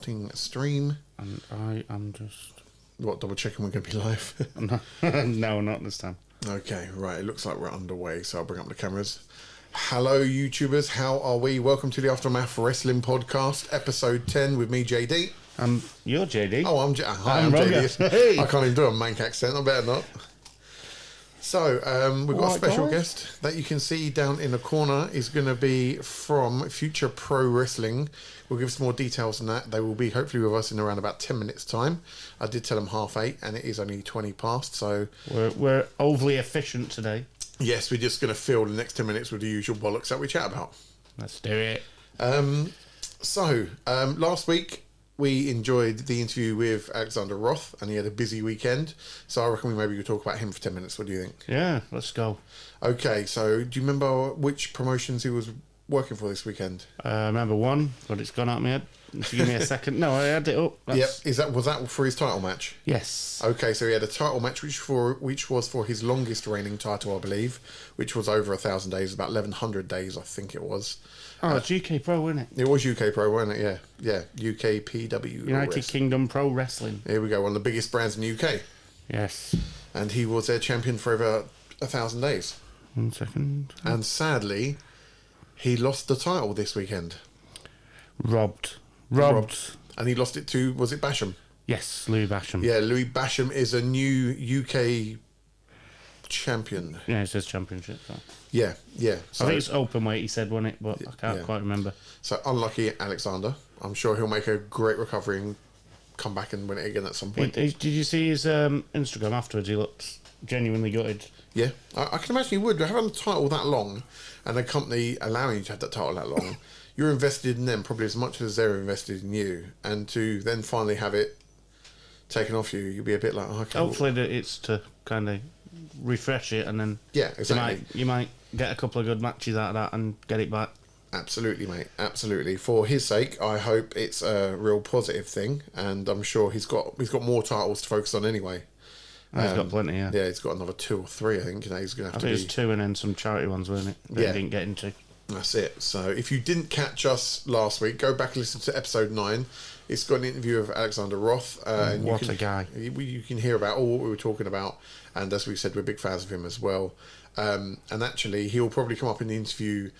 Stream. And I am just... What, double checking we're going to be live? No, not this time. Okay, right, it looks like we're underway, so I'll bring up the cameras. Hello, YouTubers, how are we? Welcome to the Aftermath Wrestling Podcast, episode 10 with me, JD. You're JD. Oh, I'm JD. Hey. I can't even do a Manc accent, I better not. So, we've got a special guest that you can see down in the corner is going to be from Future Pro Wrestling. We'll give some more details on that. They will be hopefully with us in around about 10 minutes time. I did tell them 8:30 and it is only 20 past, so... We're overly efficient today. Yes, we're just going to fill the next 10 minutes with the usual bollocks that we chat about. Let's do it. Last week we enjoyed the interview with Alexander Roth and he had a busy weekend. So I reckon we maybe could talk about him for 10 minutes. What do you think? Yeah, let's go. Okay, so do you remember which promotions he was working for this weekend? I remember one, but it's gone out of my head. If you give me a second. No, I had it up. Yep. Was that for his title match? Yes. Okay, so he had a title match which was for his longest reigning title, I believe, which was over 1,000 days, about 1,100 days, I think it was. Oh, it's UK Pro, wasn't it? It was UK Pro, wasn't it? Yeah. UKPW. United Kingdom Pro Wrestling. Here we go, one of the biggest brands in the UK. Yes. And he was their champion for over 1,000 days. 1 second. And sadly, he lost the title this weekend. Robbed. And he lost it to, was it Basham? Yes, Louis Basham. Yeah, Louis Basham is a new UK champion. Yeah, it says championship. So. Yeah. So, I think it's open weight, he said, wasn't it? But I can't quite remember. So unlucky Alexander. I'm sure he'll make a great recovery and come back and win it again at some point. Did you see his Instagram afterwards? He looked genuinely gutted. Yeah, I can imagine he would. Having a title that long and a company allowing you to have that title that long, you're invested in them probably as much as they're invested in you. And to then finally have it taken off you, you'll be a bit like, oh, okay. Hopefully that it's to kind of refresh it and then exactly. you might get a couple of good matches out of that and get it back. Absolutely, mate. Absolutely. For his sake, I hope it's a real positive thing, and I'm sure he's got more titles to focus on anyway. He's got plenty, yeah. Yeah, he's got another 2 or 3, I think. He's going to have to be... I think it's 2 and then some charity ones, weren't it? That he didn't get into. That's it. So if you didn't catch us last week, go back and listen to episode 9. It's got an interview of Alexander Roth. And what a guy. You can hear about all what we were talking about. And as we said, we're big fans of him as well. And actually, he'll probably come up in the interview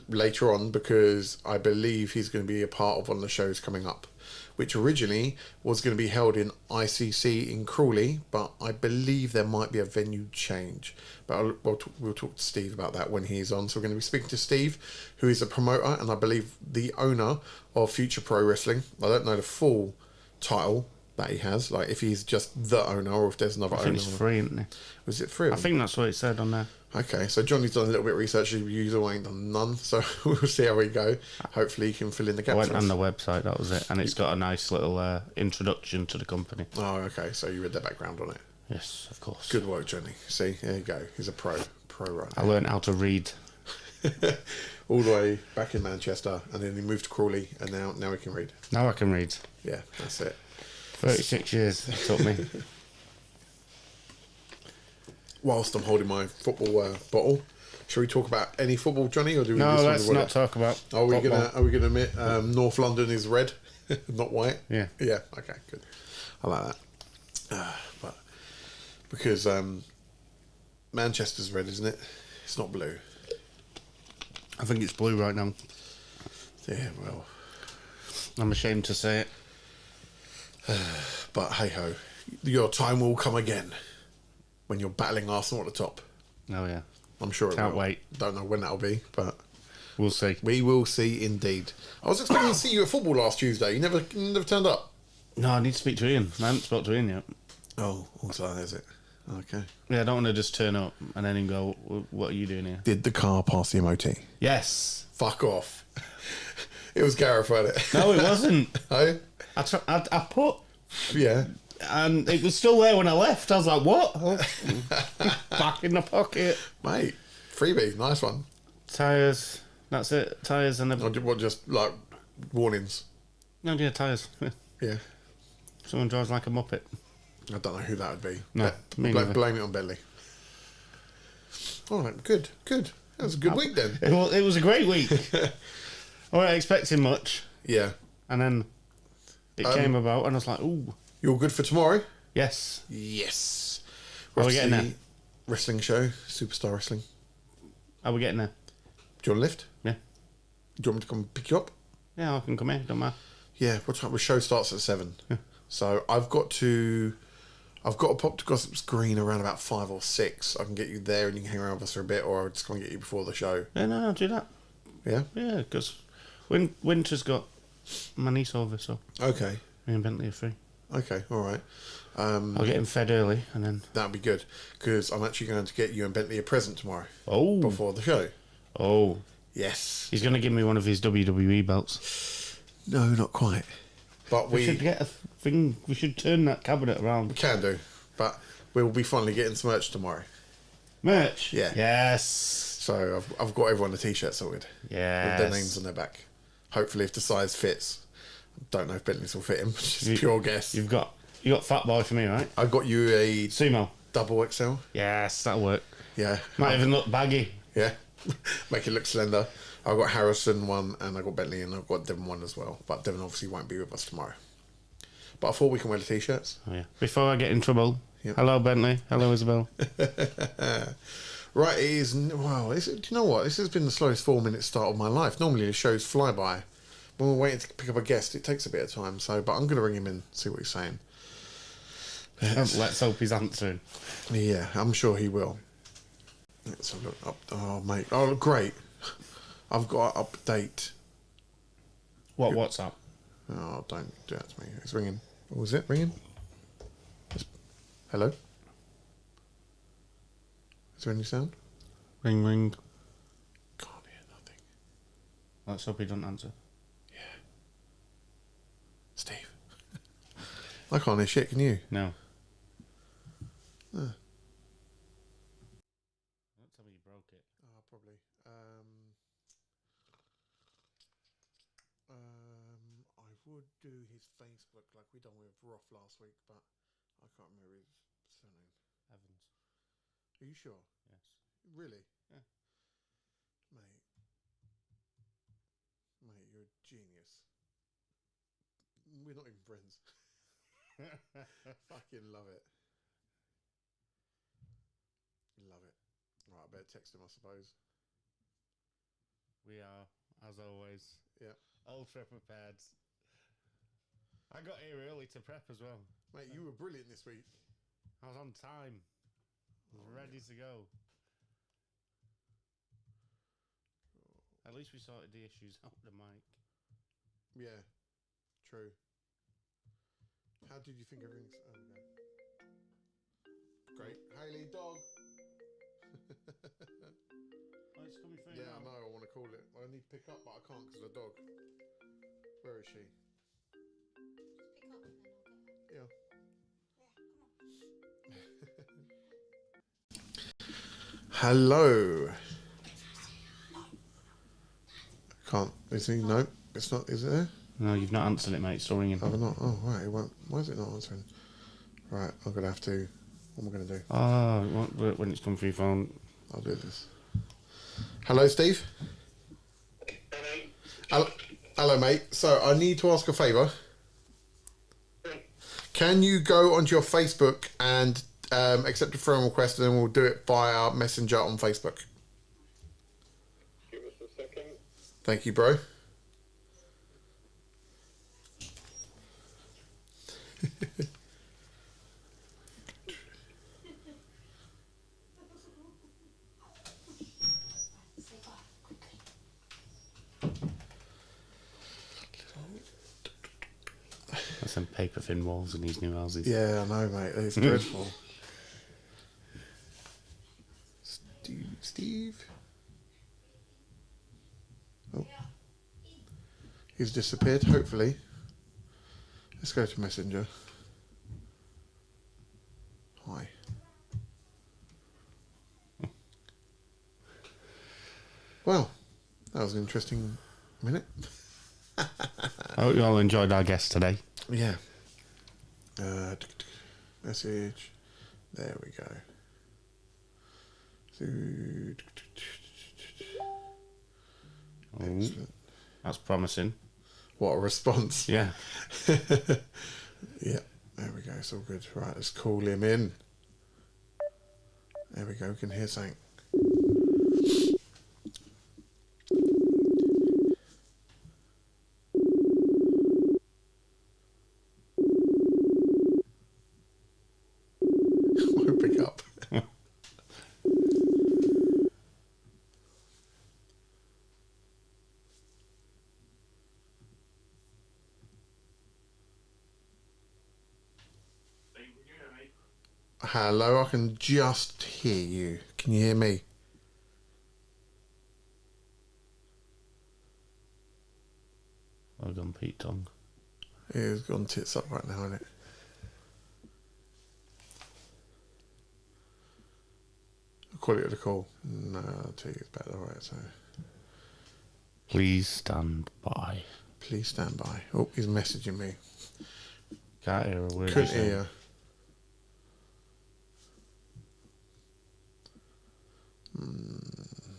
later on because I believe he's going to be a part of one of the shows coming up, which originally was going to be held in ICC in Crawley, but I believe there might be a venue change. But we'll talk to Steve about that when he's on. So we're going to be speaking to Steve, who is a promoter and I believe the owner of Future Pro Wrestling. I don't know the full title that he has, like if he's just the owner or if there's another owner. I think it's free, isn't it? Was it free? I think that's what it said on there. Okay, so Johnny's done a little bit of research. User ain't done none, so we'll see how we go. Hopefully he can fill in the gaps. I went on the website, that was it, and it's got a nice little introduction to the company. Oh, okay, so you read the background on it. Yes, of course. Good work, Johnny. See, there you go. He's a pro right now. I learned how to read. All the way back in Manchester, and then he moved to Crawley, and now he can read. Now I can read. Yeah, that's it. 36 years it took me. Whilst I'm holding my football bottle, shall we talk about any football, Johnny, or do we? No, let's not talk about. Are we gonna admit North London is red, not white? Yeah. Yeah. Okay. Good. I like that. But because Manchester's red, isn't it? It's not blue. I think it's blue right now. Yeah. Well, I'm ashamed to say it. But hey ho, your time will come again. When you're battling Arsenal at the top. Oh, yeah. I'm sure it Can't will. wait. Don't know when that'll be, but... We'll see. We will see indeed. I was expecting to see you at football last Tuesday. You never turned up. No, I need to speak to Ian. I haven't spoken to Ian yet. Oh, also is it? Okay. Yeah, I don't want to just turn up and then him go, what are you doing here? Did the car pass the MOT? Yes. Fuck off. It was Gareth, wasn't it? No, it wasn't. Oh? I put... Yeah. And it was still there when I left. I was like, what? Back in the pocket. Mate, freebie, nice one. Tyres, that's it. Tyres and... What, just like warnings? No, yeah, tyres. Yeah. Someone drives like a Muppet. I don't know who that would be. No, blame it on Bentley. All right, good. That was a good week then. It was a great week. I wasn't expecting much. Yeah. And then it came about, and I was like, ooh, You're good for tomorrow? yes. Yes. Are we Off to getting the there? wrestling show, Superstar Wrestling. Are we getting there? Do you want a lift? Yeah. Do you want me to come pick you up? Yeah, I can come here. Don't matter. Yeah, what time? The show starts at 7. So I've got to pop to Gossip's Green around about 5 or 6. I can get you there and you can hang around with us for a bit, or I'll just come and get you before the show. Yeah, no, I'll do that. Yeah? Yeah, because Winter's got my niece over, so Okay. me and Bentley are free. Okay, alright. I'll get him fed early, and then... That'll be good, because I'm actually going to get you and Bentley a present tomorrow. Oh. Before the show. Oh. Yes. He's going to give me one of his WWE belts. No, not quite. But We should get a thing... We should turn that cabinet around. We can do, but we'll be finally getting some merch tomorrow. Merch? Yeah. Yes. So I've got everyone a t-shirt sorted. Yes. With their names on their back. Hopefully, if the size fits. I don't know if Bentley's will fit him. Just a pure guess. You got Fat Boy for me, right? I got you a Sumo. double XL. Yes, that'll work. Yeah. Might even look baggy. Yeah. Make it look slender. I've got Harrison one, and I got Bentley, and I've got Devon one as well. But Devon obviously won't be with us tomorrow. But I thought we can wear the t-shirts. Oh, yeah. Before I get in trouble. Yep. Hello, Bentley. Hello, Isabel. Right, it is. Wow, do you know what? This has been the slowest 4-minute start of my life. Normally the shows fly by. When we're waiting to pick up a guest, it takes a bit of time. So, but I'm going to ring him in, see what he's saying. Let's hope he's answering. Yeah, I'm sure he will. Let's have a look up. Oh, mate. Oh, great. I've got to update. What's up? Oh, don't do that to me. It's ringing. What was it? Ringing? Hello? Is there any sound? Ring, ring. Can't hear nothing. Let's hope he doesn't answer. Yeah. Steve. I can't hear shit, can you? No. Don't tell me you broke it. Oh, probably. I would do his Facebook like we done with Roth last week, but I can't remember his surname. Evans. Are you sure? Yes. Really? Yeah. Mate, you're a genius. We're not even friends. Fucking love it. Love it. Right, I better text him, I suppose. We are, as always. Yeah. Ultra prepared. I got here early to prep as well. Mate, you were brilliant this week. I was on time. I was ready to go. At least we sorted the issues out with the mic. Yeah, true. How did you think everything's... Oh, okay. Great. Hayley, dog. Oh, it's coming through. Yeah, I now. know, I want to call it. I need to pick up, but I can't because of the dog. Where is she? Pick up and then I'll get her. Yeah. Hello. Can't. Is he? No, it's not. Is it there? No, you've not answered it, mate. It's still ringing. Have I not? Oh, right. It won't. Why is it not answering? Right. I'm going to have to. What am I going to do? Oh, it won't work when it's come through your phone. I'll do this. Hello, Steve. Hello. Hello, mate. So I need to ask a favour. Can you go onto your Facebook and accept a friend request, and then we'll do it via Messenger on Facebook? Give us a second. Thank you, bro. There's some paper thin walls in these new houses. Yeah, I know, mate. It's dreadful. Steve? Oh. He's disappeared, hopefully. Let's go to Messenger. Hi. Well, that was an interesting minute. I hope you all enjoyed our guest today. Yeah. Message. There we go. Oh, that's promising. What a response. Yeah. Yeah, there we go. It's all good. Right, let's call him in. There we go. We can hear something. Won't pick up. Hello, I can just hear you. Can you hear me? Well done, Pete Tong. It's gone tits up right now, isn't it? Quality of the call. No, I'll tell you it's better. All right, so Please stand by. please stand by. Oh, he's messaging me. Can't hear a word. Couldn't he's saying. hear.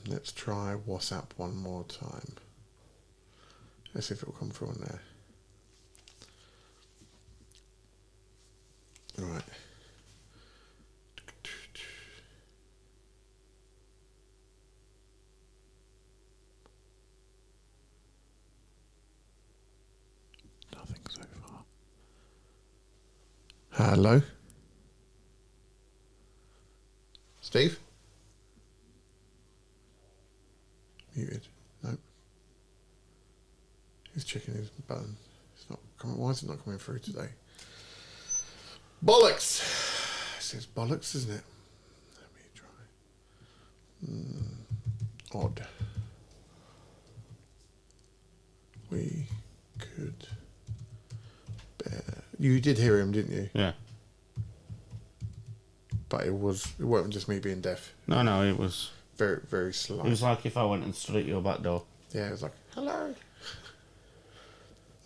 Let's try WhatsApp one more time. Let's see if it will come through on there. All right. Nothing so far. Hello? Steve? Muted. Nope. He's checking his button. It's not coming. Why is it not coming through today? Bollocks! It says bollocks, isn't it? Let me try. Odd. We could bear. You did hear him, didn't you? Yeah. But it wasn't just me being deaf. No, it was. Very, very slow. It was like if I went and stood at your back door. Yeah, it was like, hello.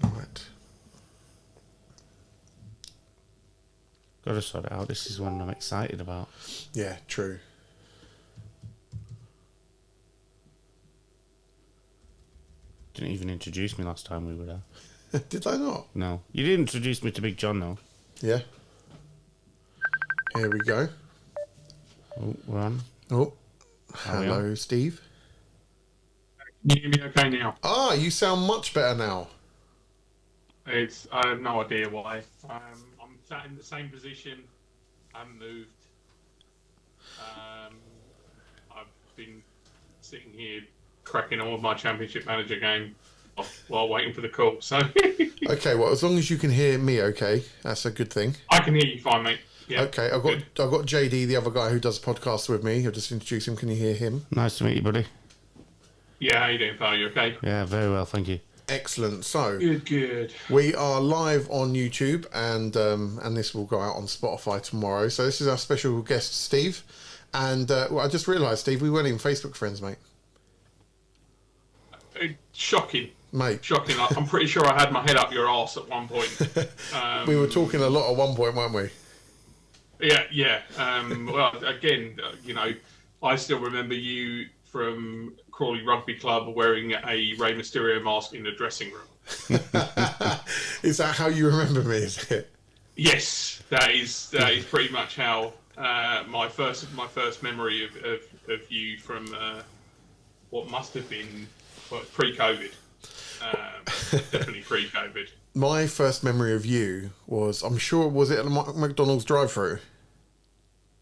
Right. Gotta sort it out. This is one I'm excited about. Yeah, true. Didn't even introduce me last time we were there. Did I not? No. You did introduce me to Big John, though. Yeah. Here we go. Oh, we're on. Oh, Are we hello, Steve. Can you hear me okay now? Ah, you sound much better now. I have no idea why. I'm sat in the same position. I haven't moved. I've been sitting here cracking on with my Championship Manager game while waiting for the call. So Okay, well, as long as you can hear me, okay, that's a good thing. I can hear you fine, mate. Yeah. Okay, I've got JD, the other guy who does the podcast with me. I'll just introduce him. Can you hear him? Nice to meet you, buddy. Yeah, how you doing, pal? You okay? Yeah, very well, thank you. Excellent. So Good. we are live on YouTube, and this will go out on Spotify tomorrow. So this is our special guest, Steve. And well, I just realised, Steve, we weren't even Facebook friends, mate. Shocking. Mate, Shocking. I'm pretty sure I had my head up your arse at one point. we were talking a lot at one point, weren't we? Yeah. Well, again, I still remember you from Crawley Rugby Club wearing a Rey Mysterio mask in the dressing room. Is that how you remember me? Is it? Yes, that is pretty much how my first memory of you from what must have been pre-COVID. Definitely pre-COVID. My first memory of you was, I'm sure, was it at a McDonald's drive-through?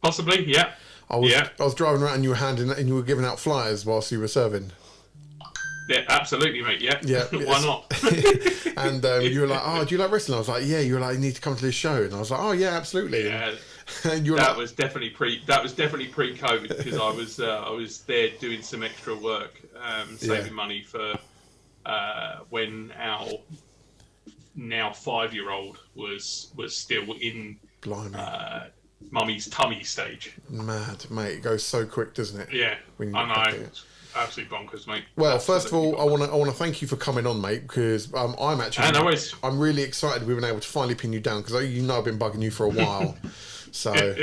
Possibly, yeah. I was driving around and you were giving out flyers whilst you were serving. Yeah, absolutely, mate. Yeah. Why yes. not? And you were like, "Oh, do you like wrestling?" I was like, "Yeah." You were like, "You need to come to this show," and I was like, "Oh, yeah, absolutely." Yeah. And you were That like, was definitely pre-COVID because I was there doing some extra work, saving money for when our now 5-year-old was still in blimey, mummy's tummy stage. mad, mate. It goes so quick, doesn't it? Yeah, When you I look back at know. it. Absolutely bonkers, mate. Well, first of all, Absolutely I want to thank you for coming on, mate, because no worries. I'm really excited we've been able to finally pin you down because you know I've been bugging you for a while. So,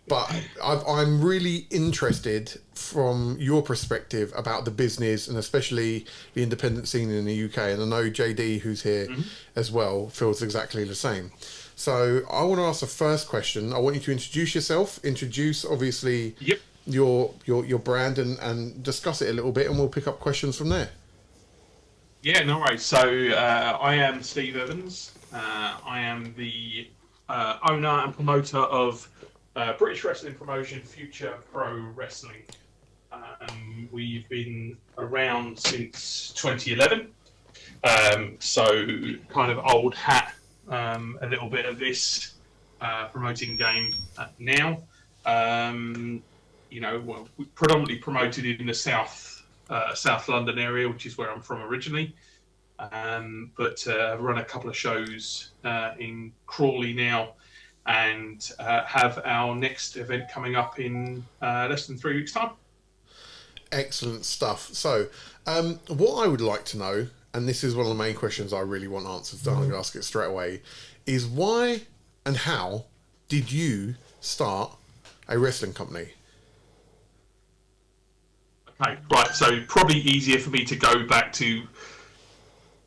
but I'm really interested from your perspective about the business and especially the independent scene in the UK. And I know JD, who's here as well, feels exactly the same. So I want to ask the first question. I want you to introduce yourself, introduce obviously Yep. your brand and discuss it a little bit, and we'll pick up questions from there. Yeah, no worries. So I am Steve Evans. I am the owner and promoter of British wrestling promotion Future Pro Wrestling. We've been around since 2011. So kind of old hat, a little bit of this promoting game now. Well, we predominantly promoted in the South London area, which is where I'm from originally. But I've run a couple of shows in Crawley now, and have our next event coming up in less than 3 weeks' time. Excellent stuff. So, what I would like to know, and this is one of the main questions I really want answers, so I'm going to ask it straight away, is why and how did you start a wrestling company? Okay, right. So probably easier for me to go back to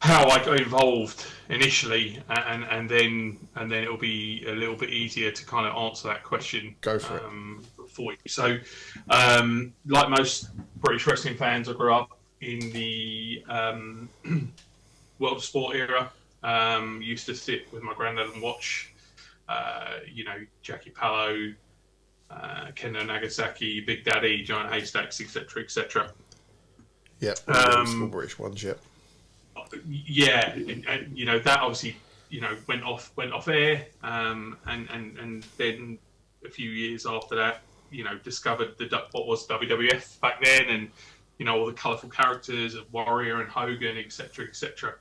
how I got involved initially, and then it'll be a little bit easier to kind of answer that question. Go for it. For you. So, like most British wrestling fans, I grew up in the world of sport era. Used to sit with my granddad and watch, Jackie Pallo, Kendo Nagasaki, Big Daddy, Giant Haystacks, etc., etc. Yep, all British ones. Yep. Yeah, and that obviously went off air, and then a few years after that, discovered what was WWF back then, and all the colourful characters of Warrior and Hogan, etc., etc.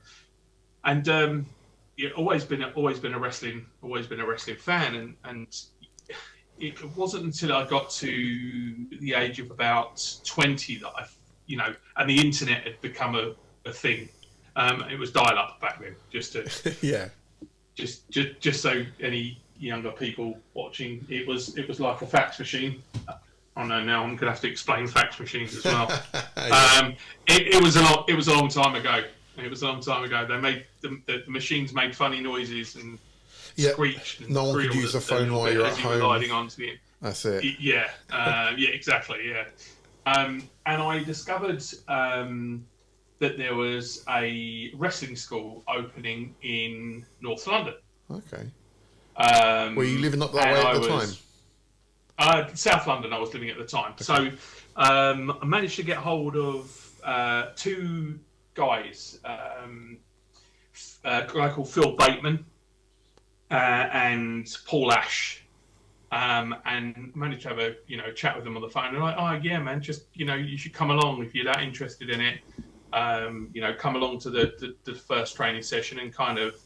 And always been a wrestling fan, and it wasn't until I got to the age of about 20 that and the internet had become a thing. It was dial-up back then, just to yeah, just so any younger people watching, it was like a fax machine. I know now I'm gonna have to explain fax machines as well. Yeah. It was a long time ago. It was a long time ago. They made the machines made funny noises and screeched. And no one could use a phone while you're at home. Gliding onto the, That's it. Yeah, exactly. Yeah, and I discovered that there was a wrestling school opening in North London. Okay. Were you living up that way at the time? South London, I was living at the time. Okay. So I managed to get hold of two guys, a guy called Phil Bateman and Paul Ash, and managed to have a chat with them on the phone. And like, oh yeah, man, just you should come along if you're that interested in it. Come along to the first training session and kind of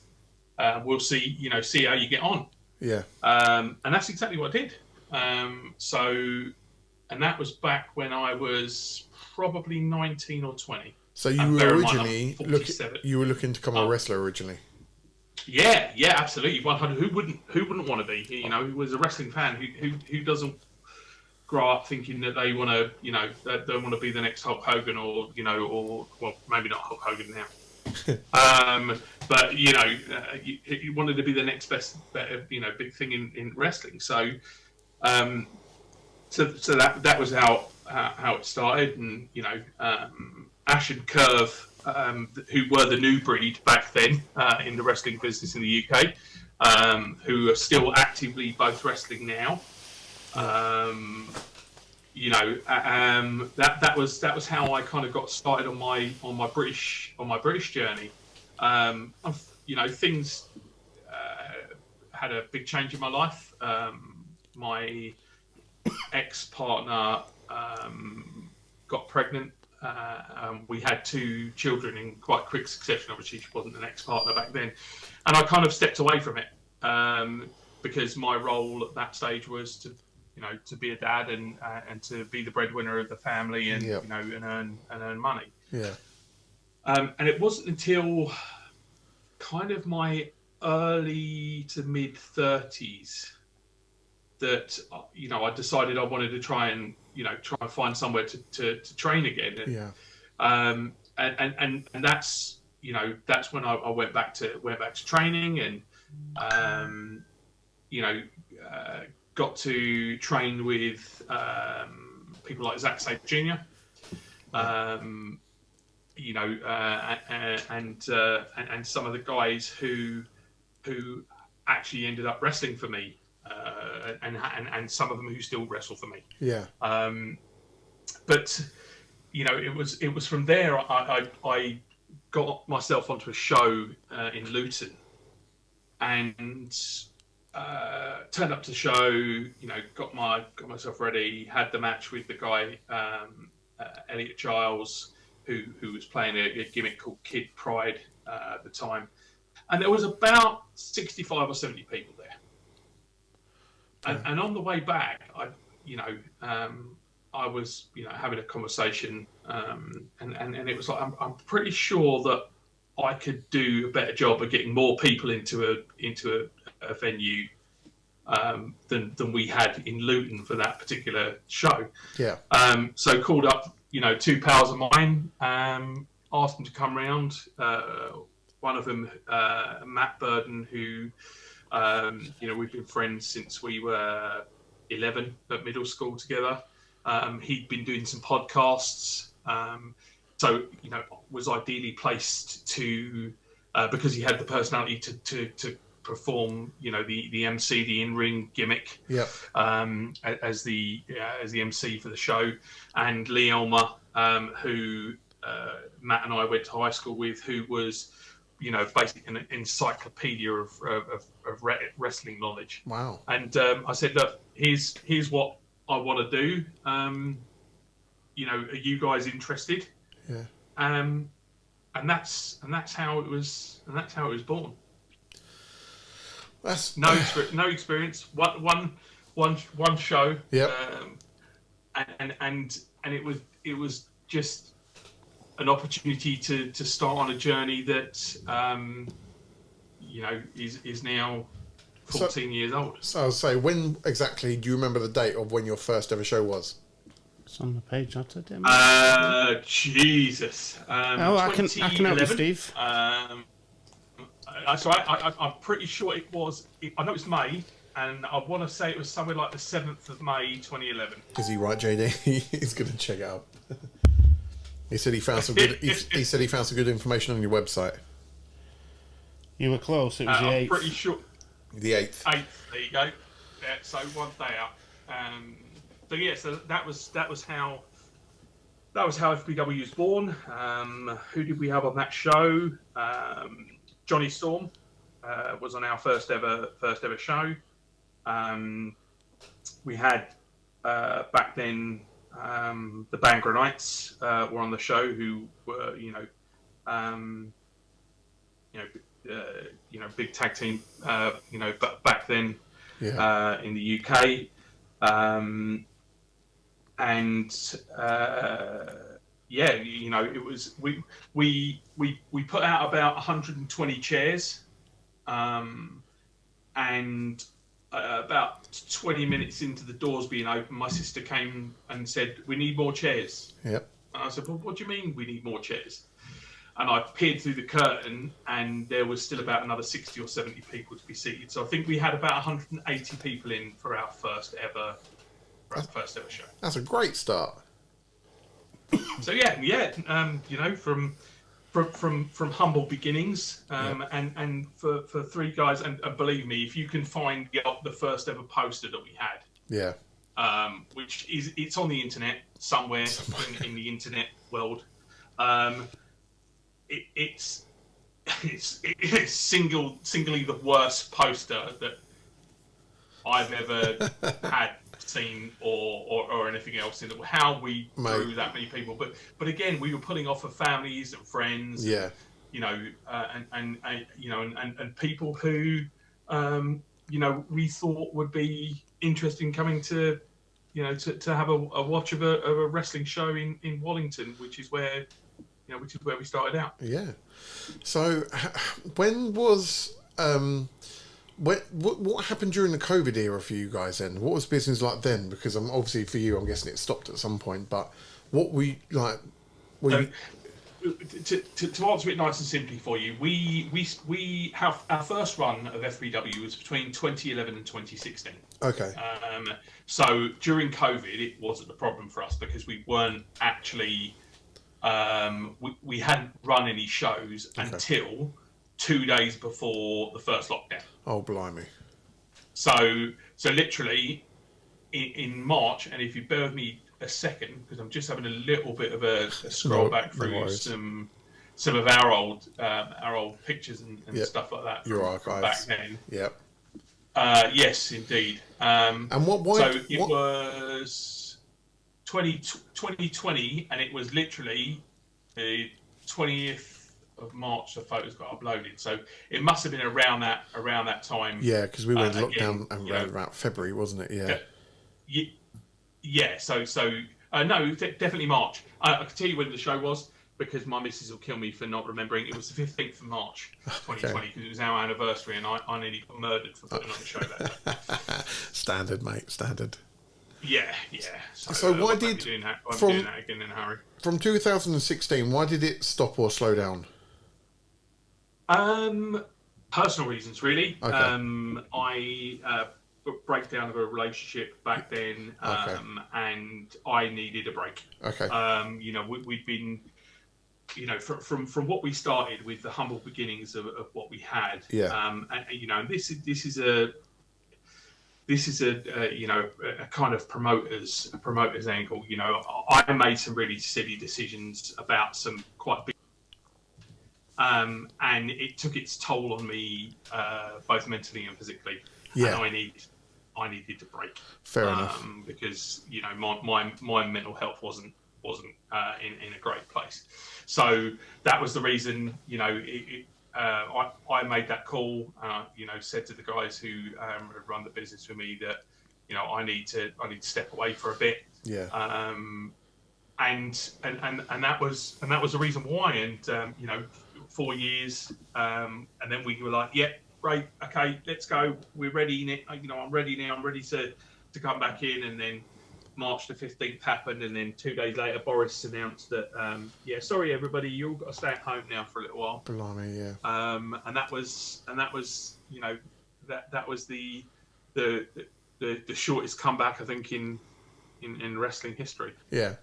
we'll see how you get on. Yeah. And that's exactly what I did. And that was back when I was probably 19 or 20. So you were originally looking to become a wrestler originally. Yeah, absolutely. 100. Who wouldn't want to be? Who was a wrestling fan? Who doesn't grow up thinking that they want to, they want to be the next Hulk Hogan or well, maybe not Hulk Hogan now. But you wanted to be the next better, big thing in wrestling. So, so that was how it started, and Ash and Curve, who were the new breed back then in the wrestling business in the UK, who are still actively both wrestling now. That was how I kind of got started on my British journey. Things had a big change in my life. My ex-partner got pregnant. We had two children in quite quick succession. Obviously, she wasn't an ex-partner back then, and I kind of stepped away from it because my role at that stage was to be a dad and to be the breadwinner of the family and and earn money. Yeah. And it wasn't until kind of my early to mid 30s that I decided I wanted to try and find somewhere to train again. And, Yeah. And that's when I went back to training, and got to train with people like Zach Sabre Jr. And some of the guys who actually ended up wrestling for me, and some of them who still wrestle for me. Yeah. But it was from there I got myself onto a show in Luton, and turned up to the show. Got myself ready. Had the match with the guy Elliot Giles, who was playing a gimmick called Kid Pride at the time, and there was about 65 or 70 people there. And on the way back, I was having a conversation, and it was like I'm pretty sure that I could do a better job of getting more people into a venue than we had in Luton for that particular show. Yeah. So called up two pals of mine, asked them to come round. One of them, Matt Burden, who we've been friends since we were 11 at middle school together. He'd been doing some podcasts, so was ideally placed to because he had the personality to perform the MC, the in-ring gimmick. Yep. As the MC for the show. And Lee Elmer, who Matt and I went to high school with, who was basically an encyclopedia of wrestling knowledge. Wow. And I said, look, here's what I want to do. Are you guys interested? Yeah. And that's how it was. And that's how it was born. That's no experience. One show. Yep. And it was just an opportunity to start on a journey that is now 14 years old. So I'll say, when exactly do you remember the date of when your first ever show was? It's on the page. I did it. Jesus. I can help you, Steve. So I'm pretty sure it was. I know it's May, and I want to say it was somewhere like the 7th of May, 2011. Is he right, JD? He's going to check it out. He said he found some good. He said he found some good information on your website. You were close. It was the 8th. I'm pretty sure. The 8th. 8th. There you go. Yeah, so one day up. So yeah, so that was how FBW was born. Who did we have on that show? Johnny Storm was on our first ever show. We had back then the Bangor Knights were on the show, who were big tag team but back then in the UK. It was we put out about 120 chairs, and about 20 minutes into the doors being open, my sister came and said, "We need more chairs." Yep. And I said, "Well, what do you mean we need more chairs?" And I peered through the curtain, and there was still about another 60 or 70 people to be seated. So I think we had about 180 people in for our first ever show. That's a great start. So from humble beginnings, and for three guys, and believe me, if you can find the first ever poster that we had, which it's on the internet somewhere in the internet world, it's singly the worst poster that I've ever had seen or anything else in how we drew that many people, but again, we were pulling off of families and friends, and people who we thought would be interested in coming to have a watch of a wrestling show in Wallington, which is where we started out. Yeah. So when was What happened during the COVID era for you guys then? What was business like then? Because I'm obviously for you, I'm guessing it stopped at some point. But what were you like? Were you, To answer it nice and simply for you, we have our first run of FBW was between 2011 and 2016. okay. So during COVID, it wasn't a problem for us because we weren't actually we hadn't run any shows until 2 days before the first lockdown. Oh, blimey. So literally in March, and if you bear with me a second, because I'm just having a little bit of a scroll back through some of our old pictures and stuff like that from back then. Yep. Yes, indeed. And why? So it was 2020, and it was literally the 20th of March the photos got uploaded. So it must have been around that time. Yeah, because we went lockdown again, around February, wasn't it? Yeah. Yeah. So no, definitely March. I can tell you when the show was because my missus will kill me for not remembering. It was the 15th of March, 2020, because it was our anniversary, and I nearly got murdered for putting on the show that day. Standard, mate. Standard. Yeah. So why did doing that again in a hurry? From 2016, why did it stop or slow down? Personal reasons, really. Okay. I breakdown of a relationship back then, and I needed a break. Okay. We'd been, from what we started with the humble beginnings of what we had. Yeah. And this is a kind of promoter's angle. I made some really silly decisions about some quite big, and it took its toll on me, both mentally and physically. Yeah. And I needed to break. Fair enough. Because my mental health wasn't in a great place. So that was the reason. I made that call. Said to the guys who had run the business with me that I need to step away for a bit. Yeah. And that was the reason why. And 4 years. And then we were like, yeah, great, okay, let's go. We're ready. I'm ready now. I'm ready to come back in. And then March the 15th happened, and then 2 days later, Boris announced that, sorry everybody, you all got to stay at home now for a little while. Blimey, yeah. And that was that was the shortest comeback I think in wrestling history. Yeah.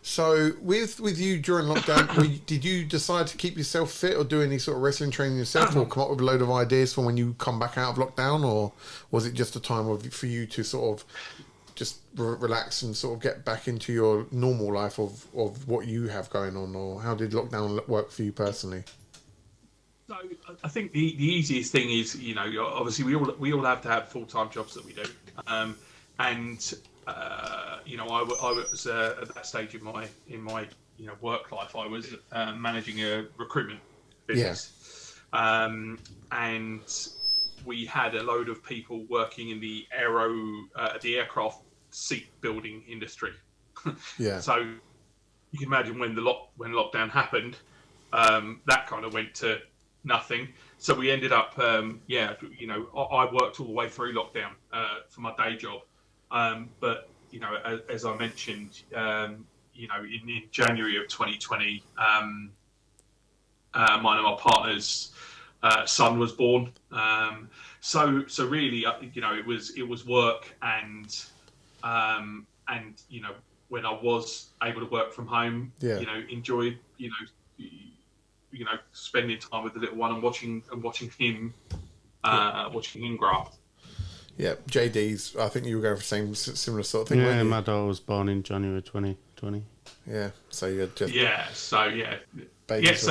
So with you during lockdown, did you decide to keep yourself fit or do any sort of wrestling training yourself, or come up with a load of ideas for when you come back out of lockdown, or was it just a time for you to sort of just relax and sort of get back into your normal life of what you have going on, or how did lockdown work for you personally? So I think the easiest thing is, obviously we all have to have full-time jobs that we do, I was at that stage in my work life. I was managing a recruitment business, and we had a load of people working in the aircraft seat building industry. Yeah. So you can imagine when lockdown happened, that kind of went to nothing. So we ended up, I worked all the way through lockdown for my day job. But as I mentioned, in January of 2020, mine and my partner's son was born. So really, it was work, and when I was able to work from home, enjoy spending time with the little one and watching him grow up. Yeah, JD's. I think you were going for the similar sort of thing. Yeah, my daughter was born in January 2020. Yeah, so you're just babies.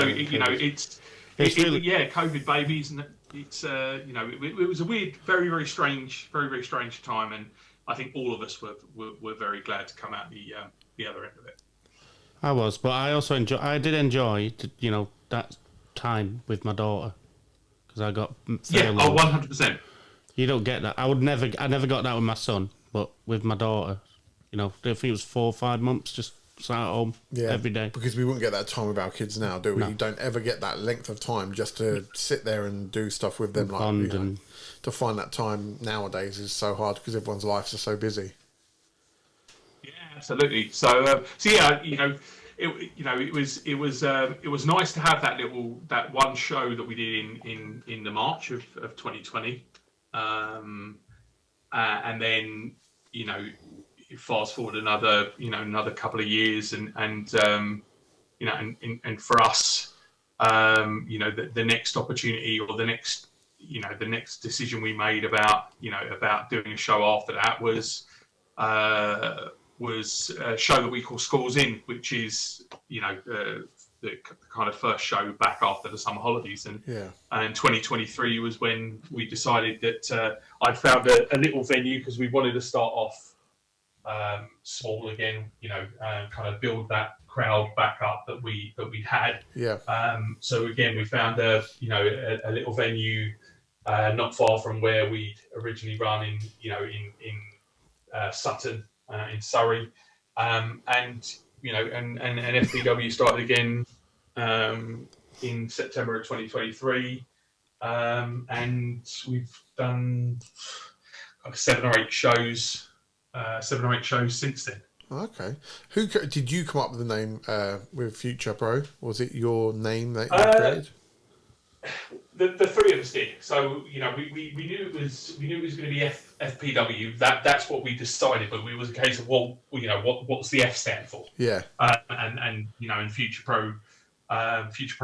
It's really, COVID babies, and it's it was a weird, very very strange time, and I think all of us were very glad to come out the other end of it. I was, but I also did enjoy that time with my daughter, because I got 100%. You don't get that. I never got that with my son, but with my daughter, I think it was 4 or 5 months, just sat at home every day. Because we wouldn't get that time with our kids now, do we? No. You don't ever get that length of time just to sit there and do stuff with them. Bond and to find that time nowadays is so hard because everyone's lives are so busy. Yeah, absolutely. So, yeah, it was nice to have that one show that we did in the March of 2020, and then fast forward another couple of years, and for us, the next opportunity or the next decision we made about doing a show after that was a show that we call Schools In, which is the kind of first show back after the summer holidays, and 2023 was when we decided that I'd found a little venue because we wanted to start off small again, kind of build that crowd back up that we had. So again, we found a little venue not far from where we'd originally run in Sutton in Surrey, and FPW started again in September of 2023, and we've done like 7 or 8 shows since then. Okay. Who did you come up with the name with Future Pro? Was it your name that you created? The three of us did. So we knew it was going to be FPW. That's what we decided. But it was a case of what's the F stand for? Yeah. And Future Pro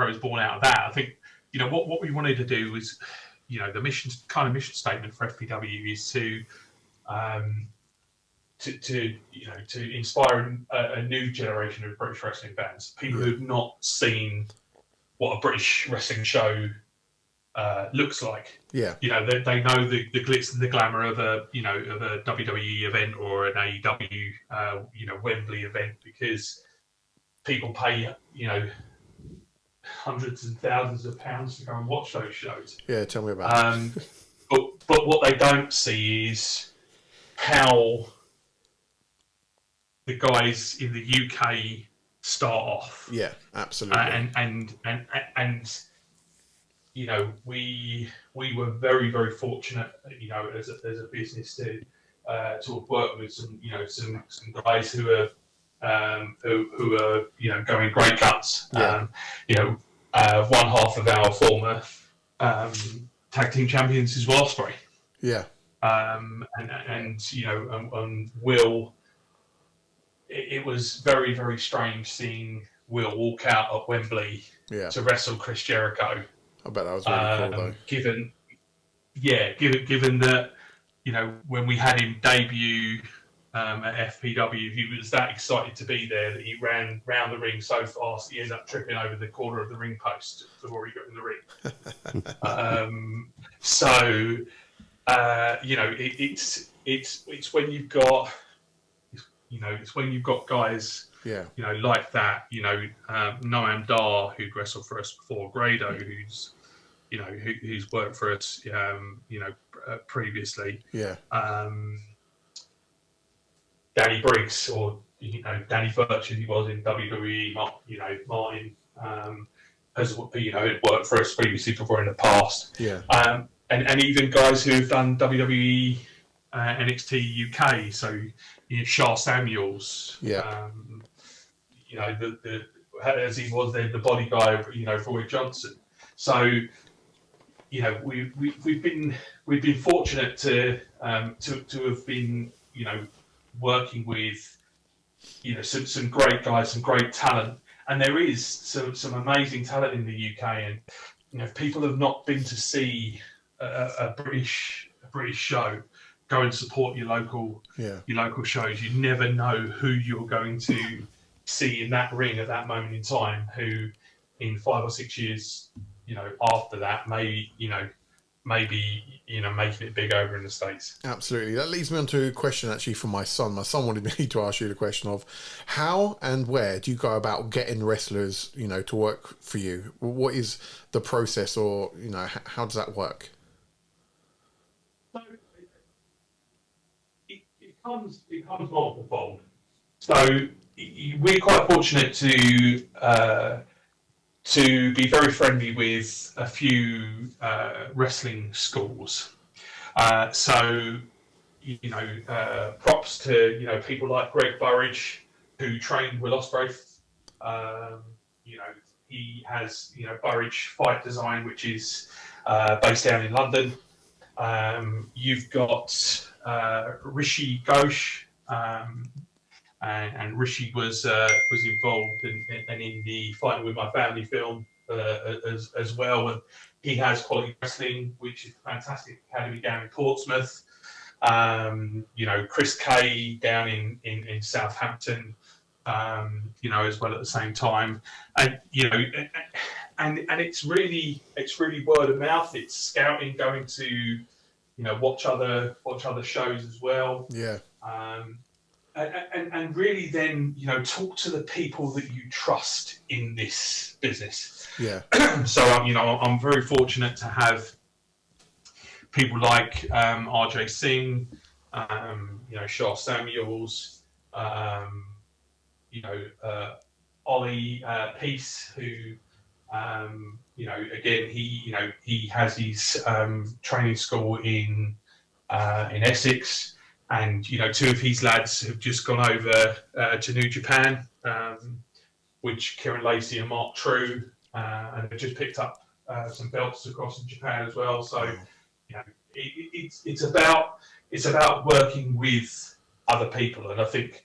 is born out of that. I think what we wanted to do was the mission statement for FPW is to inspire a new generation of British wrestling fans, people who've not seen what a British wrestling show looks like. Yeah, they know the glitz and the glamour of a WWE event or an AEW Wembley event, because people pay hundreds and thousands of pounds to go and watch those shows. Yeah, tell me about it. But what they don't see is how the guys in the UK start off. Yeah, absolutely. And we were very, very fortunate, as a business to have worked with some guys who are going great guns. Yeah. One half of our former tag team champions is Will Ospreay. Yeah. And Will. It was very, very strange seeing Will walk out at Wembley to wrestle Chris Jericho. I bet that was really cool, though. Given that, when we had him debut at FPW, he was that excited to be there that he ran round the ring so fast he ended up tripping over the corner of the ring post before he got in the ring. It's when you've got. It's when you've got guys, like that. Noam Dar, who wrestled for us before, Grado, who's worked for us, previously. Yeah. Danny Briggs, or Danny Birch, as he was in WWE. Martin, has had worked for us previously before in the past. Yeah. And even guys who've done WWE, NXT UK. So. Shah Samuels, as he was the body guy, for Roy Johnson. So, we've been fortunate to have been, working with, some great guys, some great talent, and there is some amazing talent in the UK. And if people have not been to see a British show, go and support your local shows. You never know who you're going to see in that ring at that moment in time, who in 5 or 6 years, after that, maybe making it big over in the States. Absolutely. That leads me on to a question actually from my son. My son wanted me to ask you the question of how and where do you go about getting wrestlers, to work for you? What is the process, or, how does that work? It comes multiple-fold. So we're quite fortunate to be very friendly with a few wrestling schools. So props to people like Greg Burridge, who trained Will Ospreay. You know, he has Burridge Fight Design, which is based down in London. You've got Rishi Ghosh, and Rishi was involved in the Fighting with My Family film as well. And he has Quality Wrestling, which is a fantastic academy down in Portsmouth. Chris Kay down in Southampton, as well at the same time, and and it's really word of mouth. It's scouting, going to watch other shows as well. Yeah. And really then talk to the people that you trust in this business. Yeah. So I'm very fortunate to have people like RJ Singh, Shah Samuels, Ollie Peace, who again he has his training school in Essex, and two of his lads have just gone over to New Japan, which Kieran Lacey and Mark True, and they've just picked up some belts across in Japan as well. So it's about working with other people, and I think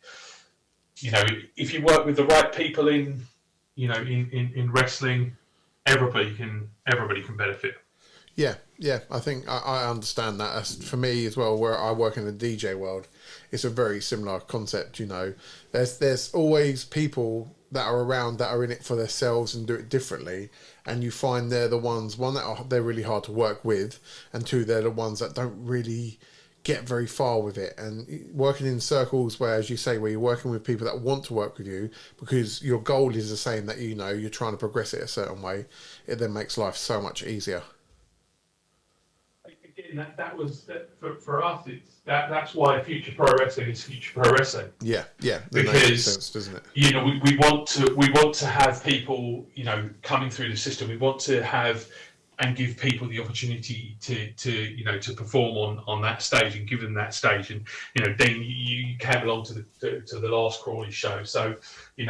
if you work with the right people in wrestling, everybody can benefit. Yeah, I think I understand that. For me as well, where I work in the DJ world, it's a very similar concept. There's always people that are around that are in it for themselves and do it differently, and you find they're the ones, one, that they're really hard to work with, and two, they're the ones that don't really get very far with it. And working in circles where, as you say, where you're working with people that want to work with you because your goal is the same, that you're trying to progress it a certain way, it then makes life so much easier. Again, that was for us. That's why Future Pro Wrestling is Future Pro Wrestling. Yeah, because makes sense, doesn't it? We want to have people coming through the system. We want to have and give people the opportunity to perform on that stage and give them that stage. And Dean, you came along to the last Crawley show, so you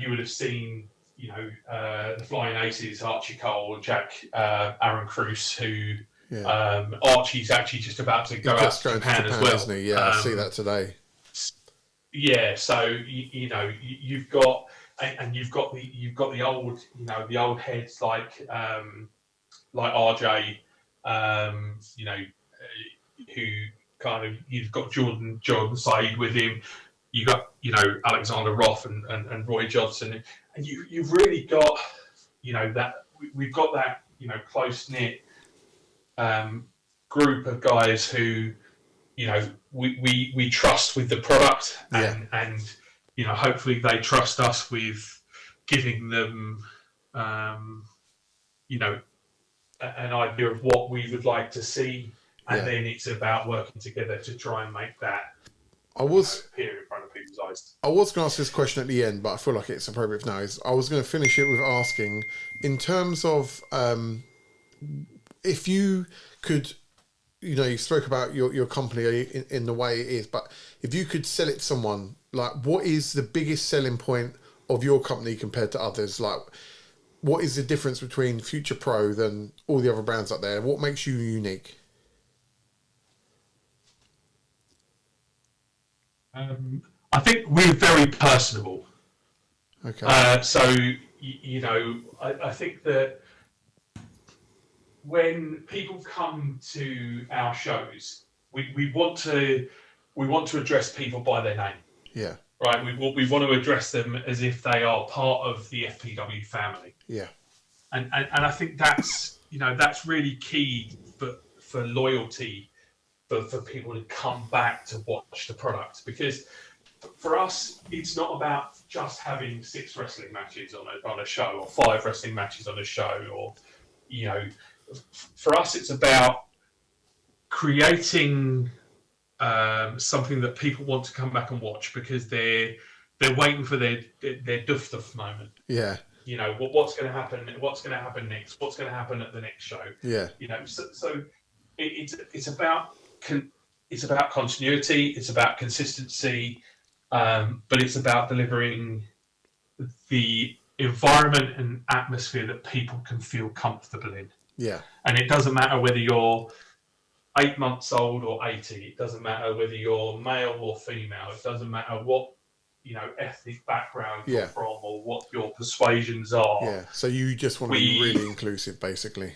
would have seen the Flying Aces, Archie Cole, Jack Aaron Cruz, who Archie's actually just about to go out to Japan as well. Isn't he? Yeah, I see that today. Yeah, so you've got the old the old heads like RJ, who kind of, you've got Jordan Said with him. You got Alexander Roth and Roy Johnson, and you've really got that we've got that close knit group of guys who we trust with the product, and hopefully they trust us with giving them an idea of what we would like to see, and then it's about working together to try and make that appear in front of people's eyes. I was going to ask this question at the end, but I feel like it's appropriate now. I was going to finish it with asking, in terms of if you could, you spoke about your company in the way it is, but if you could sell it to someone, like, what is the biggest selling point of your company compared to others? Like, what is the difference between Future Pro than all the other brands out there? What makes you unique? I think we're very personable. Okay. So I think that when people come to our shows, we want to address people by their name. Yeah. Right. We want to address them as if they are part of the FPW family. Yeah. And I think that's that's really key for loyalty, for people to come back to watch the product, because for us it's not about just having 6 wrestling matches on a show, or 5 wrestling matches on a show, or for us it's about creating something that people want to come back and watch because they're waiting for their duff moment. Yeah. You know, what's going to happen? What's going to happen next? What's going to happen at the next show? Yeah. You know, so it's about it's about continuity. It's about consistency, but it's about delivering the environment and atmosphere that people can feel comfortable in. Yeah. And it doesn't matter whether you're 8 months old or 80. It doesn't matter whether you're male or female. It doesn't matter what ethnic background you're Yeah. from or what your persuasions are. Yeah. So you just want to be really inclusive, basically.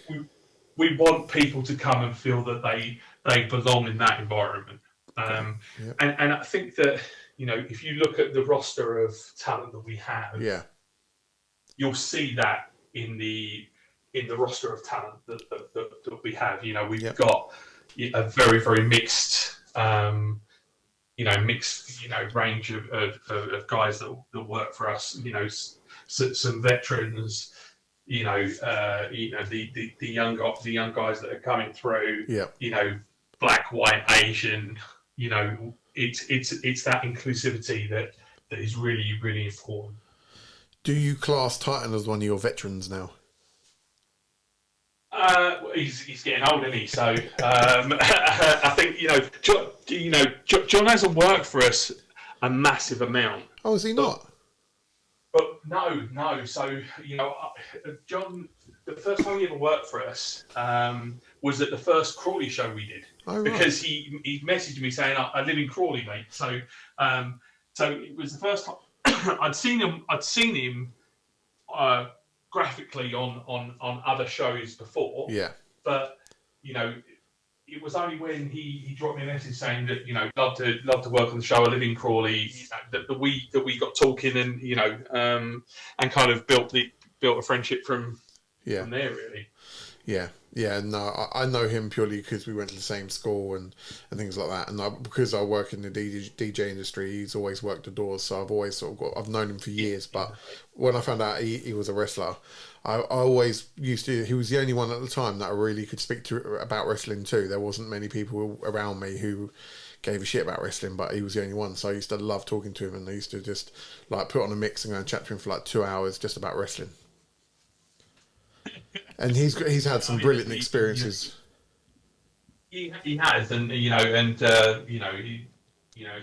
We want people to come and feel that they belong in that environment. Yep. And I think that, if you look at the roster of talent that we have, Yeah. you'll see that in the roster of talent that we have. We've Yep. got a very, very mixed range of guys that work for us. Some veterans. The young guys that are coming through. Yeah. Black, white, Asian. It's that inclusivity that is really, really important. Do you class Titan as one of your veterans now? He's getting old, isn't he? So I think John hasn't worked for us a massive amount. Oh, is he not? But no. So John, the first time he ever worked for us was at the first Crawley show we did. Oh, right. Because he messaged me saying I live in Crawley, mate. So it was the first time I'd seen him graphically on other shows before. Yeah. But it was only when he dropped me a message saying that love to work on the show. I live in Crawley. That we got talking and kind of built a friendship from there, really. Yeah. Yeah, no, I know him purely because we went to the same school and things like that. And because I work in the DJ industry, he's always worked the doors. So I've always I've known him for years. But when I found out he was a wrestler, I always used to, he was the only one at the time that I really could speak to about wrestling too. There wasn't many people around me who gave a shit about wrestling, but he was the only one. So I used to love talking to him, and I used to just put on a mix and go and chat to him for 2 hours just about wrestling. And he's had some brilliant experiences. He has, and it's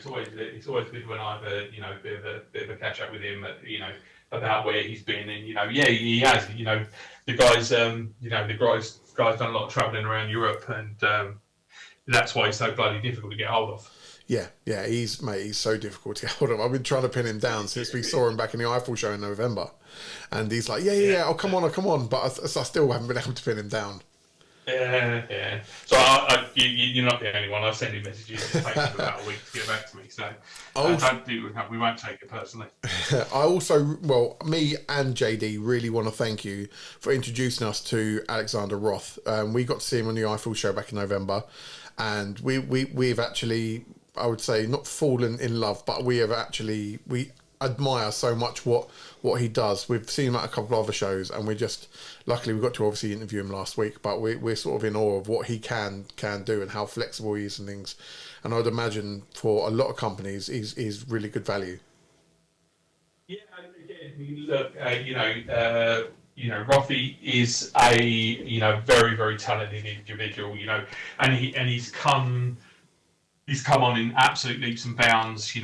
always good when I have a bit of a catch up with him, about where he's been, and he has. The guys done a lot of travelling around Europe, and that's why he's so bloody difficult to get hold of. Yeah, he's so difficult to get hold of. I've been trying to pin him down since we saw him back in the Eiffel show in November, and he's like, yeah, oh come on, but I still haven't been able to pin him down. Yeah. So you're not the only one. I send you messages. It takes him about a week to get back to me. So we won't take it personally. I also, me and JD really want to thank you for introducing us to Alexander Roth. We got to see him on the Eiffel show back in November, and we've actually, I would say, not fallen in love, but we admire so much what he does. We've seen him at a couple of other shows, and luckily we got to obviously interview him last week, but we're sort of in awe of what he can do and how flexible he is and things. And I'd imagine for a lot of companies, he's really good value. Yeah, again, look, Ruffy is a very, very talented individual, and he's come on in absolute leaps and bounds,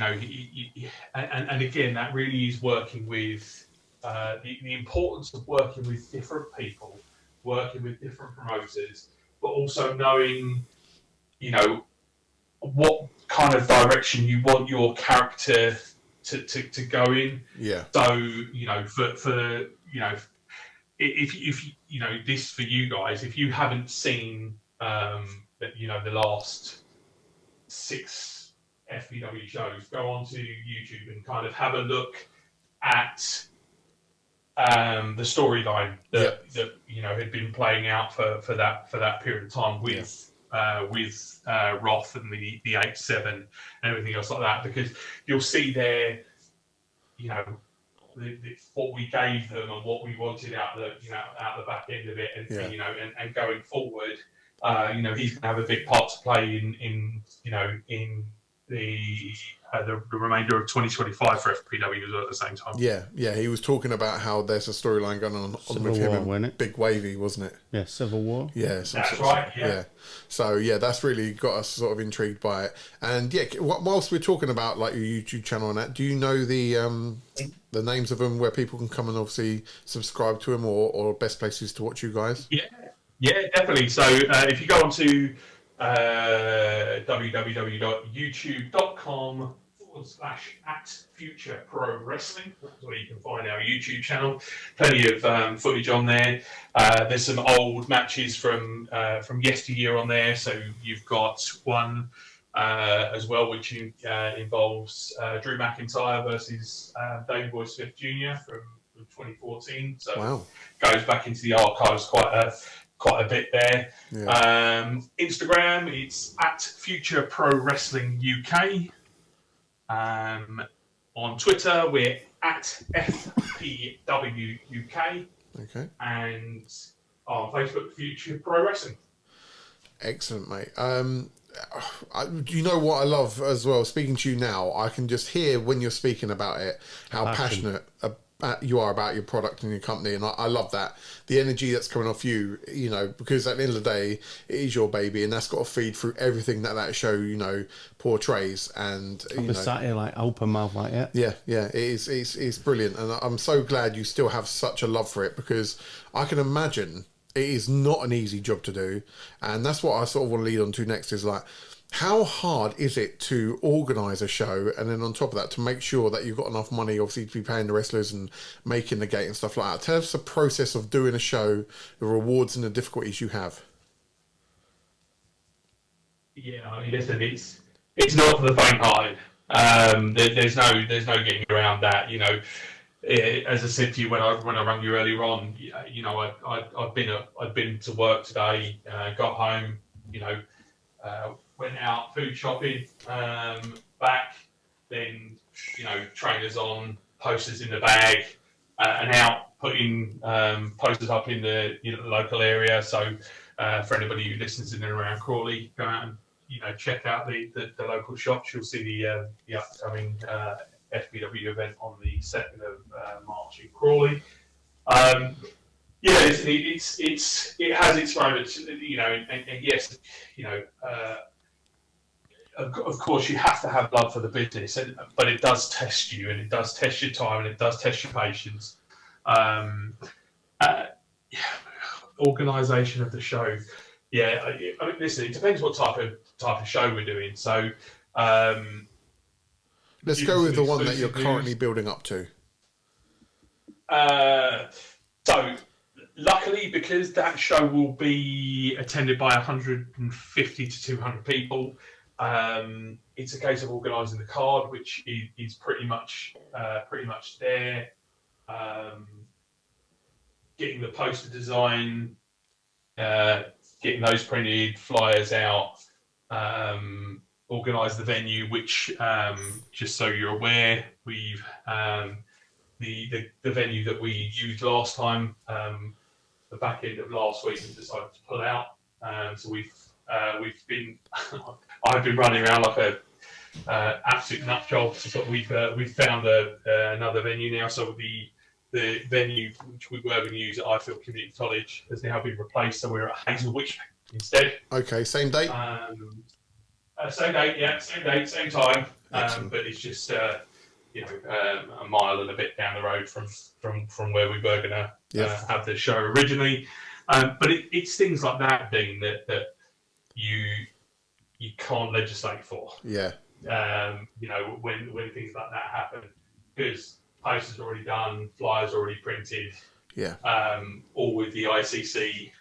and again, that really is working with the importance of working with different people, working with different promoters, but also knowing, what kind of direction you want your character to go in. Yeah. So, for if this for you guys, if you haven't seen, the last 6 FPW shows, go onto YouTube and kind of have a look at the storyline that had been playing out for that period of time with Roth and the 8-7 and everything else like that, because you'll see there, what we gave them and what we wanted out the back end of it, and and going forward, he's going to have a big part to play in the remainder of 2025 for FPW as well at the same time. Yeah. He was talking about how there's a storyline going on Civil with him War, and wasn't it? Big Wavy, wasn't it? Yeah, Civil War. Yeah, That's right. Yeah. So that's really got us sort of intrigued by it. And whilst we're talking about like your YouTube channel and that, do you know the names of them where people can come and obviously subscribe to them, or best places to watch you guys? Yeah, definitely. So if you go on to www.youtube.com/@futurepro-wrestling. That's where you can find our YouTube channel. Plenty of footage on there. There's some old matches from yesteryear on there. So you've got one as well, which involves Drew McIntyre versus Davey Boy Smith Jr. from 2014. So Wow. Goes back into the archives quite a bit there. Yeah. Instagram, it's @Future Pro Wrestling UK. On Twitter, we're @FPW UK. Okay. And on Facebook, Future Pro Wrestling. Excellent, mate. You know what I love as well? Speaking to you now, I can just hear when you're speaking about it how passionate you are about your product and your company, and I love that. The energy that's coming off you, because at the end of the day, it is your baby, and that's got to feed through everything that show, portrays. And I'll be sat here like open mouth like that. Yeah, it's brilliant, and I'm so glad you still have such a love for it, because I can imagine it is not an easy job to do, and that's what I sort of want to lead on to next. Is like, how hard is it to organise a show, and then on top of that, to make sure that you've got enough money, obviously, to be paying the wrestlers and making the gate and stuff like that? Tell us the process of doing a show, the rewards and the difficulties you have. Yeah, I mean, listen, it's not for the faint-hearted. There's no getting around that. As I said to you when I rang you earlier on, I'd been to work today, got home, went out food shopping, back, then trainers on, posters in the bag, and out putting posters up in the local area. So for anybody who listens in and around Crawley, go out and check out the local shops. You'll see the upcoming FPW event on the 2nd of March in Crawley. It has its moments, and yes, of course you have to have love for the business, but it does test you, and it does test your time, and it does test your patience. Organisation of the show, I mean, listen, it depends what type of show we're doing. So let's go with the one that you're currently building up to. So, luckily, because that show will be attended by 150 to 200 people, it's a case of organising the card, which is pretty much there. Getting the poster design, getting those printed, flyers out, organise the venue, which, just so you're aware, we've the venue that we used last time, the back end of last week, we decided to pull out. So we've been I've been running around like a absolute nut job, but we've found another venue now. So the venue which we were going to use at Ifield Community College has now been replaced, so we're at Hazelwich instead. Okay, same date? Same date, same time. But it's just a mile and a bit down the road from where we were going to have the show originally. But it's things like that, Dean, that you can't legislate for. Yeah. When things like that happen, because posters already done, flyers already printed. Yeah. All with the ICC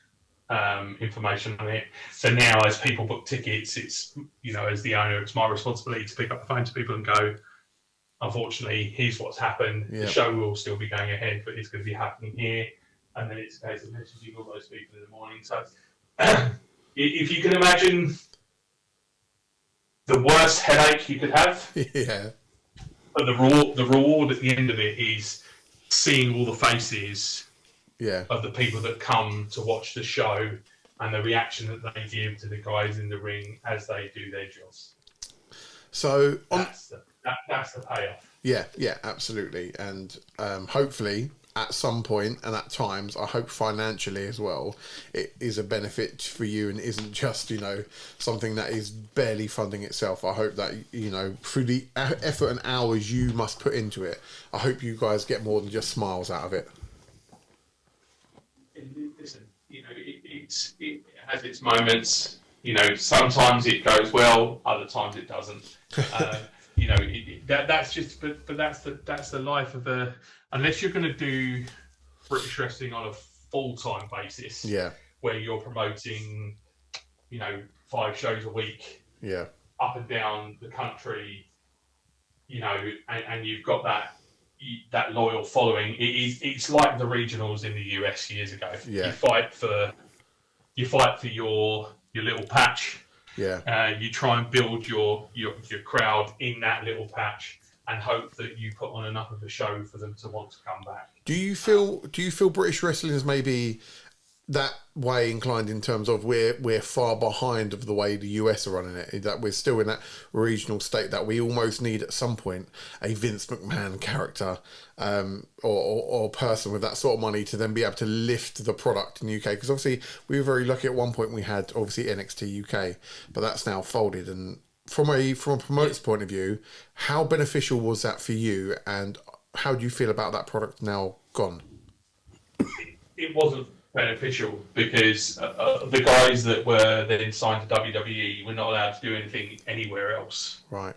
information on it. So now, as people book tickets, it's as the owner, it's my responsibility to pick up the phone to people and go, unfortunately, here's what's happened. Yeah. The show will still be going ahead, but it's going to be happening here. And then it's a case of messaging all those people in the morning. So if you can imagine the worst headache you could have, yeah. But the reward at the end of it is seeing all the faces of the people that come to watch the show, and the reaction that they give to the guys in the ring as they do their jobs. So That's the payoff. Yeah, absolutely. And hopefully at some point and at times, I hope financially as well, it is a benefit for you and isn't just, something that is barely funding itself. I hope that, through the effort and hours you must put into it, I hope you guys get more than just smiles out of it. Listen, it has its moments. Sometimes it goes well, other times it doesn't. That's just, but that's the life of a. Unless you're going to do British wrestling on a full-time basis, where you're promoting, 5 shows a week, up and down the country, and you've got that loyal following. It's like the regionals in the US years ago. You fight for your little patch. You try and build your crowd in that little patch and hope that you put on enough of a show for them to want to come back. Do you feel British wrestling is maybe that way inclined in terms of we're far behind of the way the US are running it, that we're still in that regional state that we almost need at some point a Vince McMahon character or person with that sort of money to then be able to lift the product in the UK? Because obviously we were very lucky at one point. We had obviously NXT UK, but that's now folded. And from a promoter's point of view, how beneficial was that for you, and how do you feel about that product now gone? It wasn't beneficial because the guys that were then signed to WWE were not allowed to do anything anywhere else. Right.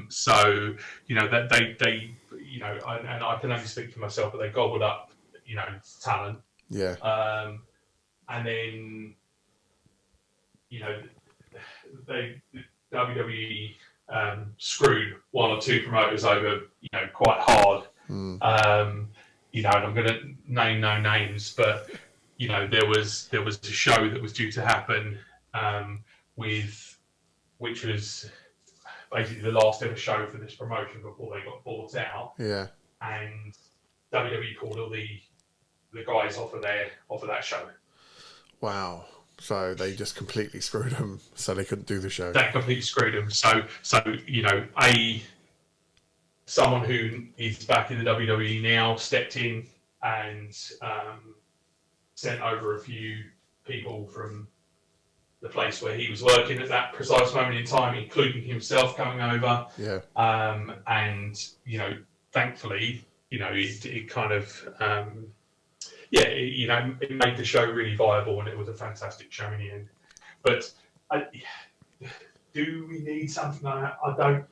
So that they and I can only speak for myself, but they gobbled up talent. Yeah. And then they WWE screwed 1 or 2 promoters over quite hard. And I'm going to name no names, but there was a show that was due to happen which was basically the last ever show for this promotion before they got bought out. Yeah. And WWE called all the guys off of that show. Wow. So they just completely screwed them, so they couldn't do the show. That completely screwed them. So someone who is back in the WWE now stepped in and sent over a few people from the place where he was working at that precise moment in time, including himself coming over. Yeah. And thankfully, it kind of it made the show really viable, and it was a fantastic show in the end. But do we need something like that?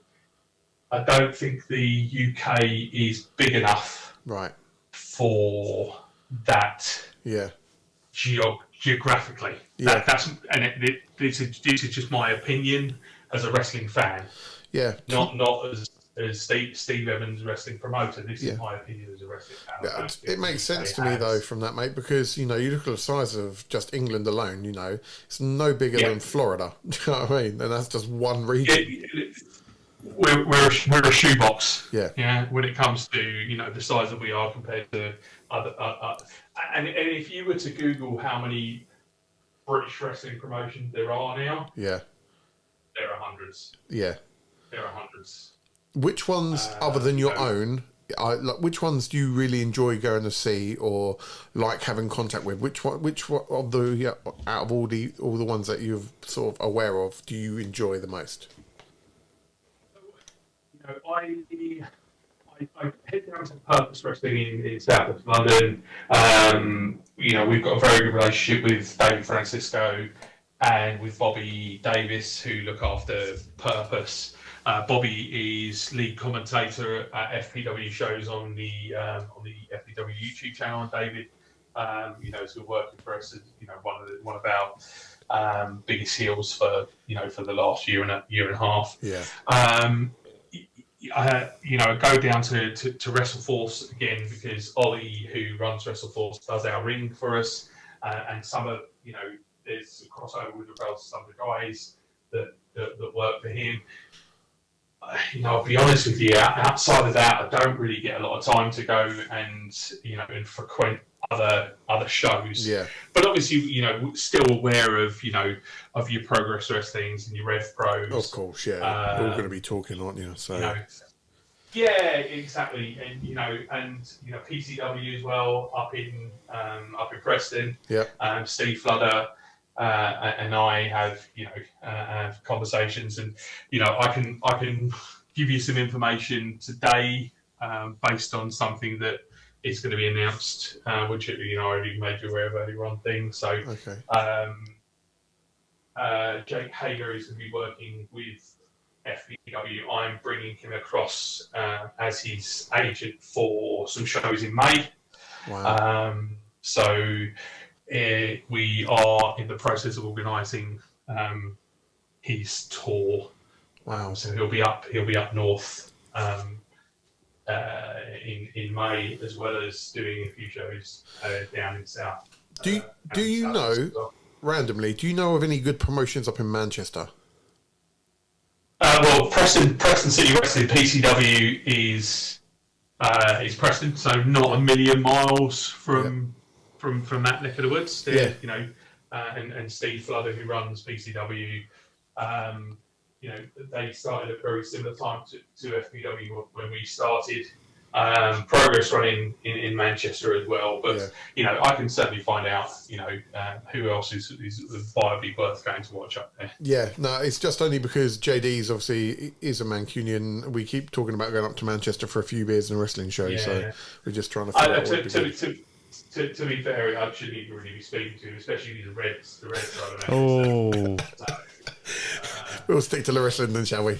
I don't think the UK is big enough, right, for that. Yeah. Geographically, yeah. This is just my opinion as a wrestling fan. Yeah. Not as Steve Evans, wrestling promoter. This is my opinion as a wrestling fan. Yeah, it makes sense to me though from that, mate, because you look at the size of just England alone. It's no bigger than Florida. Do you know what I mean? And that's just one region. We're a shoebox. Yeah. Yeah. When it comes to the size that we are compared to other. And if you were to Google how many British wrestling promotions there are now, there are hundreds. Yeah. There are hundreds. Which ones, other than your own, which ones do you really enjoy going to see or like having contact with? Which one of the out of all the ones that you're sort of aware of do you enjoy the most? I head down to Purpose Wrestling in south of London. We've got a very good relationship with David Francisco and with Bobby Davis, who look after Purpose. Bobby is lead commentator at FPW shows on the FPW YouTube channel, and David, has been working for us as one of our biggest heels for the last year and a half. Yeah. I go down to WrestleForce again because Ollie, who runs WrestleForce, does our ring for us, and some of there's a crossover with regards to some of the guys that work for him. I'll be honest with you. Outside of that, I don't really get a lot of time to go and and frequent other shows. Yeah. But obviously, still aware of of your Progress Wrestlings and your Rev Pros. Of course, yeah. We're all going to be talking, aren't you? So. Yeah, exactly, and PCW as well up in Preston. Yeah. Steve Fludder and I have conversations, and I can give you some information today based on something that is going to be announced, which I already made you aware of earlier on things. So, Okay. Jake Hager is going to be working with FPW. I'm bringing him across as his agent for some shows in May. Wow. So we are in the process of organising his tour. Wow. So he'll be up north in May, as well as doing a few shows down in south. Do you know, randomly, do you know of any good promotions up in Manchester? Well, Preston City Wrestling PCW is Preston, so not a million miles from that neck of the woods. There, and Steve Fludder, who runs PCW, they started at a very similar time to FPW when we started. Progress running in Manchester as well, but I can certainly find out who else is viably worth going to watch up there. Yeah, no, it's just only because JD's obviously is a Mancunian. We keep talking about going up to Manchester for a few beers and a wrestling show, so we're just trying to figure out what to be fair, I shouldn't even really be speaking to him, especially the Reds side of Manchester. Oh. We'll stick to the wrestling then, shall we?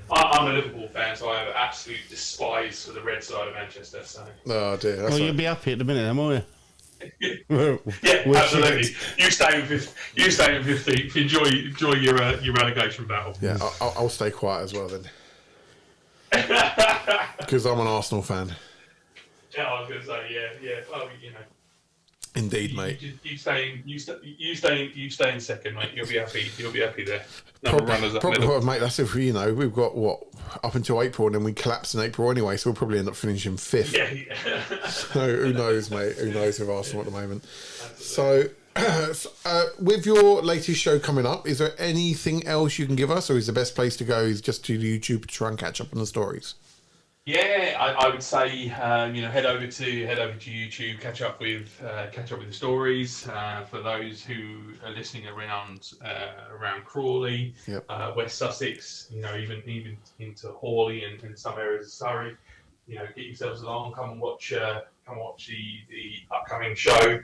I'm a Liverpool fan, so I have absolute despise for the red side of Manchester. So. Oh dear. Well, you'll be happy at the minute, then, won't you? Yeah, absolutely. You stay with 15th. Enjoy your relegation battle. Yeah, I'll stay quiet as well then, because I'm an Arsenal fan. Yeah, I was going to say, yeah. Well, Indeed, mate. You stay in second, mate. You'll be happy. You'll be happy there. Probably, mate. That's if we've got up until April, and then we collapse in April anyway. So we'll probably end up finishing 5th. Yeah. So who knows, mate? Who knows with Arsenal at the moment? So, with your latest show coming up, is there anything else you can give us, or is the best place to go is just to YouTube to try and catch up on the stories? Yeah, I would say head over to YouTube, catch up with the stories. For those who are listening around Crawley, West Sussex, even into Hawley and some areas of Surrey, get yourselves along, come and watch the upcoming show.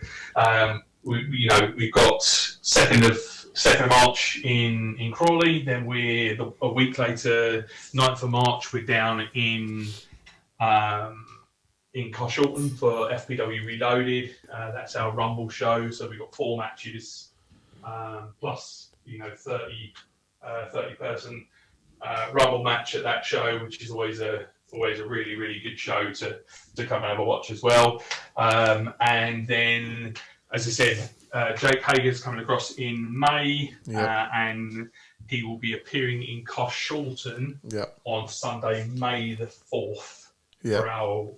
We've got 2nd of March in Crawley. Then we're a week later, 9th of March, we're down in Carshalton for FPW Reloaded. That's our Rumble show. So we've got 4 matches plus 30 person Rumble match at that show, which is always a really, really good show to come and have a watch as well. And then, as I said, Jake Hager's coming across in May, and he will be appearing in Carshalton on Sunday, May the 4th, for our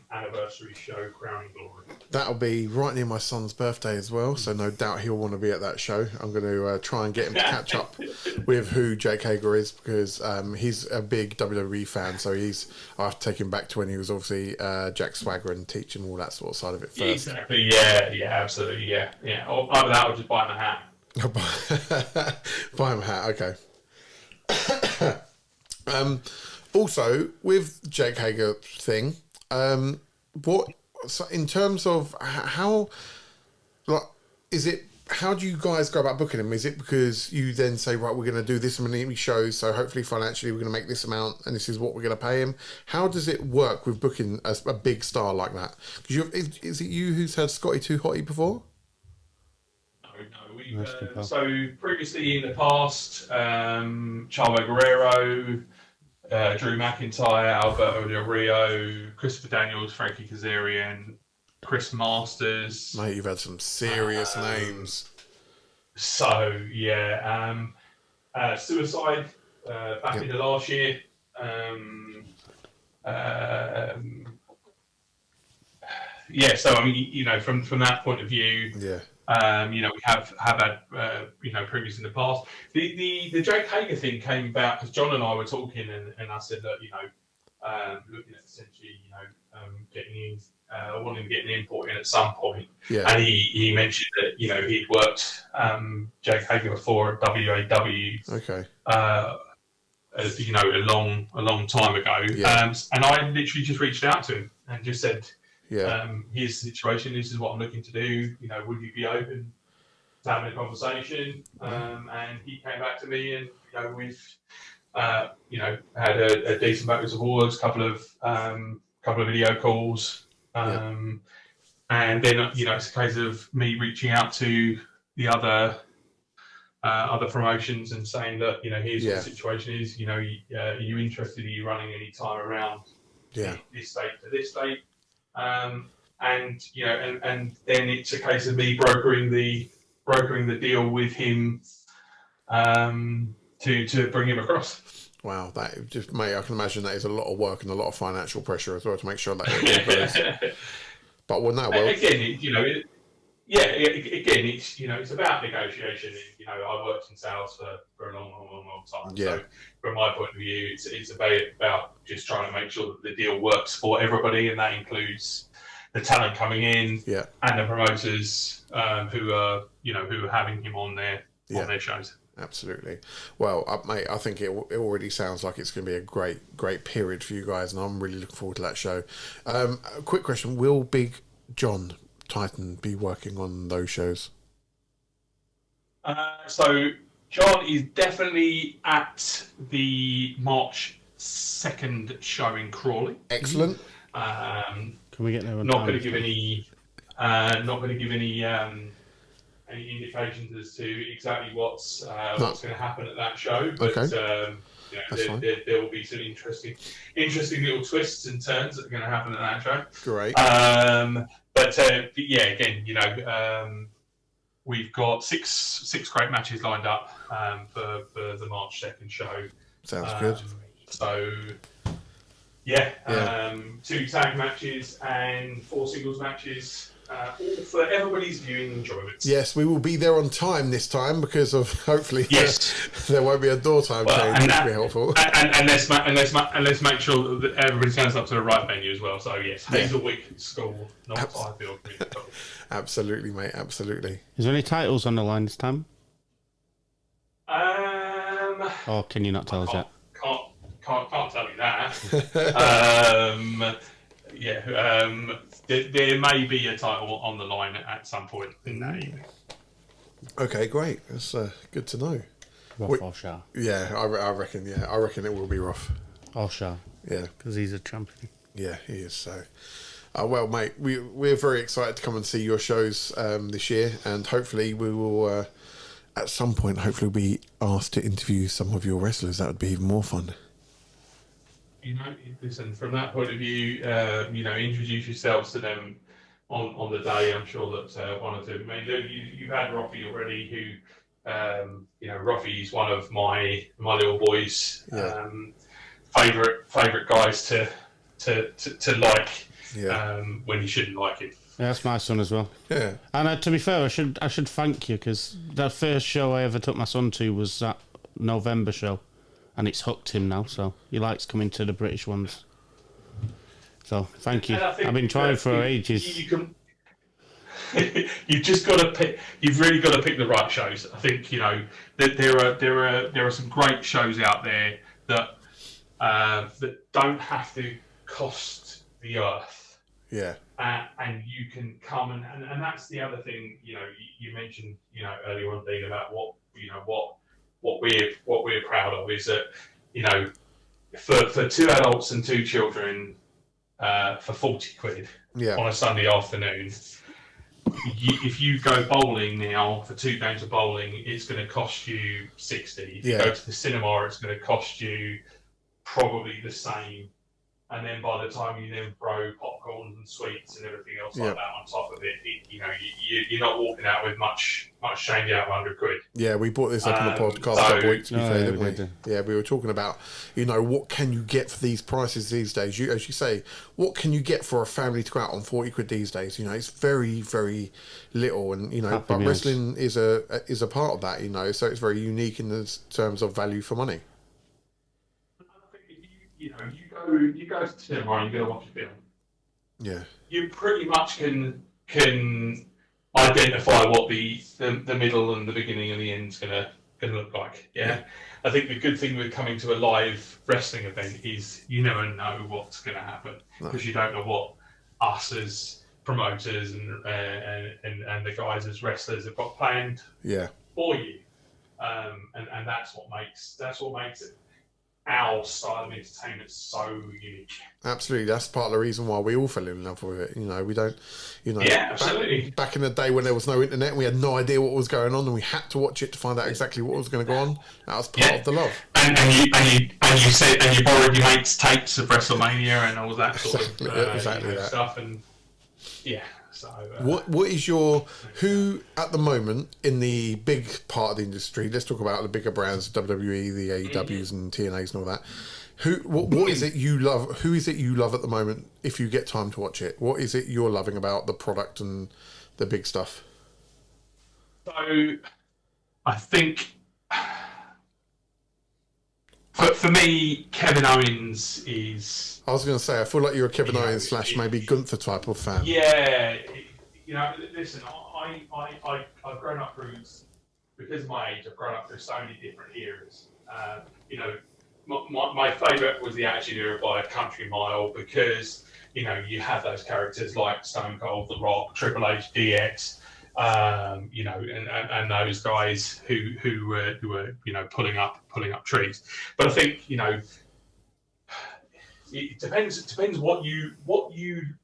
anniversary show, Crowning Glory. That'll be right near my son's birthday as well, so no doubt he'll want to be at that show. I'm going to try and get him to catch up with who Jake Hager is, because he's a big WWE fan, so I have to take him back to when he was obviously Jack Swagger and teaching all that sort of side of it first. Exactly, yeah, absolutely, yeah. Or either that or just buy him a hat. Buy him a hat, okay. Also, with Jake Hager thing, so in terms of how do you guys go about booking him? Is it because you then say, right, we're going to do this many shows, so hopefully financially we're going to make this amount, and this is what we're going to pay him? How does it work with booking a big star like that? Because is it you who's had Scotty Too Hotty before? No. So previously in the past, Chavo Guerrero, Drew McIntyre, Alberto Del Rio, Christopher Daniels, Frankie Kazarian, Chris Masters. Mate, you've had some serious names. So, Suicide back in the last year. So I mean, from that point of view, we have had previous in the past. The Jake Hager thing came about because John and I were talking, and I said that looking at essentially getting in, wanting to get an import in at some point. And he mentioned that he'd worked Jake Hager before at W.A.W. Okay. As a long time ago. And I literally just reached out to him and just said, here's the situation. This is what I'm looking to do. Would you be open to having a conversation? And he came back to me, and we've had a decent backwards and forwards, couple of video calls, and then it's a case of me reaching out to the other promotions and saying that here's what the situation is. Are you interested? Are you running any time around this date to this date? And then it's a case of me brokering the deal with him to bring him across. Wow, that just, mate, I can imagine that is a lot of work and a lot of financial pressure as well to make sure that it all goes. But when that well, again, it's about negotiation. I worked in sales for a long time. So from my point of view, it's about just trying to make sure that the deal works for everybody, and that includes the talent coming in and the promoters who are having him on their shows. Absolutely. Well, mate, I think it already sounds like it's going to be a great period for you guys, and I'm really looking forward to that show. A quick question: will Big John Titan be working on those shows? So John is definitely at the March 2nd show in Crawley. Excellent. Can we get there? Not going to give any any indications as to exactly what's going to happen at that show, but there will be some interesting little twists and turns that are going to happen at that show. Great. We've got six great matches lined up for the March 2nd show. Sounds good. So 2 tag matches and 4 singles matches. All for everybody's viewing enjoyment. Yes, we will be there on time this time because of hopefully there won't be a door time change, which would be helpful. And let's make sure that everybody turns up to the right venue as well. So yes, Hazelwick School, not Highfield Community College. Absolutely, mate. Absolutely. Is there any titles on the line this time? Or can you not tell us yet? Can't tell you that. There may be a title on the line at some point in that evening. Okay, great. That's good to know. Rough or Shah? Yeah, I reckon. Yeah, I reckon it will be Rough. Or Shah? Yeah, because he's a champion. Yeah, he is. So, well, mate, we're very excited to come and see your shows this year, and hopefully we will at some point be asked to interview some of your wrestlers. That would be even more fun. Listen, from that point of view, introduce yourselves to them on the day. I'm sure that one or two. I mean, you've had Roffy already, who, Roffy is one of my little boys' favourite guys to like when you shouldn't like it. Yeah, that's my son as well. Yeah. And to be fair, I should thank you, because that first show I ever took my son to was that November show. And it's hooked him now, so he likes coming to the British ones. So thank you. I've been trying for ages. You've just got to pick. You've really got to pick the right shows. I think that there are some great shows out there that don't have to cost the earth. Yeah. And you can come and that's the other thing. You mentioned earlier on, Dean, about what we're proud of is that for 2 adults and 2 children for 40 quid on a Sunday afternoon, if you go bowling now for 2 games of bowling, it's going to cost you 60. If you go to the cinema, it's going to cost you probably the same and then by the time you then throw popcorn and sweets and everything else like that on top of it, you're not walking out with much change out of 100 quid. Yeah, we brought this up on the podcast a couple of weeks before, didn't we? did. Yeah, we were talking about, what can you get for these prices these days? As you say, what can you get for a family to go out on 40 quid these days? It's very, very little, and but meals. wrestling is a part of that, so it's very unique in the terms of value for money. You go to cinema and you're going to watch a film. Yeah. You pretty much can identify what the middle and the beginning and the end's gonna look like. Yeah. I think the good thing with coming to a live wrestling event is you never know what's gonna happen because you don't know what us as promoters and the guys as wrestlers have got planned for you. And that's what makes it our style of entertainment so unique. Absolutely, that's part of the reason why we all fell in love with it. We don't, Yeah, absolutely. Back in the day when there was no internet, and we had no idea what was going on, and we had to watch it to find out exactly what was going to go on. That was part of the love. And you borrowed your mates' tapes of WrestleMania and all that sort of stuff, and yeah. So, what is who at the moment in the big part of the industry? Let's talk about the bigger brands, WWE, the AEWs and TNAs and all that. What is it you love? Who is it you love at the moment? If you get time to watch it, what is it you're loving about the product and the big stuff? So, I think for me, Kevin Owens is. I was going to say, I feel like you're a Kevin Owens / maybe Gunther type of fan. Yeah, listen, I've grown up through, because of my age, I've grown up through so many different eras. My favourite was the Attitude Era by a country mile because, you have those characters like Stone Cold, The Rock, Triple H, DX, and those guys who were pulling up trees. But I think it depends what you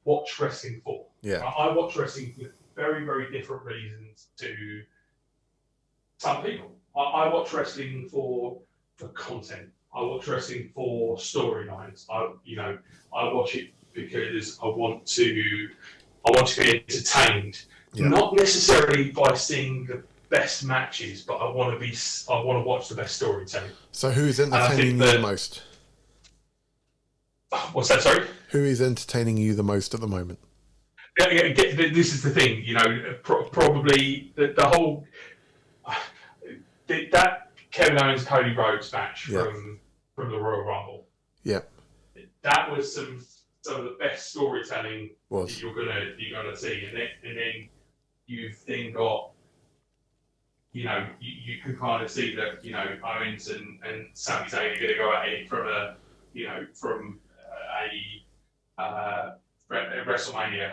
watch wrestling for. Yeah, I watch wrestling for very, very different reasons to some people. I watch wrestling for content. I watch wrestling for storylines. I watch it because I want to be entertained. Yeah. Not necessarily by seeing the best matches, but I want to watch the best storytelling. So who is entertaining you the most? What's that, sorry? Who is entertaining you the most at the moment? Yeah, this is the thing, probably the whole... that Kevin Owens-Cody Rhodes match from the Royal Rumble. Yeah. That was some of the best storytelling that you're gonna see. And then you've then got, you can kind of see that, Owens and Sami Zayn are going to go at it from a WrestleMania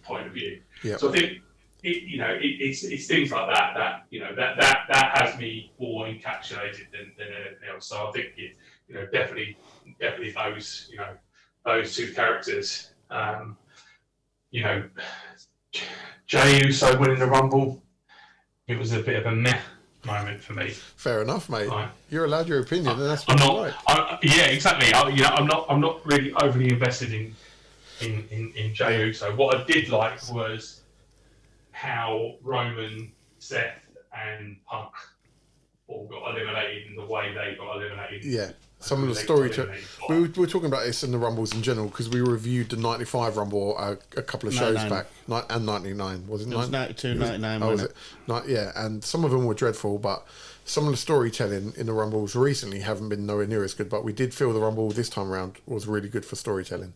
point of view. Yep. So I think it's things like that that has me more encapsulated than anything else. So I think definitely those two characters. Jey Uso winning the Rumble, it was a bit of a meh moment for me. Fair enough, mate. You're allowed your opinion, and that's I'm what not. Right. Yeah, exactly. I'm not really overly invested in Jey Uso. What I did like was how Roman, Seth, and Punk all got eliminated in the way they got eliminated. Yeah. Some of the storytelling. We were talking about this in the Rumbles in general because we reviewed the 95 Rumble a couple of shows back. And 99. Was it? It was 92, 99. Was it? Yeah, and some of them were dreadful, but some of the storytelling in the Rumbles recently haven't been nowhere near as good, but we did feel the Rumble this time around was really good for storytelling.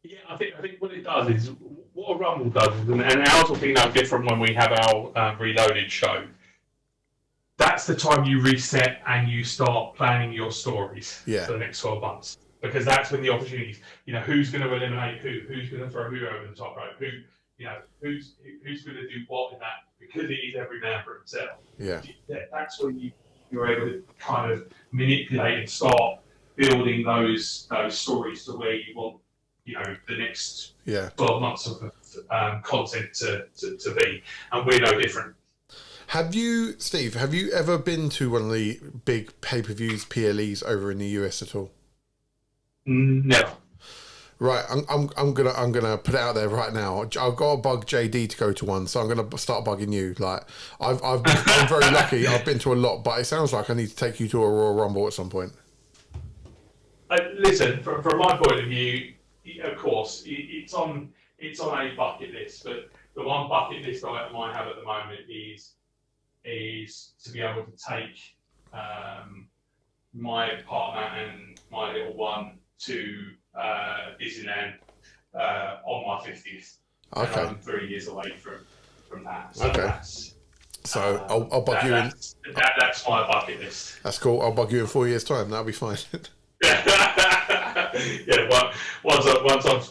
Yeah, I think what it does is, what a Rumble does, and ours will be no different when we have our Reloaded show. That's the time you reset and you start planning your stories for the next 12 months. Because that's when the opportunities, who's going to eliminate who's going to throw who over the top rope, who's going to do what in that, because it is every man for himself. Yeah. That's when you're able to kind of manipulate and start building those stories to where you want, the next 12 months of content to be. And we're no different. Steve, have you ever been to one of the big pay-per-views, PLEs, over in the US at all? Never. Right, I'm gonna put it out there right now. I've got to bug JD to go to one, so I'm gonna start bugging you. Like I'm very lucky. I've been to a lot, but it sounds like I need to take you to a Royal Rumble at some point. Listen, from my point of view, of course, it's on a bucket list. But the one bucket list item I have at the moment is to be able to take my partner and my little one to Disneyland on my 50th. Okay. And I'm 3 years away from that. So Okay. So I'll bug you in. That's my bucket list. That's cool. I'll bug you in 4 years' time. That'll be fine. Yeah, well, once I've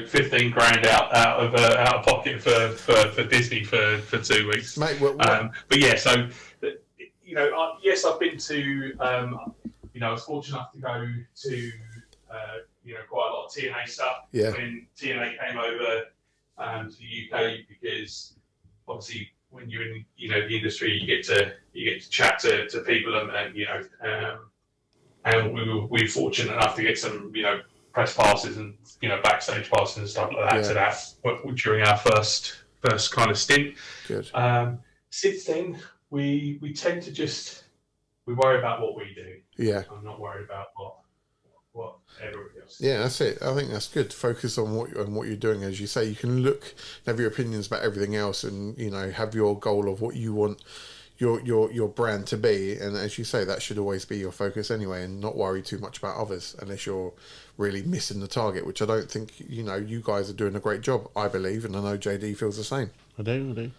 15 grand out of pocket for Disney for 2 weeks, Mate. But yeah, so yes, I've been to I was fortunate enough to go to quite a lot of TNA stuff when TNA came over to the UK, because obviously when you're in the industry, you get to chat to people and we were fortunate enough to get some press passes and backstage passes and stuff like that to that during our first kind of stint. Good. Since then, we tend to we worry about what we do. Yeah. I'm not worried about what everybody else. Yeah, that's it. I think that's good. Focus on what you're doing. As you say, you can have your opinions about everything else, and have your goal of what you want your brand to be. And as you say, that should always be your focus anyway, and not worry too much about others unless you're really missing the target, which I don't think. You guys are doing a great job, I believe, and I know JD feels the same. I do.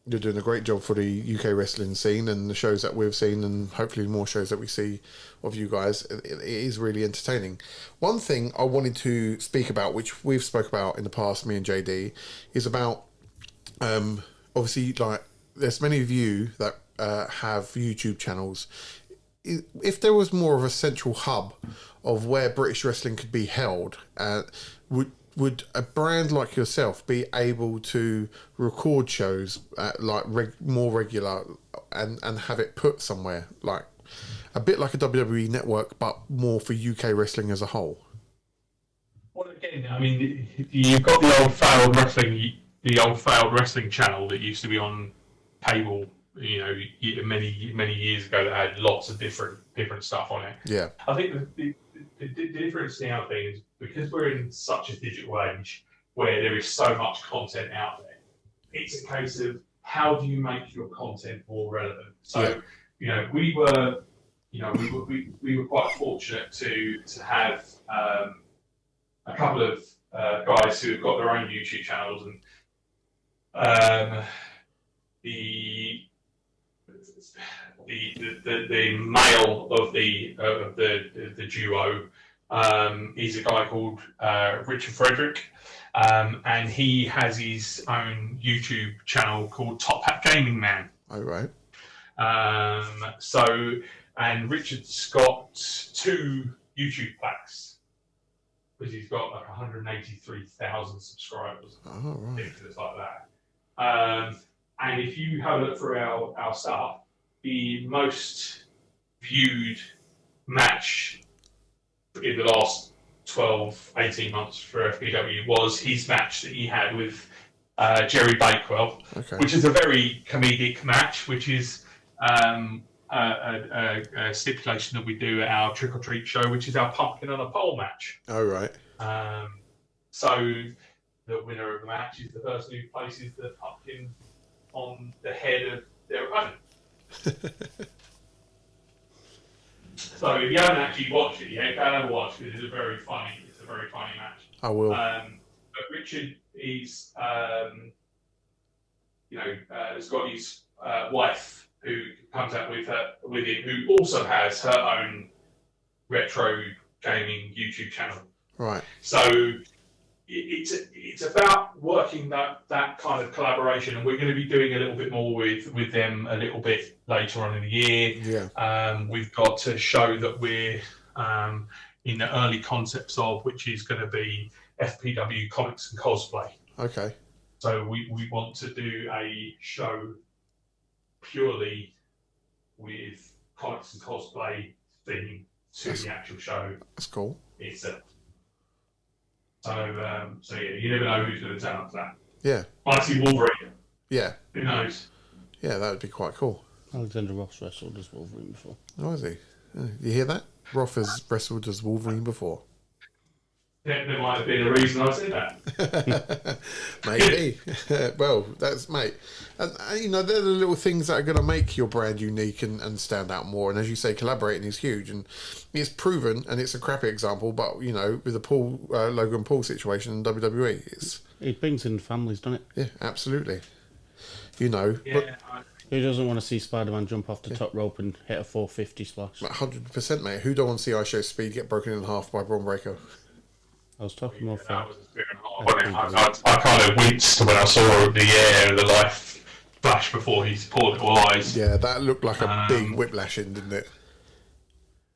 You're doing a great job for the UK wrestling scene and the shows that we've seen, and hopefully more shows that we see of you guys. It is really entertaining. One thing I wanted to speak about, which we've spoke about in the past, me and JD, is about obviously, like, there's many of you that have YouTube channels. If there was more of a central hub of where British wrestling could be held, would a brand like yourself be able to record shows more regular and have it put somewhere, like a bit like a WWE network, but more for UK wrestling as a whole? Well, again, I mean, you've got the old failed wrestling channel that used to be on cable, many years ago, that had lots of different stuff on it. Yeah, I think the difference now is, because we're in such a digital age where there is so much content out there, it's a case of how do you make your content more relevant. So, we were quite fortunate to have a couple of guys who have got their own YouTube channels, and the male of the duo is a guy called Richard Frederick, and he has his own YouTube channel called Top Hat Gaming Man. oh right. And Richard's got 2 YouTube plaques, because he's got like 183,000 subscribers, things like that. And if you have a look through our stuff, the most viewed match in the last 12, 18 months for FPW was his match that he had with Jerry Bakewell, which is a very comedic match, which is a stipulation that we do at our Trick or Treat show, which is our pumpkin on a pole match. Oh, right. So the winner of the match is the person who places the pumpkin on the head of their opponent. So if you haven't actually watched it yet, go and have a watch, because it's a very funny match. I will. But Richard is, has got his wife who comes out with him, who also has her own retro gaming YouTube channel. Right. So it's about working that kind of collaboration, and we're going to be doing a little bit more with them a little bit later on in the year. Yeah. We've got a show that we're in the early concepts of, which is going to be FPW comics and cosplay. Okay. So we want to do a show purely with comics and cosplay theme to the actual show. That's cool. itself. So yeah, you never know who's going to turn up to that. Yeah. Might see Wolverine. Yeah. Who knows? Yeah, that would be quite cool. Alexander Ross wrestled as Wolverine before. Oh, is he? Yeah. You hear that? Roth has wrestled as Wolverine before. There might have been a reason I said that. Maybe. Well, that's mate. And you know, they're the little things that are going to make your brand unique and stand out more. And as you say, collaborating is huge, and it's proven. And it's a crappy example, but you know, with the Logan Paul situation in WWE, it's It brings in families, doesn't it? yeah, absolutely. You know, Yeah, Who doesn't want to see Spider-Man jump off the top rope and hit a 450 splash? 100%, mate. Who don't want to see Ice Show Speed get broken in half by Braun Breaker? I was talking more for that was a spear and a half, wasn't it? I kind of winced when I saw the air and the life flash before his poor little eyes. Yeah, that looked like a big whiplashing, didn't it?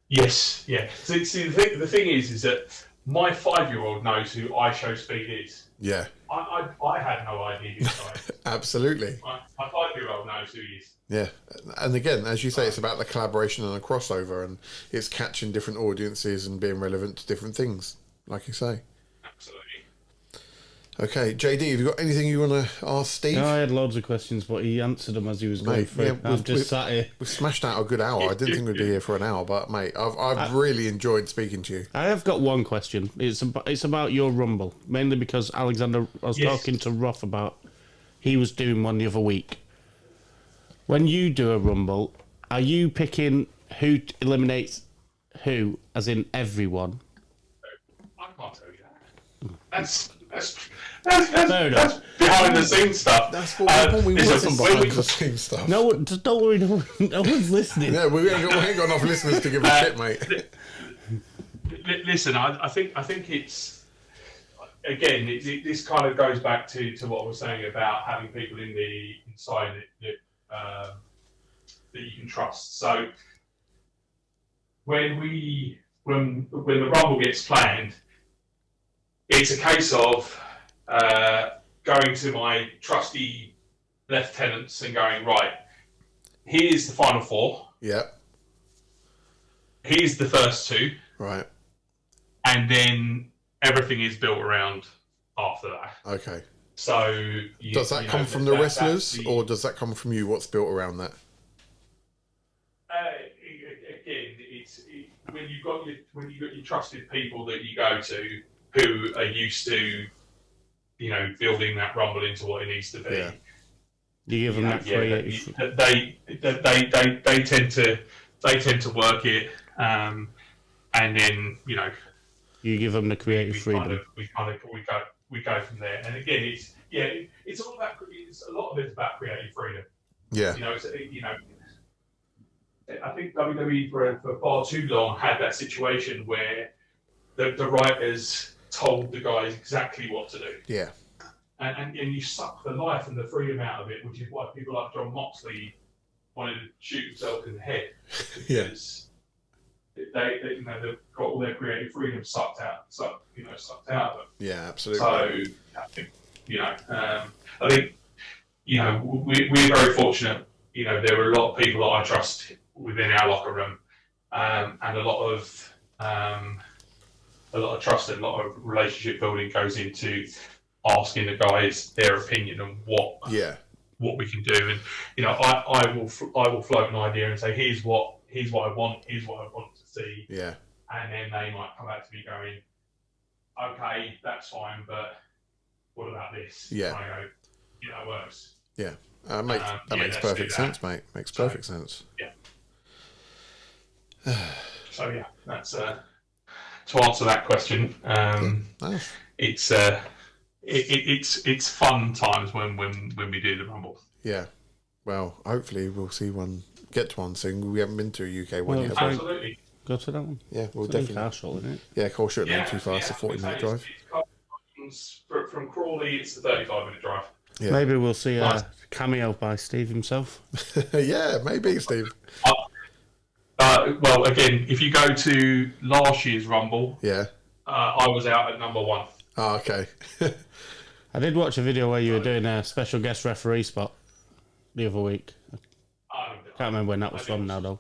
Yes, yeah. So, see, the thing is that my 5-year-old knows who I Show Speed is. Yeah, I had no idea who this guy is. absolutely. My 5-year-old knows who he is. Yeah, and again, as you say, it's about the collaboration and the crossover, and it's catching different audiences and being relevant to different things, like you say. Absolutely. Okay, JD, have you got anything you want to ask Steve? No, I had loads of questions, but he answered them as he was going Mate, through. yeah, I've just sat here. We've smashed out a good hour. I didn't think we'd be here for an hour, but mate, I've really enjoyed speaking to you. I have got one question. It's about your Rumble, mainly because Alexander, I was talking to Roth about, he was doing one the other week. When you do a Rumble, are you picking who eliminates who, as in everyone? I can't tell you that. That's Fair enough. behind the scenes stuff. That's what we want some behind the scenes stuff. No, don't worry, no one's listening. Yeah, we ain't got enough listeners to give a shit, mate. Listen, I think it's again. This kind of goes back to what I was saying about having people inside that you can trust. So when the Rumble gets planned, it's a case of going to my trusty lieutenants and going, right, here's the final 4. Yeah. Here's the first 2. Right. And then everything is built around after that. Okay. So does that come from the wrestlers, or does that come from you? What's built around that? Again, when you've got your trusted people that you go to who are used to, building that Rumble into what it needs to be. Yeah. You give them that free. They tend to work it, and then you give them the creative freedom. We go from there. And again, it's all about. A lot of it's about creative freedom. Yeah. I think WWE for far too long had that situation where the writers told the guys exactly what to do. Yeah. And you suck the life and the freedom out of it, which is why people like John Moxley wanted to shoot himself in the head, because they've got all their creative freedom sucked out of them. Yeah, absolutely. So I think we're very fortunate. There are a lot of people that I trust within our locker room, and a lot of trust and a lot of relationship building goes into asking the guys their opinion on what we can do. And I will float an idea and say, here's what I want to see. Yeah. And then they might come back to me going, okay, that's fine, but what about this? Yeah. And I go, it works. Yeah. That makes perfect sense, mate. Makes perfect sense. Yeah. So yeah, that's to answer that question. It's fun times when we do the Rumble. Yeah. Well, hopefully we'll get to one soon. We haven't been to a UK one yet. Absolutely. Go to that one. Yeah, we'll It's definitely. car short, isn't it? Yeah, Cole shouldn't be too fast. A 40-minute drive. From Crawley, it's a 35-minute drive. Yeah. Maybe we'll see a cameo by Steve himself. Yeah, maybe, Steve. Well, again, if you go to last year's Rumble, I was out at number 1. Oh, okay. I did watch a video where you were doing a special guest referee spot the other week. Can't remember when that was from now, though.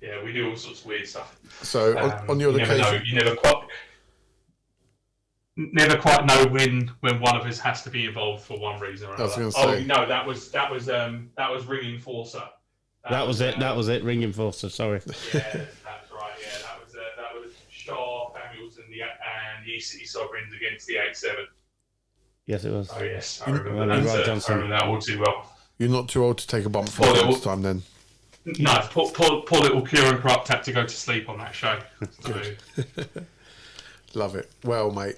yeah, we do all sorts of weird stuff. So on your you never know. occasion, You never quite know when one of us has to be involved for one reason or I was another. gonna say. No, that was Ring Enforcer. That was it. That was it. Ring Enforcer. Sorry. Yeah, that's right. Yeah, that was Shaw, Samuels, and the East City Sovereigns against the 8-7. Yes, it was. Oh yes, I Well, remember that. Rod Johnson. I remember that all too well. You're not too old to take a bump from time to time, then. No, poor little Kieran Krupp had to go to sleep on that show. So, Love it. Well, mate.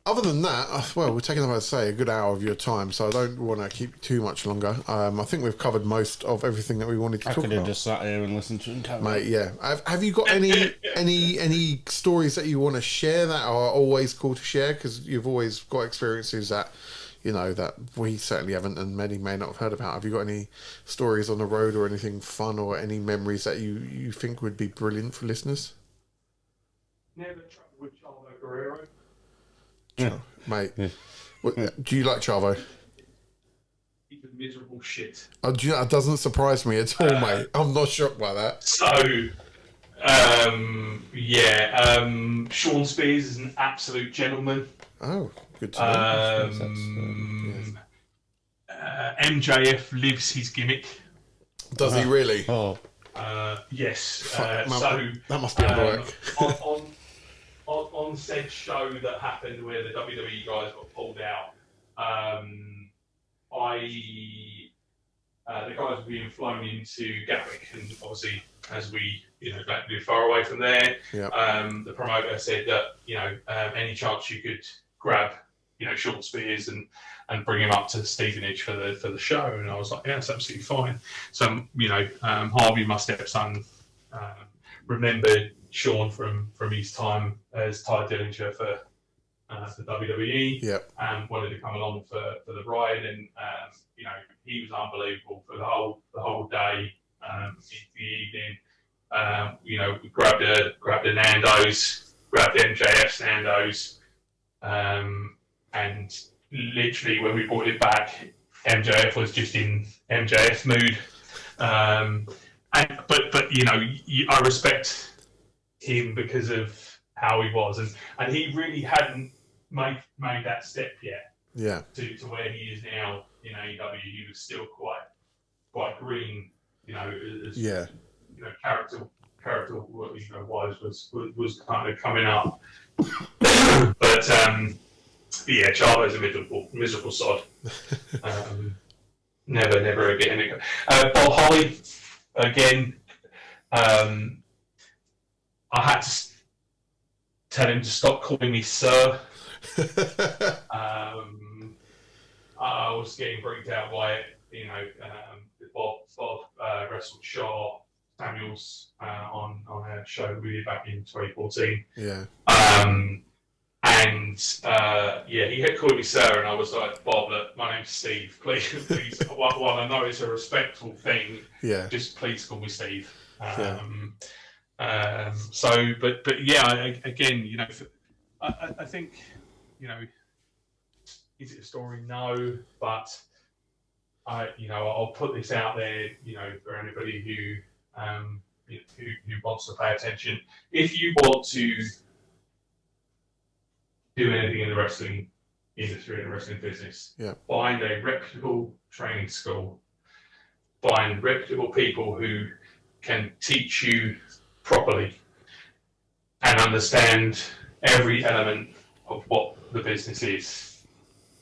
Other than that, well, we're taking, about a good hour of your time, so I don't want to keep you too much longer. I think we've covered most of everything that we wanted to I talk could have about. just sat here and listened to him. Mate, yeah. Have you got any stories that you want to share that are always cool to share? Because you've always got experiences that, that we certainly haven't and many may not have heard about. Have you got any stories on the road or anything fun or any memories that you think would be brilliant for listeners? never trouble with Chavo Guerrero. Mate, do you like Chavo? He's a miserable shit. Oh, that doesn't surprise me at all, mate. I'm not shocked by that. So, Sean Spears is an absolute gentleman. Oh, good to know. MJF lives his gimmick. Does he really? Oh, yes. That must be work. On said show that happened where the WWE guys got pulled out, the guys were being flown into Gatwick, and obviously, as we don't live far away from there, the promoter said that any chance you could grab Sean Spears and bring him up to Stevenage for the show, and I was like, yeah, that's absolutely fine. So Harvey, my stepson, remembered Sean from his time as Ty Dillinger for WWE. Yep. And wanted to come along for the ride, and he was unbelievable for the whole day, into the evening. We grabbed a Nando's, grabbed MJF's Nando's, and literally when we brought it back, MJF was just in MJF mood. I respect him because of how he was, and he really hadn't made that step yet. Yeah. To where he is now in AEW, he was still quite green. Character wise was kind of coming up. But Chavo's a miserable sod. Never again. Bob Holly, again. I had to tell him to stop calling me sir. I was getting freaked out by it. Bob wrestled Shaw Samuels on a show we did back in 2014. Yeah. He had called me sir, and I was like, Bob, look, my name's Steve. Please. While I know it's a respectful thing, just please call me Steve. I think, is it a story? No, but I'll put this out there, for anybody who wants to pay attention. If you want to do anything in the wrestling industry and the wrestling business, find a reputable training school, find reputable people who can teach you properly and understand every element of what the business is,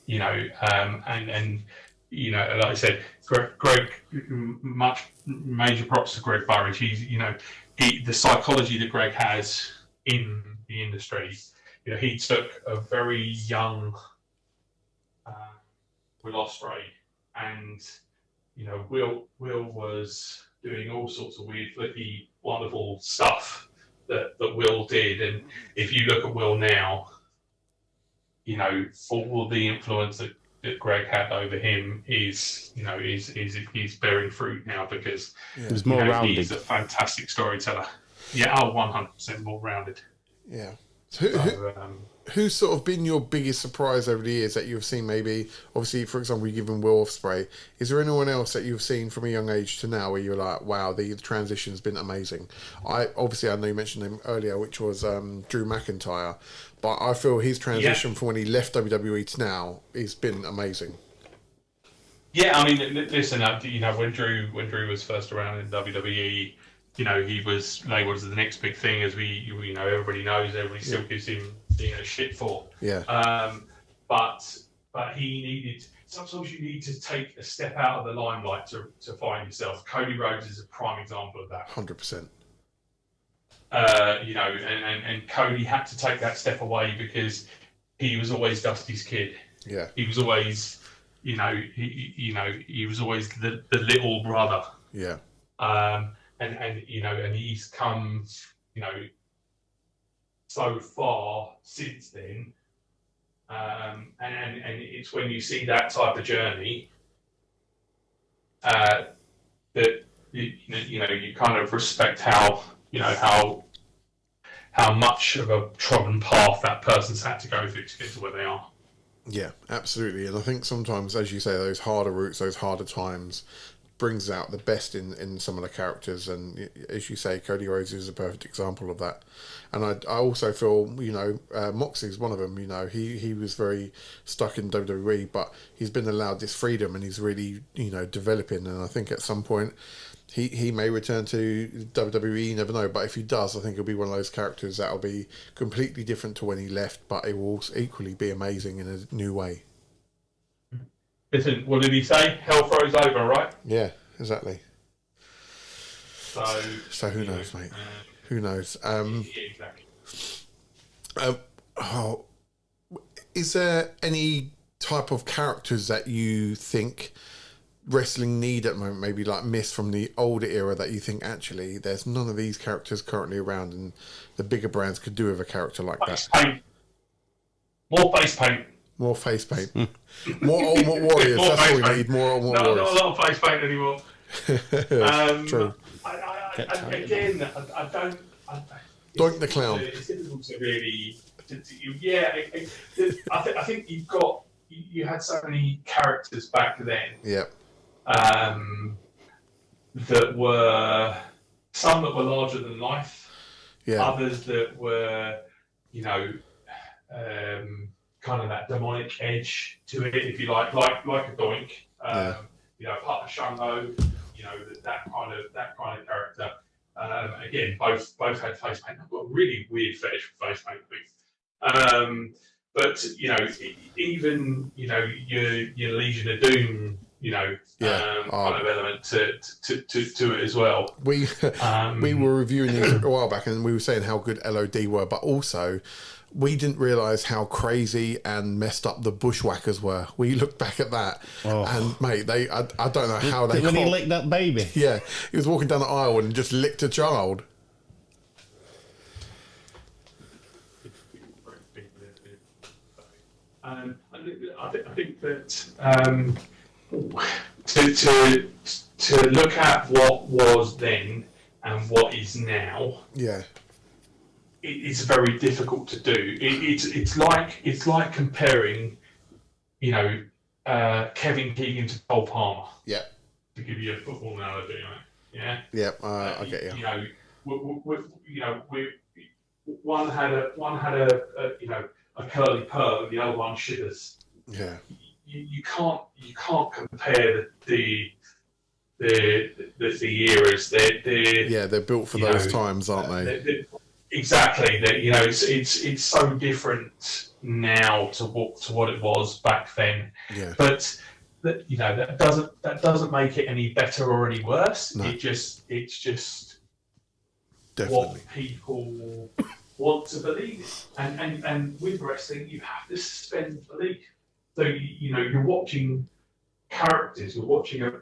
like I said, Greg, much major props to Greg Burridge. The psychology that Greg has in the industry. He took a very young Will Ospreay, and Will was doing all sorts of weird, flippy, wonderful stuff that Will did. And if you look at Will now, all the influence that Greg had over him is bearing fruit now, because he's more rounded. He's a fantastic storyteller. Yeah, 100% more rounded. Yeah. who's sort of been your biggest surprise over the years that you've seen? Maybe, obviously, for example, you've given Will Ospreay. Is there anyone else that you've seen from a young age to now where you're like, wow, the transition's been amazing? I know you mentioned him earlier, which was Drew McIntyre, but I feel his transition from when he left WWE to now has been amazing. Yeah, I mean, listen, when Drew was first around in WWE, he was labelled as the next big thing, as everybody knows, everybody still gives him shit for. Yeah. But he needed. Sometimes you need to take a step out of the limelight to find yourself. Cody Rhodes is a prime example of that. 100%. And Cody had to take that step away because he was always Dusty's kid. Yeah. He was always, he was always the little brother. Yeah. And he's come, so far since then. And it's when you see that type of journey that you kind of respect how much of a trodden path that person's had to go through to get to where they are. Yeah, absolutely. And I think sometimes, as you say, those harder routes, those harder times brings out the best in some of the characters. And as you say, Cody Rhodes is a perfect example of that. And I also feel, Moxley's one of them. He was very stuck in WWE, but he's been allowed this freedom and he's really, developing. And I think at some point he may return to WWE, you never know. But if he does, I think he'll be one of those characters that'll be completely different to when he left, but it will equally be amazing in a new way. Listen, what did he say? Hell froze over, right? Yeah, exactly. So who knows, mate? Who knows? Yeah, exactly. Is there any type of characters that you think wrestling need at the moment, maybe like miss from the older era, that you think actually there's none of these characters currently around and the bigger brands could do with a character like face that? Paint. More face paint. More face paint. More Ultimate Warriors. More That's face all we paint. need. More Ultimate Not Warriors. a lot of face paint anymore. True. I don't. Doink the Clown. It's difficult to really. I think you had so many characters back then. Yep. That were some that were larger than life. Yeah. Others that were, kind of that demonic edge to it, if you like a Doink. Part of Shango, that kind of character. Again, both had face paint. I've got a really weird fetish for face paint. But even your Legion of Doom, kind of element to it as well. We were reviewing these a while back, and we were saying how good LOD were, but also we didn't realise how crazy and messed up the Bushwhackers were. We looked back at that, and mate, I don't know how they. When he licked that baby. Yeah, he was walking down the aisle and just licked a child. I think that to look at what was then and what is now, it's very difficult to do. It's like comparing, Kevin Keegan to Cole Palmer. Yeah. To give you a football analogy, right? Yeah. Yeah, I get you. One had a curly pearl, the other one shivers. Yeah. You can't compare the eras. They're built for those times, aren't they? Exactly. It's so different now to what it was back then. Yeah. But that doesn't make it any better or any worse. No. It's just Definitely what people want to believe, and with wrestling you have to suspend belief. So you're watching characters, you're watching a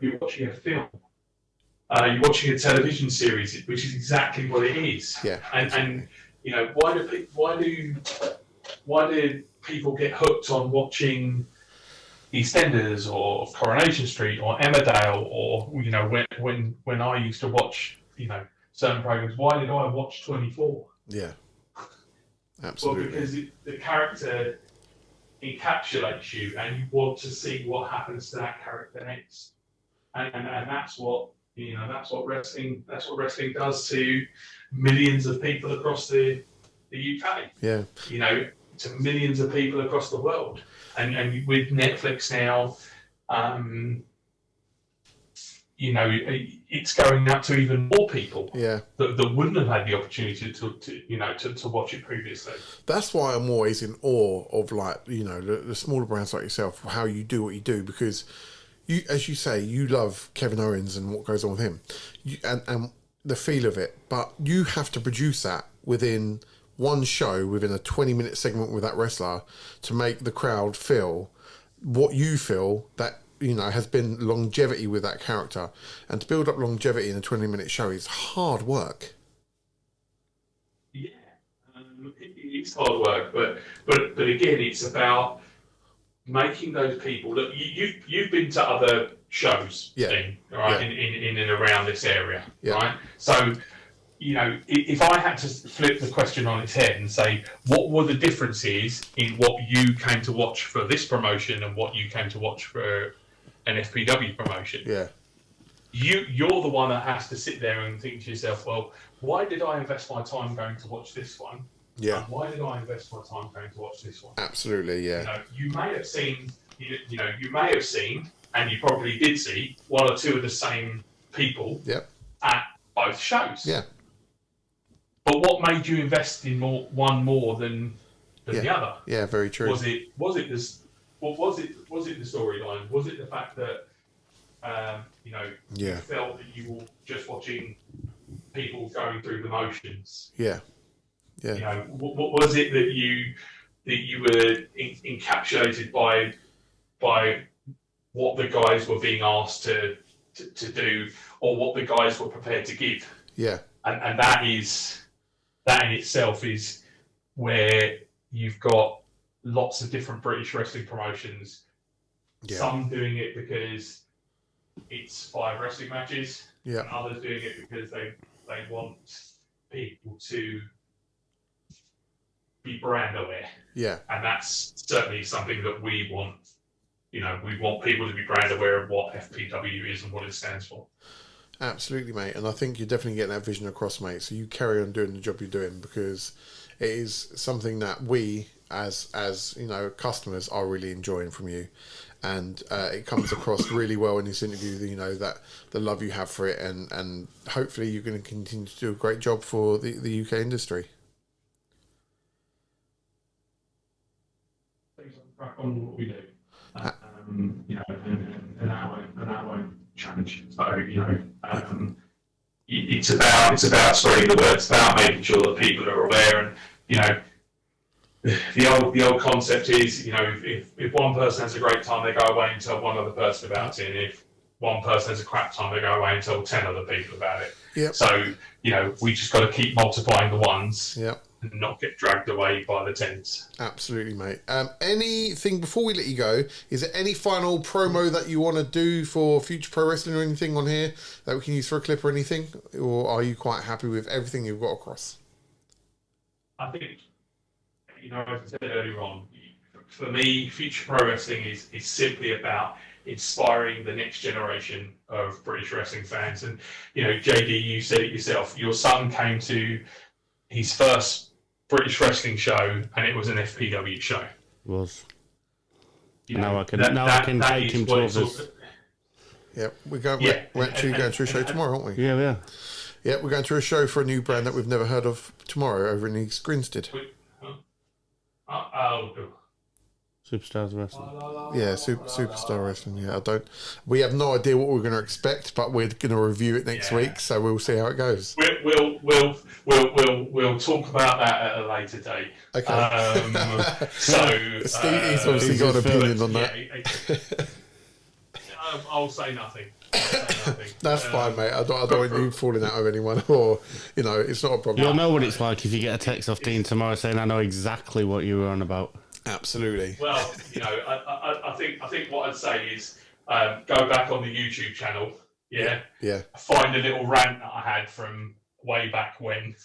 film, you're watching a television series, which is exactly what it is. Yeah. And why do people get hooked on watching EastEnders or Coronation Street or Emmerdale, or when I used to watch certain programs? Why did I watch 24? Yeah. Absolutely. Well, because the character encapsulates you, and you want to see what happens to that character next. And that's what that's what wrestling does to millions of people across the UK. Yeah. To millions of people across the world. And with Netflix now, it's going out to even more people. Yeah. That wouldn't have had the opportunity to watch it previously. That's why I'm always in awe of the smaller brands like yourself, how you do what you do, because you, as you say, you love Kevin Owens and what goes on with him, and the feel of it, but you have to produce that within one show, within a 20-minute segment with that wrestler, to make the crowd feel what you feel, that has been longevity with that character, and to build up longevity in a 20-minute show is hard work. Yeah, it's hard work, but again, it's about making those people look. You've been to other shows, right? Yeah. In and around this area, right? So, if I had to flip the question on its head and say, what were the differences in what you came to watch for this promotion and what you came to watch for an FPW promotion? Yeah. You're the one that has to sit there and think to yourself, well, why did I invest my time going to watch this one? Yeah. And why did I invest my time going to watch this one? Absolutely, yeah. You may have seen, and you probably did see one or two of the same people at both shows. Yeah. But what made you invest in one more than the other? Yeah, very true. Was it the storyline? Was it the fact that you felt that you were just watching people going through the motions? Yeah. Yeah. What was it that you were encapsulated by what the guys were being asked to do, or what the guys were prepared to give? Yeah. And that in itself is where you've got lots of different British wrestling promotions. Yeah. Some doing it because it's 5 wrestling matches, and others doing it because they want people to be brand aware. Yeah. And that's certainly something that we want. We want people to be brand aware of what FPW is and what it stands for. Absolutely, mate. And I think you're definitely getting that vision across, mate. So you carry on doing the job you're doing, because it is something that we, as customers, are really enjoying from you. And it comes across really well in this interview, that the love you have for it, and hopefully you're going to continue to do a great job for the UK industry. Crack on what we do, and that won't change. So it's about spreading the word. It's about making sure that people are aware. And the old concept is, if one person has a great time, they go away and tell one other person about it. And if one person has a crap time, they go away and tell 10 other people about it. Yep. So we just got to keep multiplying the ones. Yep. And not get dragged away by the tens. Absolutely, mate. Anything before we let you go? Is there any final promo that you want to do for Future Pro Wrestling or anything on here that we can use for a clip or anything? Or are you quite happy with everything you've got across? I think, as I said earlier on, for me, Future Pro Wrestling is simply about inspiring the next generation of British wrestling fans. And, JD, you said it yourself. Your son came to his first British wrestling show, and it was an FPW show. It was. Now I can take him to others. Yeah, we're actually going to a show tomorrow, aren't we? Yeah, we are. Yeah, we're going to a show for a new brand that we've never heard of tomorrow over in East Grinstead. Superstars Wrestling. Yeah, Superstar Wrestling. Yeah, we have no idea what we're going to expect, but we're going to review it next week, so we'll see how it goes. We'll talk about that at a later date. Okay. So Steve's obviously got an opinion on that. I'll say nothing. That's fine, mate. I don't want you falling out with anyone, or it's not a problem. You'll know what it's like if you get a text off Dean tomorrow saying, "I know exactly what you were on about." Absolutely. Well, I think what I'd say is go back on the YouTube channel. Yeah. Yeah. Find a little rant that I had from way back when.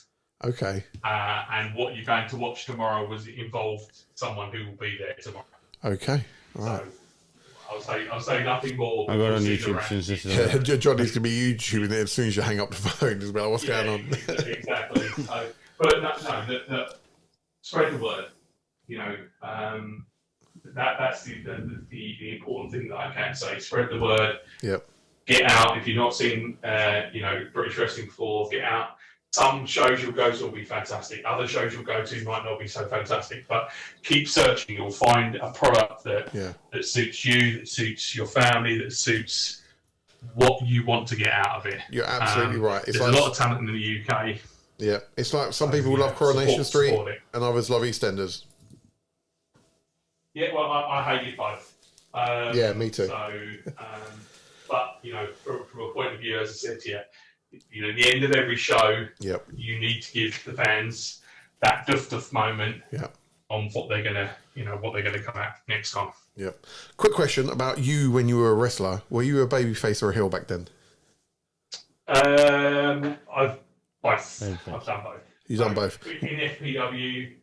Okay. And what you're going to watch tomorrow was involved someone who will be there tomorrow. Okay. All right. So I'll say nothing more. I got You'll on see the YouTube rant. since this is Yeah, Johnny's gonna be YouTubing it as soon as you hang up the phone. He's like, what's going on? Exactly. So, but no, spread the word. You know, that's the important thing that I can say. Spread the word. Yep. Get out. If you've not seen, British wrestling before, get out. Some shows you'll go to will be fantastic. Other shows you'll go to might not be so fantastic. But keep searching. You'll find a product that suits you, that suits your family, that suits what you want to get out of it. You're absolutely right. There's a lot of talent in the UK. Yeah, it's like some people love Coronation Street support it. and others love EastEnders. Yeah, well, I hate it both. Yeah, me too. So, but from a point of view, as I said to you, at the end of every show, you need to give the fans that duff moment on what they're gonna come out next time. Yep. Quick question about you when you were a wrestler. Were you a babyface or a heel back then? I've done both. You've done both. In FPW,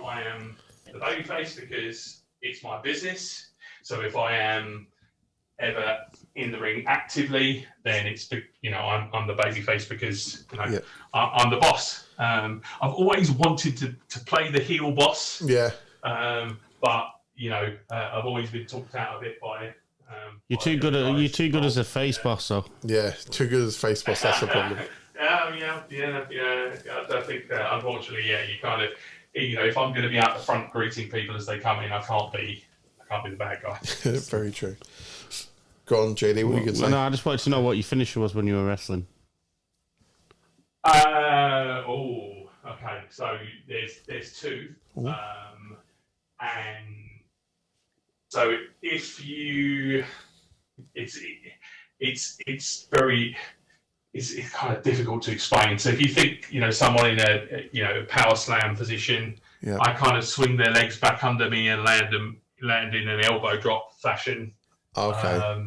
I am the babyface because it's my business. So if I am ever in the ring actively, then it's I'm the babyface because I'm the boss. I've always wanted to play the heel boss. Yeah. But I've always been talked out of it by. You're too good as a face boss, though. Yeah, too good as face boss. That's the problem. Yeah. I think unfortunately, you kind of, if I'm going to be out the front greeting people as they come in, I can't be the bad guy. Very true. Go on, JD. What are you going to say? No, I just wanted to know what your finisher was when you were wrestling. Okay. So there's two, and so if you, it's kind of difficult to explain. So if you think someone in a power slam position, I kind of swing their legs back under me and land in an elbow drop fashion. Okay.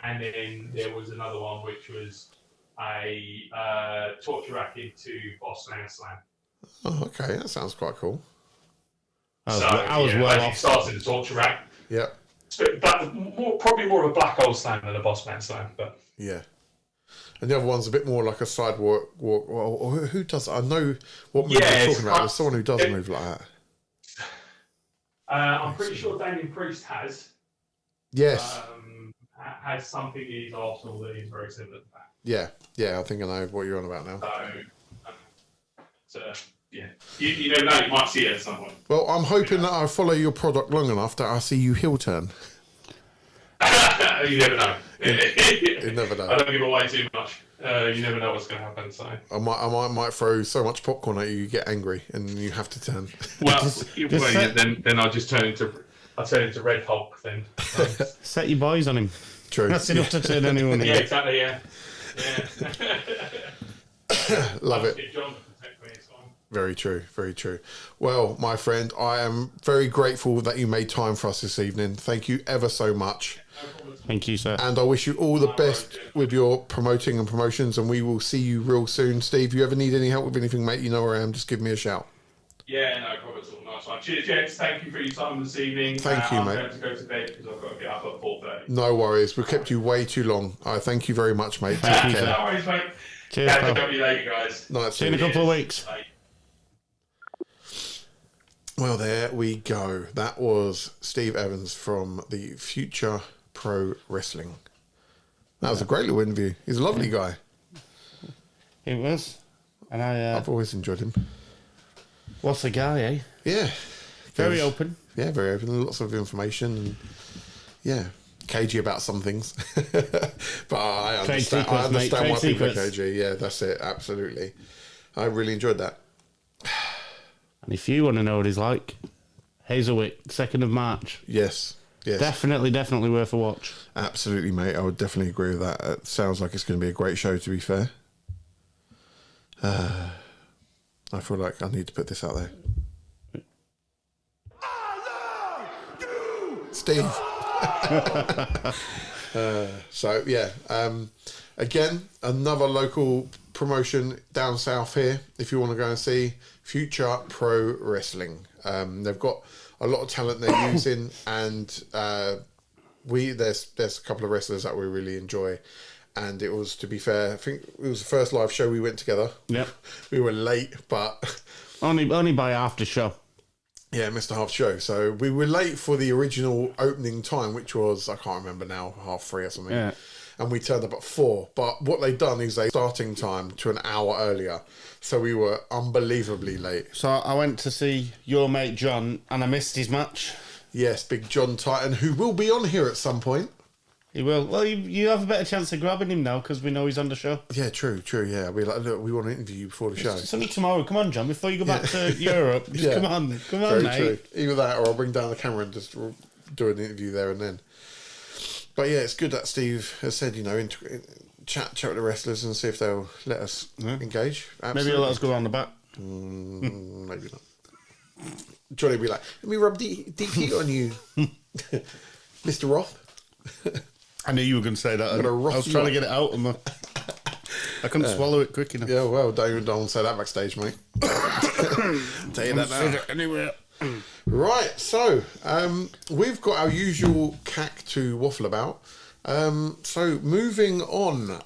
And then there was another one which was a torture rack into boss man slam. Oh, okay. That sounds quite cool. I was well off. Started the torture rack. Yeah. But probably more of a black hole slam than a boss man slam. But yeah. And the other one's a bit more like a sidewalk. Or who does? I know what move you're talking about. There's someone who does a move like that. I'm pretty sure Damien Priest has. Yes. Has something in his arsenal that is very similar to that. Yeah. I think I know what you're on about now. So yeah, you never know. You might see it at some point. Well, I'm hoping that I follow your product long enough that I see you heel turn. You never know. You never know. Uh, I don't give away too much. You never know what's going to happen. So I might throw so much popcorn at you, you get angry, and you have to turn. Well, then I'll just turn into Red Hulk. Then set your boys on him. True. That's enough to turn anyone. Yeah, exactly. Yeah. Love it. Get John to protect me, it's fine. Very true, very true. Well, my friend, I am very grateful that you made time for us this evening. Thank you ever so much. Thank you, sir. And I wish you all the best with your promoting and promotions, and we will see you real soon. Steve, you ever need any help with anything, mate, you know where I am. Just give me a shout. Yeah, no problem at all. Nice one. Cheers, gents. Thank you for your time this evening. Thank you, mate. I'm going to go to bed because I've got to get up at 4:30. No worries. We've kept you way too long. I thank you very much, mate. Take care. No worries, mate. Cheers, Catch pal. up with you later, guys. Nice. See you in a couple of weeks. Bye. Well, there we go. That was Steve Evans from the Future Pro Wrestling. That was a great little interview. He's a lovely guy. It was. And I've always enjoyed him. what's a guy, eh? Yeah. Very open. Yeah, very open. Lots of information. And yeah. Cagey about some things. But I understand, why people are cagey. Yeah, that's it. Absolutely. I really enjoyed that. And if you want to know what he's like, Hazelwick, 2nd of March. Yes. Yes. Definitely worth a watch. Absolutely, mate. I would definitely agree with that. It sounds like it's going to be a great show, to be fair. I feel like I need to put this out there. Steve. So, yeah. Again, another local promotion down south here if you want to go and see Future Pro Wrestling. They've got a lot of talent they're using, and there's a couple of wrestlers that we really enjoy. And it was, to be fair, I think it was the first live show we went together. Yep. We were late, but only by half the show. Yeah, missed a half show. So we were late for the original opening time, which was, I can't remember now, 3:30 or something. Yeah. And we turned up at 4. But what they've done is they starting time to an hour earlier. So we were unbelievably late. So I went to see your mate John, and I missed his match. Yes, Big John Titan, who will be on here at some point. He will. Well, you have a better chance of grabbing him now because we know he's on the show. Yeah, true, yeah. I'll be like, look, we want to interview you before the show. It's only tomorrow. Come on, John, before you go back to Europe. Just come on, Very mate. true. Either that or I'll bring down the camera and just do an interview there and then. But yeah, it's good that Steve has said, chat with the wrestlers and see if they'll let us engage. Absolutely. Maybe he'll let us go around the back. Maybe not. Johnny will be like, let me rub deep heat on you, Mr. Roth. I knew you were going to say that. I was trying to get it out of my... I couldn't swallow it quick enough. Yeah, well, don't say that backstage, mate. Tell you that now. Anyway. Right, so we've got our usual cack to waffle about. So moving on,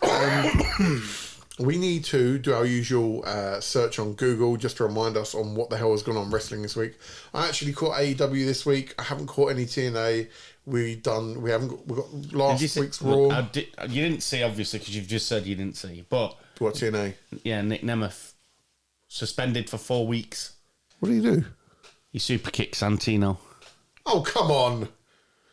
we need to do our usual search on Google just to remind us on what the hell has gone on wrestling this week. I actually caught AEW this week. I haven't caught any TNA. We got last week's Raw. You didn't see, obviously, because you've just said you didn't see. But what, TNA? Yeah, Nick Nemeth suspended for 4 weeks. What do you do? He super kicked Santino. Oh, come on.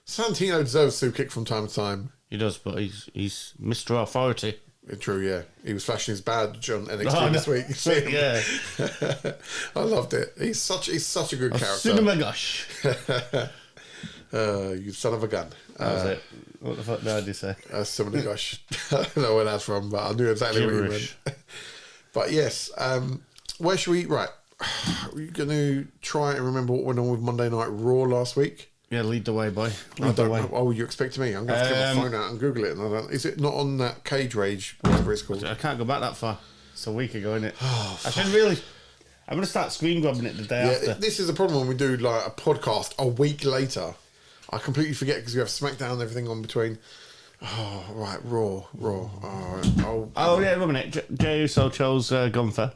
Santino deserves a super kick from time to time. He does, but he's Mr. Authority. True, yeah. He was flashing his badge on NXT this week. You see him? Yeah. I loved it. He's such a good character. Cinema gosh. You son of a gun. That was it. What the fuck did I just say? Cinema gosh. I don't know where that's from, but I knew exactly Gibberish. what you meant. But yes, where should we... Right. Are you going to try and remember what went on with Monday Night Raw last week? Yeah, lead the way, boy. Oh, you expecting me? I'm going to have to get my phone out and Google it. And is it not on that Cage Rage, whatever it's called? I can't go back that far. It's a week ago, isn't it? I should really... I'm going to start screen grabbing it the day after. This is the problem when we do like a podcast a week later. I completely forget because we have SmackDown and everything on between. Oh, right, Raw. Oh, yeah, wait a minute. Jey Uso chose Gunther.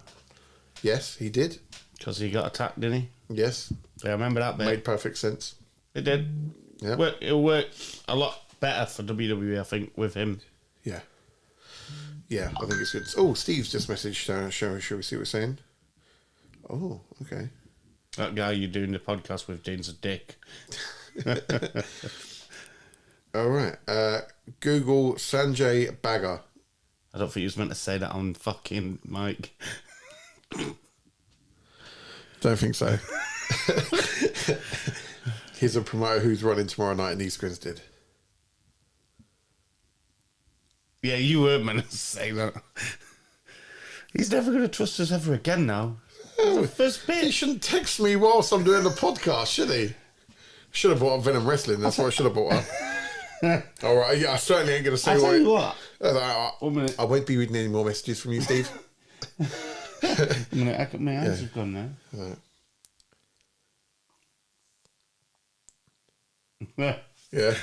Yes, he did. Because he got attacked, didn't he? Yes. Yeah, I remember that bit. Made perfect sense. It did. Yeah. It'll work a lot better for WWE, I think, with him. Yeah. Yeah, I think it's good. Oh, Steve's just messaged. Shall we see what he's saying? Oh, okay. That guy you're doing the podcast with, Dean's a dick. All right. Google Sanjay Bagga. I don't think he was meant to say that on fucking mic. Don't think so. Here's a promoter who's running tomorrow night in East Grinstead. Yeah, you weren't meant to say that. He's never going to trust us ever again now. Oh, first bit. He shouldn't text me whilst I'm doing the podcast, should he? Should have bought up Venom Wrestling. That's what I should have bought up. All right, yeah, I certainly ain't going to say I'll tell you what. 1 minute. I won't be reading any more messages from you, Steve. My eyes have gone now. Yeah.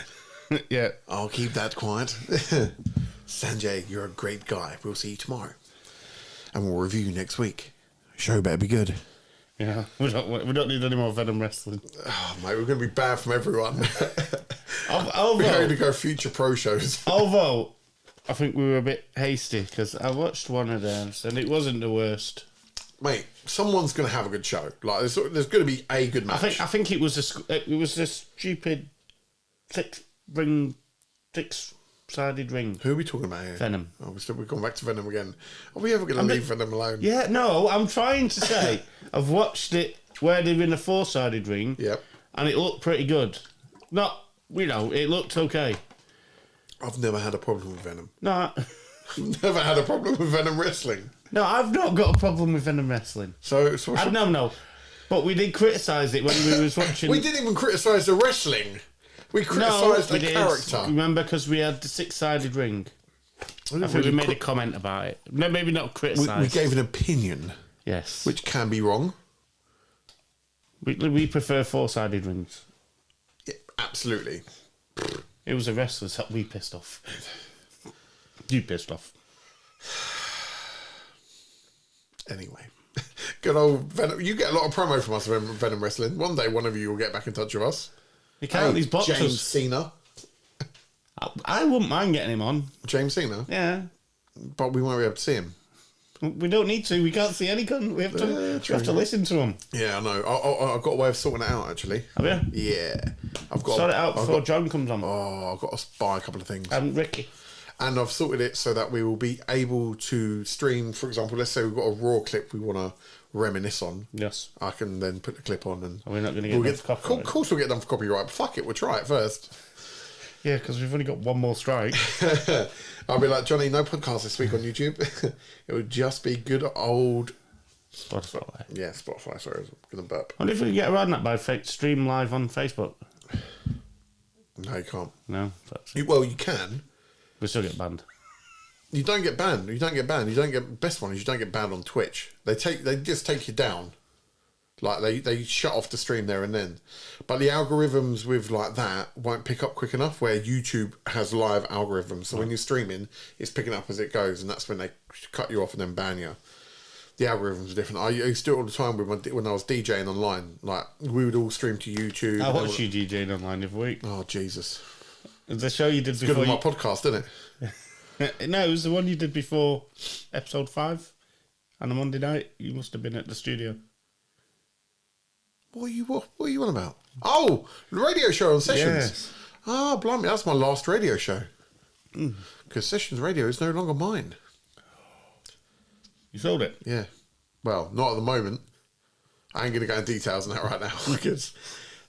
Yeah. I'll keep that quiet. Sanjay, you're a great guy. We'll see you tomorrow. And we'll review you next week. Show better be good. Yeah. We don't need any more Venom Wrestling. Oh, mate, we're going to be bad from everyone. Although, we're going to go future pro shows. Although, I think we were a bit hasty because I watched one of theirs and it wasn't the worst. Mate, someone's going to have a good show. Like there's going to be a good match. I think it was a stupid six-sided ring. Who are we talking about here? Venom. Oh, we're going back to Venom again. Are we ever going to leave Venom alone? Yeah, no. I'm trying to say I've watched it where they're in a four-sided ring. Yep. And it looked pretty good. Not, it looked okay. I've never had a problem with Venom. No. Never had a problem with Venom Wrestling. No, I've not got a problem with Venom Wrestling. No. But we did criticise it when we was watching... We didn't even criticise the wrestling. We criticised the character. Remember, because we had the six-sided ring. I think we made a comment about it. No, maybe not criticised. We gave an opinion, Yes. which can be wrong. We prefer four-sided rings. Yeah, absolutely. It was the wrestlers that we pissed off. You pissed off. Anyway, good old Venom. You get a lot of promo from us, Venom Wrestling. One day, one of you will get back in touch with us. You can't. These boxers. James Cena. I wouldn't mind getting him on. James Cena? Yeah. But we won't be able to see him. We don't need to. We can't see any gun. We have to listen to him. Yeah, I know. I've got a way of sorting it out, actually. Have you? Yeah. I've got Sort it out before John comes on. Oh, I've got to buy a couple of things. And Ricky. And I've sorted it so that we will be able to stream, for example, let's say we've got a Raw clip we want to reminisce on. Yes. I can then put the clip on and... Are we not going to get done for copyright? Of course we'll get done for copyright, but fuck it, we'll try it first. Yeah, because we've only got one more strike. I'll be like, Johnny, no podcast this week on YouTube. It would just be good old... Spotify. Yeah, Spotify, sorry, I was going to burp. I wonder if we can get around that by stream live on Facebook. No, you can't. No, Well, you can. we still get banned. You don't get banned. Best one is you don't get banned on Twitch. They just take you down. Like they shut off the stream there and then. But the algorithms with like that won't pick up quick enough, where YouTube has live algorithms. So when you're streaming, it's picking up as it goes, and that's when they cut you off and then ban you. The algorithms are different. I used to do it all the time when I was DJing online. Like we would all stream to YouTube. I watch you DJing online every week. Oh Jesus! The show you did It's before. good on my podcast, isn't it? No, it was the one you did before episode 5 on a Monday night. You must have been at the studio. What are you on about? Oh, the radio show on Sessions. Yes. Oh, blimey, that's my last radio show. Because Sessions Radio is no longer mine. You sold it? Yeah. Well, not at the moment. I ain't going to go into details on that right now because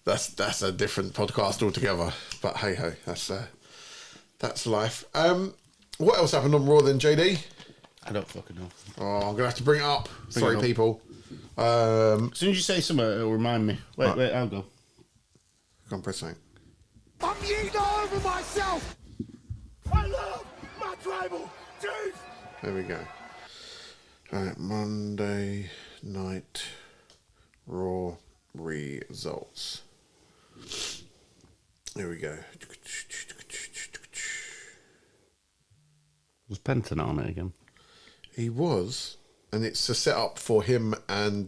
that's a different podcast altogether. But hey ho, that's life. What else happened on Raw then, JD? I don't fucking know. Oh, I'm going to have to bring it up. Bring Sorry, it up. people. As soon as you say something, it'll remind me. Wait, I'll go. Go on, press something. I'm yeeing over myself. I love my tribal dudes. There we go. All right, Monday Night Raw results. Here we go. Was Penton on it again? He was, and it's a setup for him and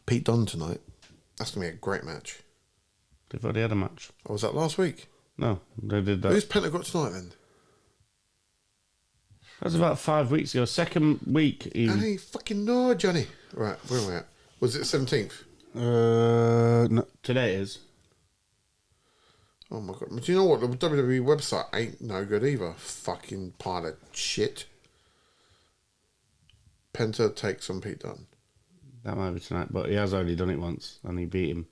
Pete Dunne tonight. That's going to be a great match. They've already had a match. Oh, was that last week? No, they did that. Who's Penta got tonight then? That was about 5 weeks ago. Second week. I ain't fucking know, Johnny. Right, where am I at? Was it 17th? No, today it is. Oh my god. But do you know what? The WWE website ain't no good either. Fucking pile of shit. Penta takes on Pete Dunne. That might be tonight, but he has already done it once, and he beat him.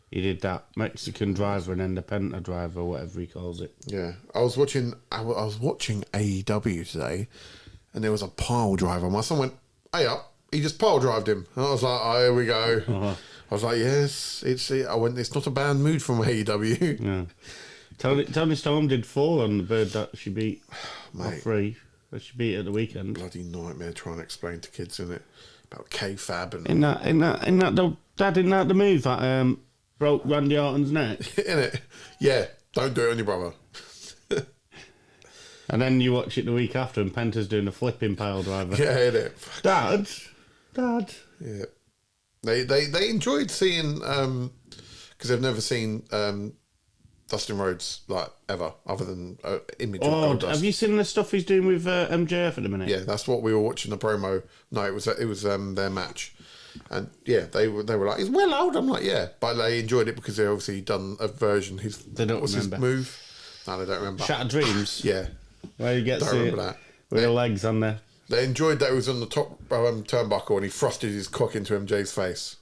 He did that Mexican driver and then the Penta driver, whatever he calls it. Yeah. I was watching AEW today, and there was a pile driver. My son went, hey up. He just pile drived him. And I was like, oh, here we go. Uh-huh. I was like, yes, it's not a bad mood from AEW. Yeah. Tony Storm did 4 on the bird that she beat. Or 3 that she beat at the weekend. Bloody nightmare trying to explain to kids, isn't it? About K-Fab and... In that the move that broke Randy Orton's neck? Innit? Yeah, don't do it on your brother. And then you watch it the week after and Penta's doing a flipping pile driver. Yeah, innit? Dad. Yeah. They enjoyed seeing, because they've never seen Dustin Rhodes, like, ever, other than image of Oh, Goldust. have you seen the stuff he's doing with MJF at the minute? Yeah, that's what we were watching the promo. No, it was their match. And yeah, they were like, he's well old. I'm like, yeah. But they enjoyed it because they obviously done a version. They don't what's remember. his move? No, they don't remember. Shattered Dreams? Yeah. Where he gets Don't it remember that. with the legs on there. They enjoyed that it was on the top turnbuckle and he thrusted his cock into MJ's face.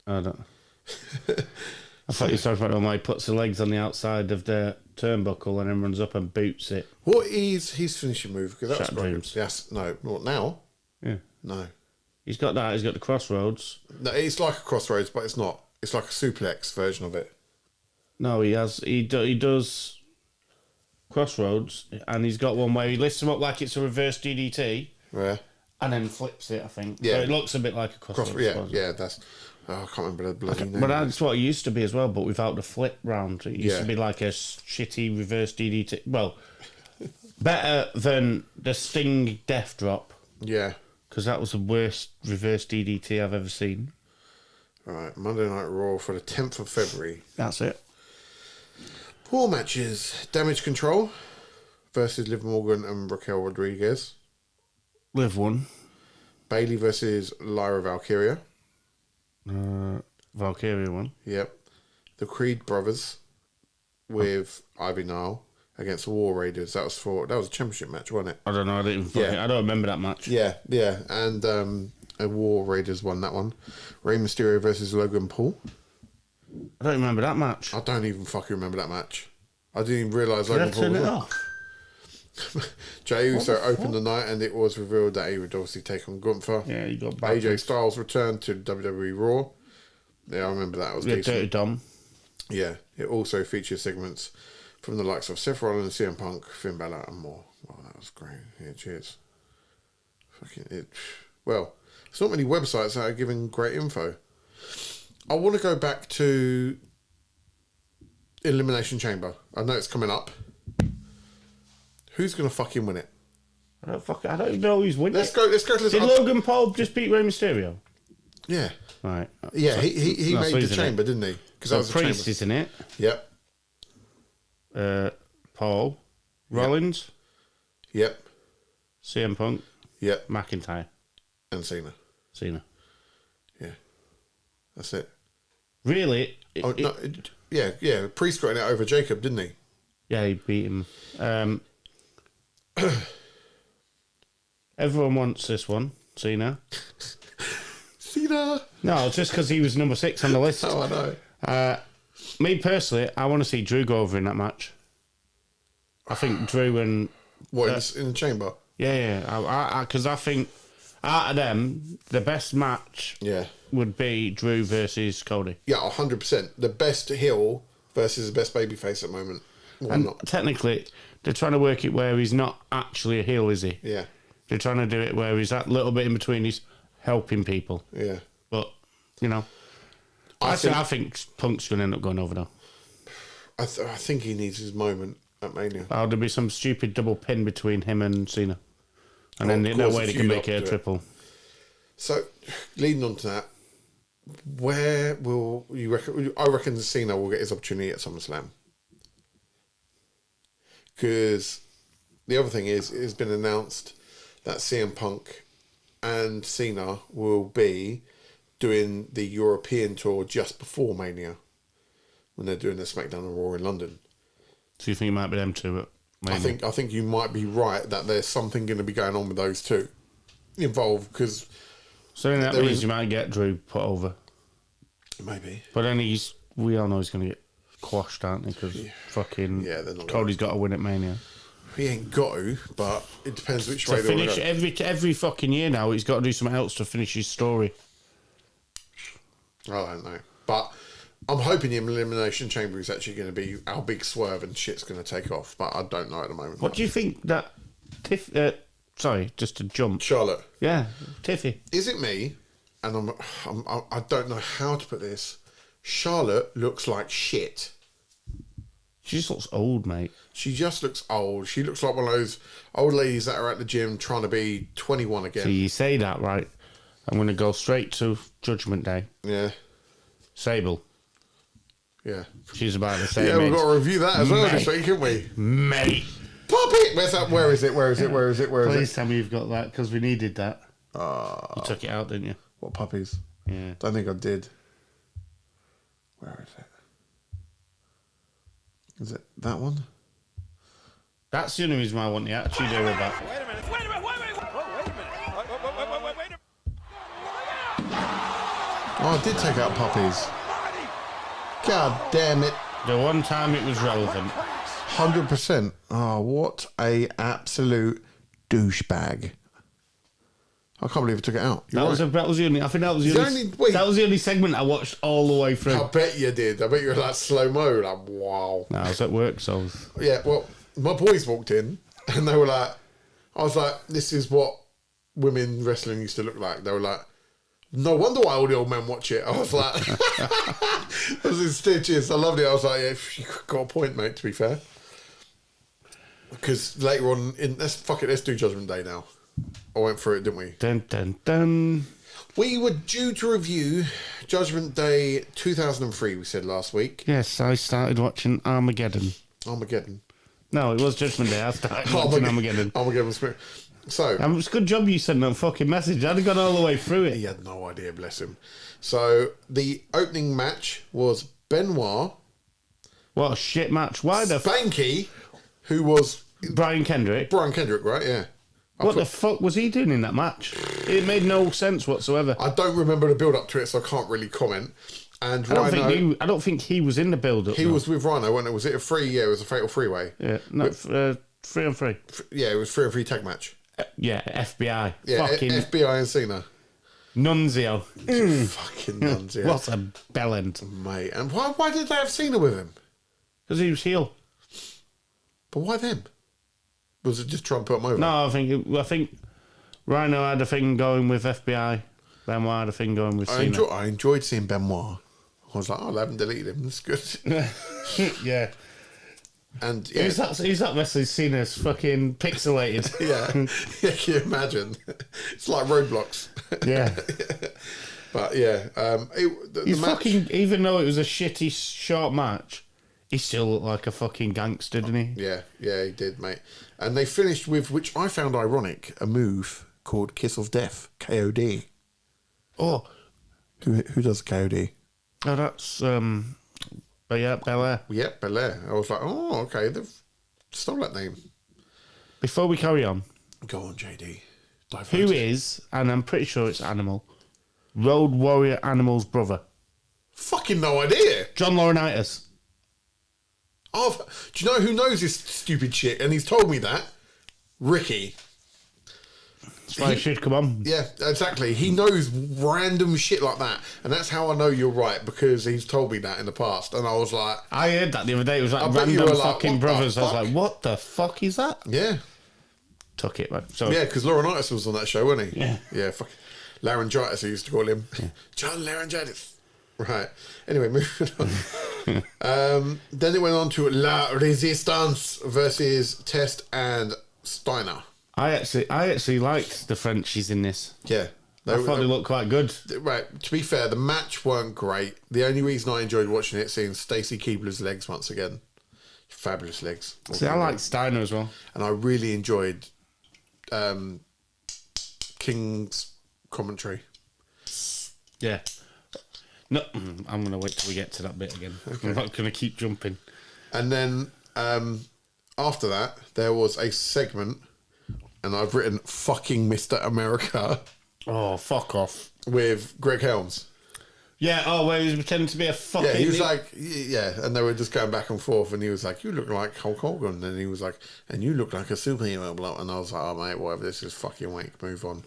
I don't. I thought you were talking about when he puts the legs on the outside of the turnbuckle and then runs up and boots it. What is his finishing move? Because that's Shattered quite Dreams. good. Yes, no, not now. Yeah. No. He's got that. He's got the crossroads. No, it's like a crossroads, but it's not. It's like a suplex version of it. No, he has. He does Crossroads, and he's got one where he lifts him up like it's a reverse DDT, Yeah. and then flips it. I think. Yeah. So it looks a bit like a Crossroads. Yeah. That's. Oh, I can't remember the bloody name. But that's what it used to be as well, but without the flip round. It used Yeah. to be like a shitty reverse DDT. Well, better than the Sting Death Drop, Yeah. because that was the worst reverse DDT I've ever seen. Right. Monday Night Raw for the 10th of February. That's it. 4 matches. Damage Control versus Liv Morgan and Raquel Rodriguez. Liv won. Bailey versus Lyra Valkyria. Valkyria won. Yep. The Creed brothers with Ivy Nile against the War Raiders. That was a championship match, wasn't it? I don't know. I didn't. I don't remember that match. Yeah. And a War Raiders won that one. Rey Mysterio versus Logan Paul. I don't remember that match. I don't even fucking remember that match. I didn't even realise Did I Logan Paul turn was it on. off? Jey Uso opened the night, and it was revealed that he would obviously take on Gunther. Yeah, you got back. AJ Styles returned to WWE Raw. Yeah, I remember that. It was Yeah, decent. Dirty Dom. Yeah, it also features segments from the likes of Seth Rollins, CM Punk, Finn Balor, and more. Wow, that was great. Yeah, cheers. Fucking it. Well, there's not many websites that are giving great info. I want to go back to Elimination Chamber. I know it's coming up. Who's going to fucking win it? I don't even know who's winning. Let's go. Did Logan Paul just beat Rey Mysterio? Yeah. Right. Yeah, he No, made so the isn't chamber, didn't he? Because So that was the Priest, chamber. isn't it? Yep. Paul, Rollins, Yep. CM Punk, Yep. McIntyre, And Cena. Cena. Yeah. That's it. Really? Yeah. Priest got it over Jacob, didn't he? Yeah, he beat him. Everyone wants this one, Cena. Cena. No, it's just because he was number 6 on the list. Oh, I know. Me personally, I want to see Drew go over in that match. I think Drew and What, in the chamber? yeah, because I think out of them, the best match Yeah. would be Drew versus Cody. Yeah, 100%. The best heel versus the best babyface at the moment. Why And not? technically, they're trying to work it where he's not actually a heel, is he? Yeah. They're trying to do it where he's that little bit in between. He's helping people, Yeah. but you know, I think Punk's going to end up going over though. I think he needs his moment at Mania. Oh, there'll be some stupid double pin between him and Cena, and Well, then of no course, way a they feud can up make it a to it. triple. So, leading on to that, where will you reckon? I reckon Cena will get his opportunity at SummerSlam. Because the other thing is, it's been announced that CM Punk and Cena will be doing the European tour just before Mania, when they're doing the SmackDown and Raw in London. So you think it might be them two? At Mania? I think you might be right that there's something going to be going on with those two involved, because So then that there means is- you might get Drew put over, maybe. but then we all know he's going to get quashed, aren't they? Because fucking Yeah, they're not Cody's got to win at Mania. He ain't got to, but it depends which To way they want finish to go. every fucking year now, he's got to do something else to finish his story. I don't know. But I'm hoping the Elimination Chamber is actually going to be our big swerve and shit's going to take off. But I don't know at the moment. What do you think that sorry, just to jump. Charlotte, Yeah, Tiffy. is it me? And I don't know how to put this. Charlotte looks like shit. She just looks old, mate. She just looks old. She looks like one of those old ladies that are at the gym trying to be 21 again. So you say that, right? I'm going to go straight to Judgment Day. Yeah, Sable. yeah. She's about the same Yeah, we've age. got to review that as well Mate. this week, haven't we? Mate. Pop it! Where's that? Where is it? Where is it? Where is it? Where is Please it? tell me you've got that, because we needed that. You took it out, didn't you? What puppies? Yeah. Don't think I did. Where is it? Is it that one? That's the only reason why I want the Attitude Era back. Wait a minute. Oh, wait a minute. Wait a minute. Oh, I did take out puppies. God damn it. The one time it was relevant. 100%. Oh, what a absolute douchebag. I can't believe I took it out. You're That was the only. I think that was the The only. only- wait. That was the only segment I watched all the way through. I bet you did. I bet you were like slow mo. Like, wow. No, I was at work, so I was, Yeah, well, my boys walked in and they were like, I was like, this is what women wrestling used to look like. They were like, no wonder why all the old men watch it. I was like, I was in stitches. I loved it. I was like, yeah, you got a point, mate, to be fair. Because later on, let's do Judgment Day now. I went through it, didn't we? Dun, dun, dun. We were due to review Judgment Day 2003, we said last week. Yes, I started watching Armageddon. No, it was Judgment Day. I started watching Armageddon. Armageddon Spirit. So, it was a good job you sent that fucking message. I'd have gone all the way through it. He had no idea, bless him. So, the opening match was Benoit. What a shit match. Why the Spanky, who was... Brian Kendrick, right, yeah. What the fuck was he doing in that match? It made no sense whatsoever. I don't remember the build-up to it, so I can't really comment. And I don't think he was in the build-up. He was with Rhino, wasn't it? Was it a free? Yeah, it was a fatal three-way. Yeah, no, 3-on-3. Yeah, it was 3-on-3 tag match. Yeah, FBI. Yeah, fucking FBI and Cena. Nunzio. Fucking Nunzio. What a bellend. Mate, and why did they have Cena with him? Because he was heel. But why them? Was it just trying to put him over? No, I think Rhino had a thing going with FBI. Benoit had a thing going with Cena. I enjoyed seeing Benoit. I was like, oh, I haven't deleted him. That's good. Yeah. And yeah. Who's that wrestling Cena's fucking pixelated? Yeah, can you imagine? It's like Roadblocks. Yeah. But yeah, He's fucking, even though it was a shitty short match, he still looked like a fucking gangster, didn't he? Yeah, he did, mate. And they finished with, which I found ironic, a move called Kiss of Death, KOD. Oh. Who does KOD? Oh, that's, Belair. Yep, Belair. I was like, oh, okay, they've stole that name. Before we carry on. Go on, JD. Who is, and I'm pretty sure it's Animal, Road Warrior Animal's brother? Fucking no idea. John Laurinaitis. Do you know who knows this stupid shit? And he's told me that. Ricky. That's why he should come on. Yeah, exactly. He knows random shit like that. And that's how I know you're right, because he's told me that in the past. And I was like... I heard that the other day. It was like bet you random were like, fucking what the brothers. I was fuck? like, what the fuck is that? Yeah. Took it, man. Sorry. Yeah, because Laurinaitis was on that show, wasn't he? Yeah. Yeah, fucking... Laryngitis, I used to call him. Yeah. John Laryngitis. Right. Anyway, moving on. Then it went on to La Resistance versus Test and Steiner. I actually liked the Frenchies in this. Yeah. I thought they looked quite good. Right. To be fair, the match weren't great. The only reason I enjoyed watching it, seeing Stacey Keebler's legs once again. Fabulous legs. See, I like Steiner as well. And I really enjoyed King's commentary. Yeah. No, I'm going to wait till we get to that bit again. Okay. I'm not going to keep jumping. And then after that, there was a segment, and I've written fucking Mr. America. Oh, fuck off. With Greg Helms. Yeah, where he was pretending to be a fucking... Yeah, he was like, yeah, and they were just going back and forth, and he was like, you look like Hulk Hogan, and he was like, and you look like a superhero, and I was like, oh, mate, whatever, this is fucking wank, move on.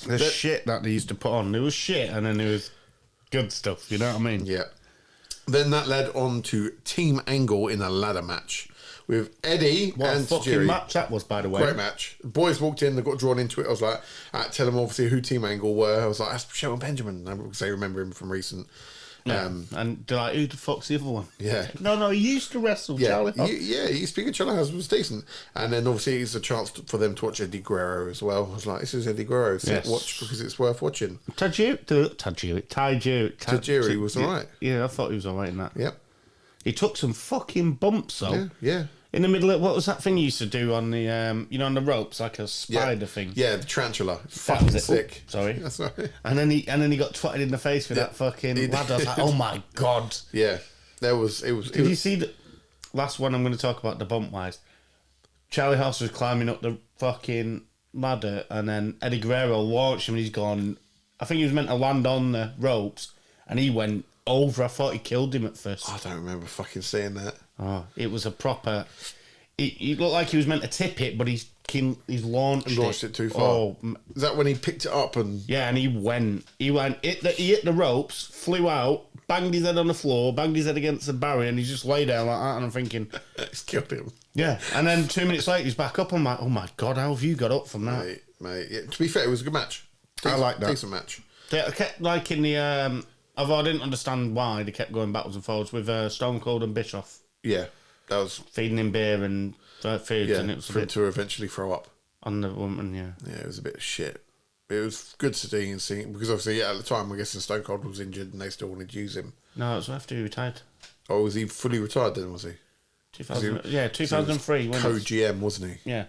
The shit that they used to put on, there was shit, and then there was good stuff, you know what I mean? Yeah. Then that led on to Team Angle in a ladder match with Eddie what and a fucking Jerry. Match that was, by the way. Great match. Boys walked in, they got drawn into it. I was like, tell them obviously who Team Angle were. I was like, that's Shelton Benjamin. Because they remember him from recent. Yeah. And they're like, who the fuck's the other one? Yeah. No, he used to wrestle, Charlie. He speaking of Charlie House was decent. And then obviously it's a chance for them to watch Eddie Guerrero as well. I was like, this is Eddie Guerrero. Yes. Watch because it's worth watching. Tajiri was alright. Yeah, I thought he was alright in that. Yep. He took some fucking bumps though. Yeah. In the middle of, what was that thing you used to do on the, on the ropes, like a spider thing? Yeah, the tarantula. Fucking sick. Oh, sorry. That's right. And then he got twatted in the face with that fucking ladder. I was like, oh my God. Yeah. Did you see the last one I'm going to talk about, the bump wise? Charlie House was climbing up the fucking ladder, and then Eddie Guerrero launched him, and he's gone. I think he was meant to land on the ropes, and he went over. I thought he killed him at first. I don't remember fucking seeing that. Oh, it was a proper. He looked like he was meant to tip it, but he's launched it too far. Oh, Is that when he picked it up and... yeah, and he hit the ropes, flew out, banged his head on the floor, banged his head against the barrier, and he just lay there like that, and I'm thinking... It's killed him. Yeah, and then 2 minutes later, he's back up. I'm like, oh my God, how have you got up from that? Mate. Yeah, to be fair, it was a good match. I like that. Decent match. I kept liking the... although I didn't understand why they kept going backwards and forwards with Stone Cold and Bischoff. Yeah, that was... Feeding him beer and food, Yeah, and it was for him to eventually throw up. on the woman, yeah. Yeah, it was a bit of shit. It was good to see because obviously at the time, I guess Stone Cold was injured and they still wanted to use him. No, it was after he retired. Oh, was he fully retired then, was he? 2003. Co-GM, wasn't he? Yeah.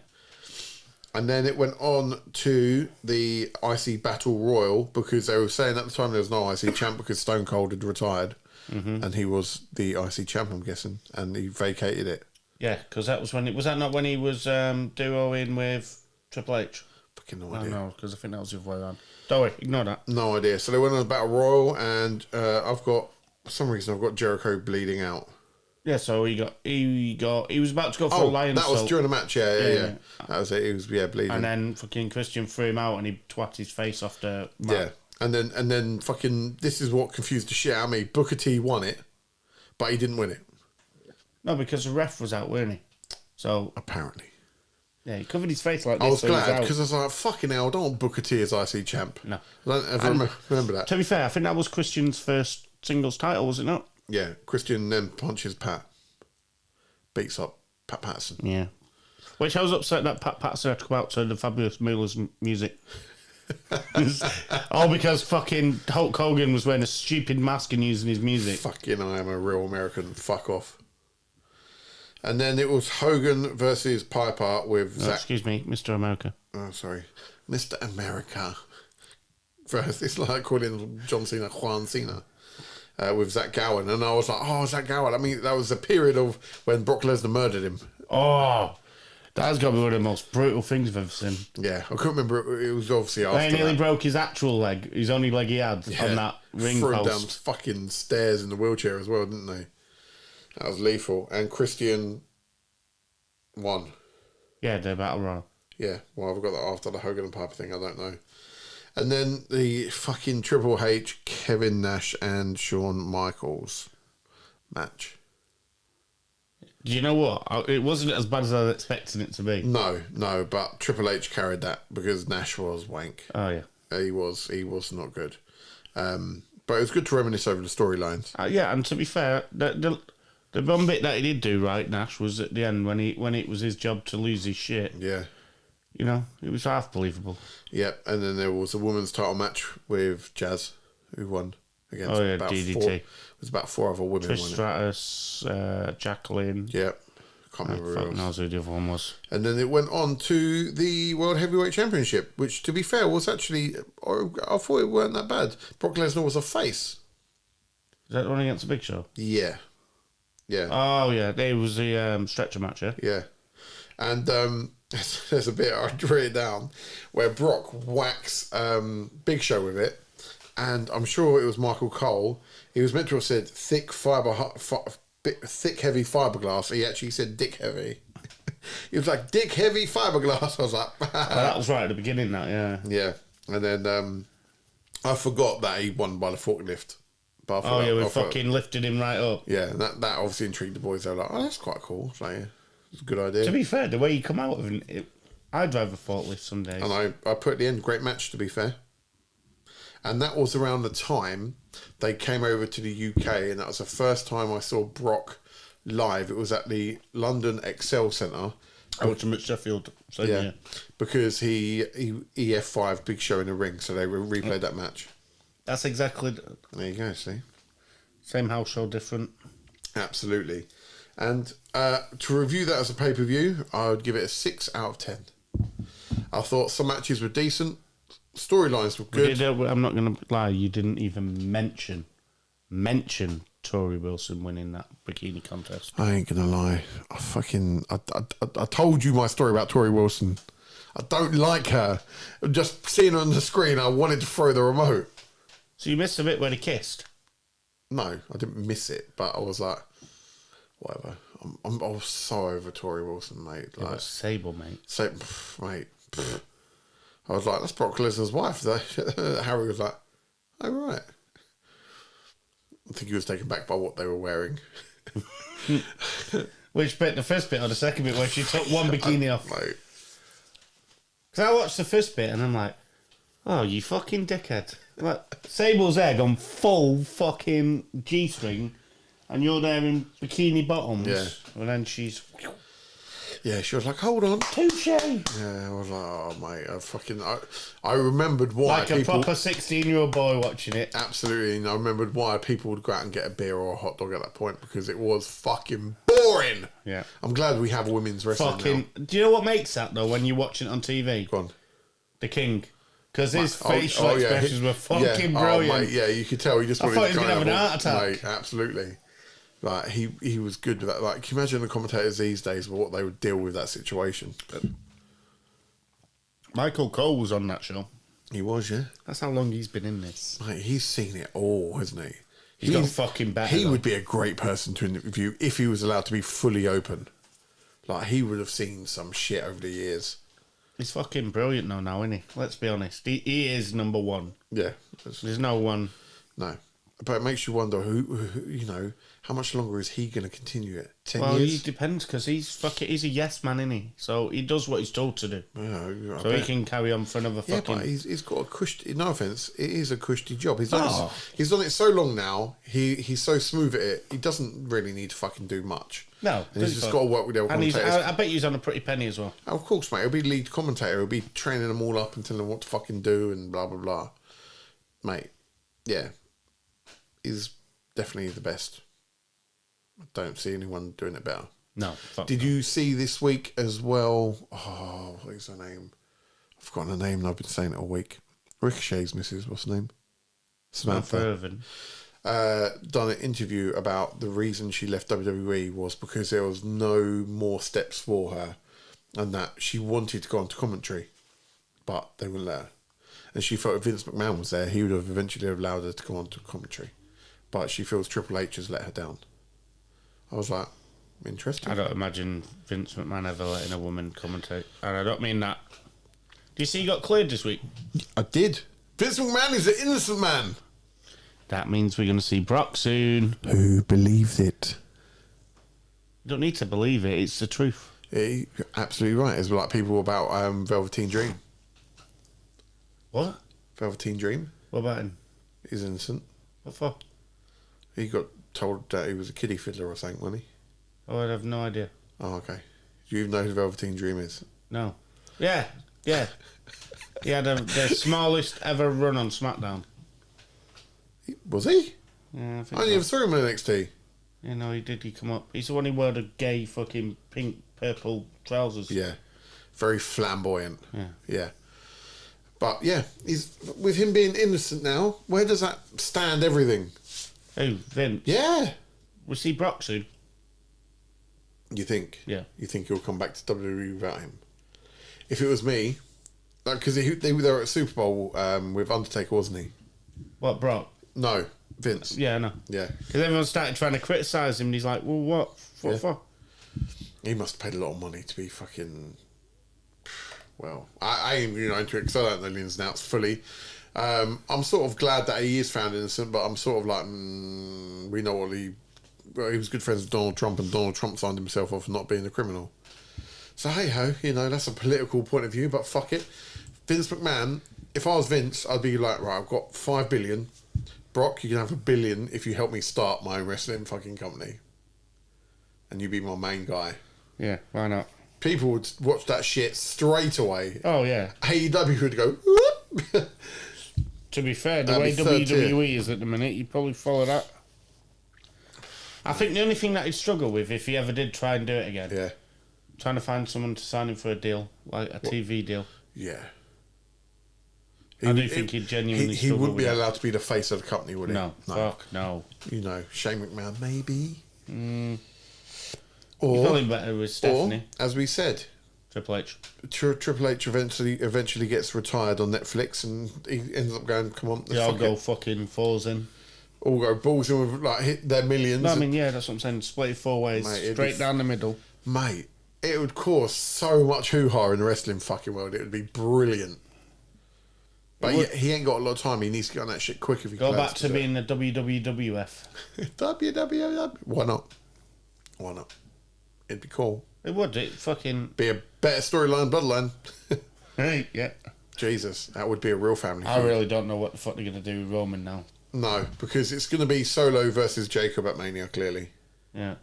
And then it went on to the IC Battle Royal because they were saying at the time there was no IC champ because Stone Cold had retired and he was the IC champ, I'm guessing, and he vacated it. Yeah, because that was when was that not when he was duoing with Triple H? Fucking no idea. No, because I think that was the other way around. Don't worry, ignore that. No idea. So they went on a Battle Royal and for some reason I've got Jericho bleeding out. Yeah, so he was about to go for a lion that was assault. during the match, yeah. That was it. He was bleeding. And then fucking Christian threw him out and he twat his face off the mat. Yeah. And then fucking this is what confused the shit out of me. Booker T won it, but he didn't win it. No, because the ref was out, weren't he? So Apparently. yeah, he covered his face like this. I was so he glad out. because I was like, fucking hell, I don't want Booker T as IC champ. No. I don't ever remember that. To be fair, I think that was Christian's first singles title, was it not? Yeah, Christian then punches Pat. Beats up Pat Patterson. Yeah. Which I was upset that Pat Patterson had to come out to the Fabulous Moolah music. All because fucking Hulk Hogan was wearing a stupid mask and using his music. Fucking I am a real American. Fuck off. And then it was Hogan versus Piper with Zack. Excuse me, Mr. America. Oh, sorry. Mr. America. First, it's like calling John Cena Juan Cena. With Zach Gowen, and I was like, "Oh, Zach Gowen." I mean, that was a period of when Brock Lesnar murdered him. Oh, that's got to be one of the most brutal things I've ever seen. Yeah, I couldn't remember. It was obviously after They nearly that. broke his actual leg, his only leg he had on that ring Threw him down post. fucking stairs in the wheelchair as well, didn't they? That was lethal. And Christian won. Yeah, the battle royal. Yeah, well, I've got that after the Hogan and Piper thing. I don't know. And then the fucking Triple H, Kevin Nash and Shawn Michaels match. Do you know what? It wasn't as bad as I was expecting it to be. No, but Triple H carried that because Nash was wank. Oh, yeah. He was not good. But it was good to reminisce over the storylines. Yeah, and to be fair, the one bit that he did do right, Nash, was at the end when it was his job to lose his shit. Yeah. You know, it was half believable. Yep, and then there was a women's title match with Jazz, who won against DDT. It was about 4 other women. Trish Won it. Stratus, Jacqueline. Yep, can't remember who Fuck else. knows who the other one was. And then it went on to the World Heavyweight Championship, which, to be fair, was actually I thought it weren't that bad. Brock Lesnar was a face. Is that the one against the Big Show? Yeah. Oh, yeah. It was the stretcher match, yeah? Yeah. And there's a bit I wrote down where Brock whacks Big Show with it, and I'm sure it was Michael Cole. He was meant to have said thick heavy fiberglass. He actually said dick heavy. He was like dick heavy fiberglass. I was like, That was right at the beginning, that, yeah. yeah. And then I forgot that he won by the forklift. But Oh, yeah, we fucking lifted him right up. yeah. And that obviously intrigued the boys. They were like, oh, that's quite cool. So yeah, it's a good idea. To be fair, the way you come out of it, I drive a forklift some days. And I put at the end, great match, to be fair. And that was around the time they came over to the UK, and that was the first time I saw Brock live. It was at the London Excel Centre. I watched him at Sheffield. So, yeah. Because he F5 Big Show in the ring, so they replayed that match. That's exactly... There you go, see? Same house show, different. Absolutely. And to review that as a pay-per-view, I would give it a 6 out of 10. I thought some matches were decent. Storylines were good. I'm not going to lie, you didn't even mention Tori Wilson winning that bikini contest. I ain't gonna lie. I told you my story about Tori Wilson. I don't like her. Just seeing her on the screen, I wanted to throw the remote. So you missed a bit where they kissed? No, I didn't miss it, but I was like, whatever. I was so over Tori Wilson, mate. Yeah, Like, but Sable, mate. so, mate. I was like, that's Brock Lesnar's wife. Harry was like, oh, right. I think he was taken back by what they were wearing. Which bit? The first bit or the second bit where she took one bikini off? Like, Because I watched the first bit and I'm like, oh, you fucking dickhead. Like, Sable's egg on full fucking G-string and you're there in bikini bottoms. Yeah. And then she's... yeah, she was like, hold on. Touche! Yeah, I was like, oh, mate, I remembered why Like people... a proper 16-year-old boy watching it. Absolutely, and I remembered why people would go out and get a beer or a hot dog at that point, because it was fucking boring. Yeah. I'm glad we have women's wrestling Fucking... now. Do you know what makes that, though, when you're watching it on TV? Go on. The King. Because his Oh, facial yeah, expressions were fucking yeah. brilliant. Oh, mate, yeah, you could tell he just I wanted thought to he was kind gonna of have an heart attack. Mate, absolutely. Like he was good with that. Like, can you imagine the commentators these days, what they would deal with that situation? But Michael Cole was on that show. he was, yeah. That's how long he's been in this. Mate, he's seen it all, hasn't he? He's got fucking better. He though. would be a great person to interview if he was allowed to be fully open. Like, he would have seen some shit over the years. He's fucking brilliant now, isn't he? Let's be honest. He is number one. Yeah. There's no one. No. But it makes you wonder who you know, how much longer is he going to continue it? 10 Well, years? it depends because he's a yes man, isn't he? So he does what he's told to do. Yeah, I So he bet. can carry on for another Yeah, fucking. but he's got a cushy. No offense, it is a cushy job. He's Oh. he's done it so long now. He's so smooth at it. He doesn't really need to fucking do much. No, and he's just got to work with the other and commentators. I bet he's on a pretty penny as well. Oh, of course, mate. He'll be lead commentator. He'll be training them all up and telling them what to fucking do and blah blah blah. Mate, yeah, he's definitely the best. I don't see anyone doing it better. No. Fuck Did no. you see this week as well? Oh, what is her name? I've forgotten her name and I've been saying it all week. Ricochet's missus, what's her name? Samantha. Irvin. Done an interview about the reason she left WWE was because there was no more steps for her and that she wanted to go on to commentary, but they wouldn't let her. And she felt if Vince McMahon was there, he would have eventually allowed her to go on to commentary. But she feels Triple H has let her down. I was like, interesting. I don't imagine Vince McMahon ever letting a woman commentate. And I don't mean that. Do you see he got cleared this week? I did. Vince McMahon is an innocent man. That means we're going to see Brock soon. Who believes it? You don't need to believe it. It's the truth. You're absolutely right. It's like people about Velveteen Dream. What? Velveteen Dream What about him? is innocent. What for? He got told that he was a kiddie fiddler or something, wasn't he? Oh, I have no idea. Oh, okay. Do you even know who Velveteen Dream is? No. Yeah. Yeah. He had the smallest ever run on SmackDown. Was he? Yeah, I I think only so. ever saw him in NXT. Yeah, no, he did. He come up. He's the one who wore the gay fucking pink, purple trousers. Yeah. Very flamboyant. Yeah. Yeah. But yeah, he's with him being innocent now, where does that stand everything? Who? Vince? Yeah. We'll see Brock soon. You think? Yeah. You think he'll come back to WWE without him? If it was me, like, because they were at Super Bowl with Undertaker, wasn't he? What, Brock? No, Vince. Yeah, I know. Yeah. Because everyone started trying to criticise him, and he's like, well, what? What Yeah. for? He must have paid a lot of money to be fucking. Well, I ain't into it because I don't know the ins and outs fully. I'm sort of glad that he is found innocent, but I'm sort of like, we know what he was good friends with Donald Trump, and Donald Trump signed himself off for not being a criminal. So hey ho, that's a political point of view, but fuck it. Vince McMahon, if I was Vince, I'd be like, right, I've got $5 billion. Brock, you can have $1 billion if you help me start my wrestling fucking company. And you be my main guy. Yeah, why not? People would watch that shit straight away. Oh, yeah. AEW would go, whoop. To be fair, the That'd way be third tier. WWE is at the minute, you'd probably follow that. I think the only thing that he'd struggle with if he ever did try and do it again, Yeah. trying to find someone to sign him for a deal, like a TV deal. Yeah. I do think he'd genuinely He struggle wouldn't be with that. allowed to be the face of the company, would he? No, fuck no. Shane McMahon, maybe. He's Or, probably better with Stephanie. or, as we said, Triple H. Triple H eventually gets retired on Netflix and he ends up going, come on, Yeah, I'll fuck go it. fucking falls in. all go balls in with like hit their millions. No, I mean, yeah, that's what I'm saying. Split it 4 ways, Mate, it'd straight be down the middle. Mate, it would cause so much hoo-ha in the wrestling fucking world. It would be brilliant. But he ain't got a lot of time. He needs to get on that shit quick if he Go plans back to being the WWF. WWF. Why not? Why not? It'd be cool. It would. It fucking... Be a better storyline, bloodline. Hey, yeah. Jesus, that would be a real family. I really don't know what the fuck they're going to do with Roman now. No, because it's going to be Solo versus Jacob at Mania, clearly. Yeah.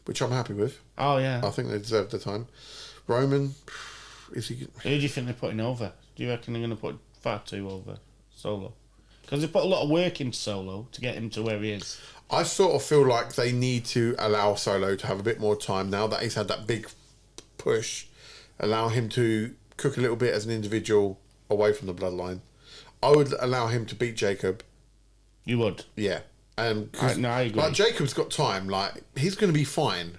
Which I'm happy with. Oh, yeah. I think they deserve the time. Roman, is he... Who do you think they're putting over? Do you reckon they're going to put Fatu over Solo? Because they put a lot of work into Solo to get him to where he is. I sort of feel like they need to allow Solo to have a bit more time now that he's had that big push. Allow him to cook a little bit as an individual away from the bloodline. I would allow him to beat Jacob. You would? Yeah. I agree. Like, Jacob's got time. Like, he's going to be fine.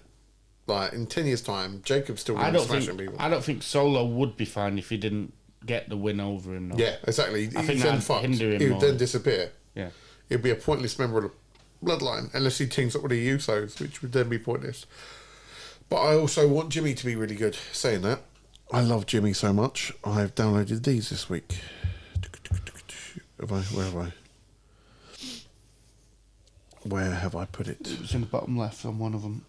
Like, in 10 years' time, Jacob's still going to be smashing people. I don't think Solo would be fine if he didn't get the win over him. Yeah, exactly. I think He's then that'd fucked. hinder him He would more. then disappear. Yeah. He'd be a pointless member of the bloodline unless he teams up with the Usos, which would then be pointless. But I also want Jimmy to be really good. Saying that, I love Jimmy so much. I've downloaded these this week. Where have I? Where have I put it? It's in the bottom left on one of them.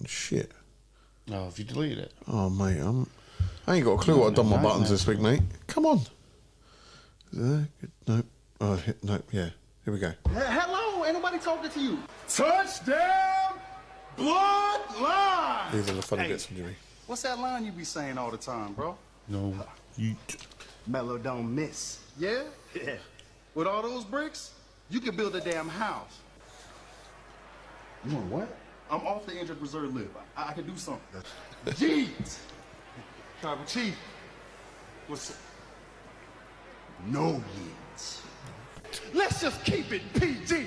Shit. Oh, have you deleted it? Oh, mate, I ain't got a clue what I've done my Right, buttons mate. this week, mate. Come on. Is there? No. Oh, no. Yeah. Here we go. Hello, ain't nobody talking to you. Touchdown, bloodline. These are the funny bits from Jimmy. What's that line you be saying all the time, bro? No. Mellow don't miss. Yeah? Yeah. With all those bricks, you can build a damn house. You want what? I'm off the injured reserve list. I can do something. Jeez! Tribal Chief, what's... No yeets. Let's just keep it PG.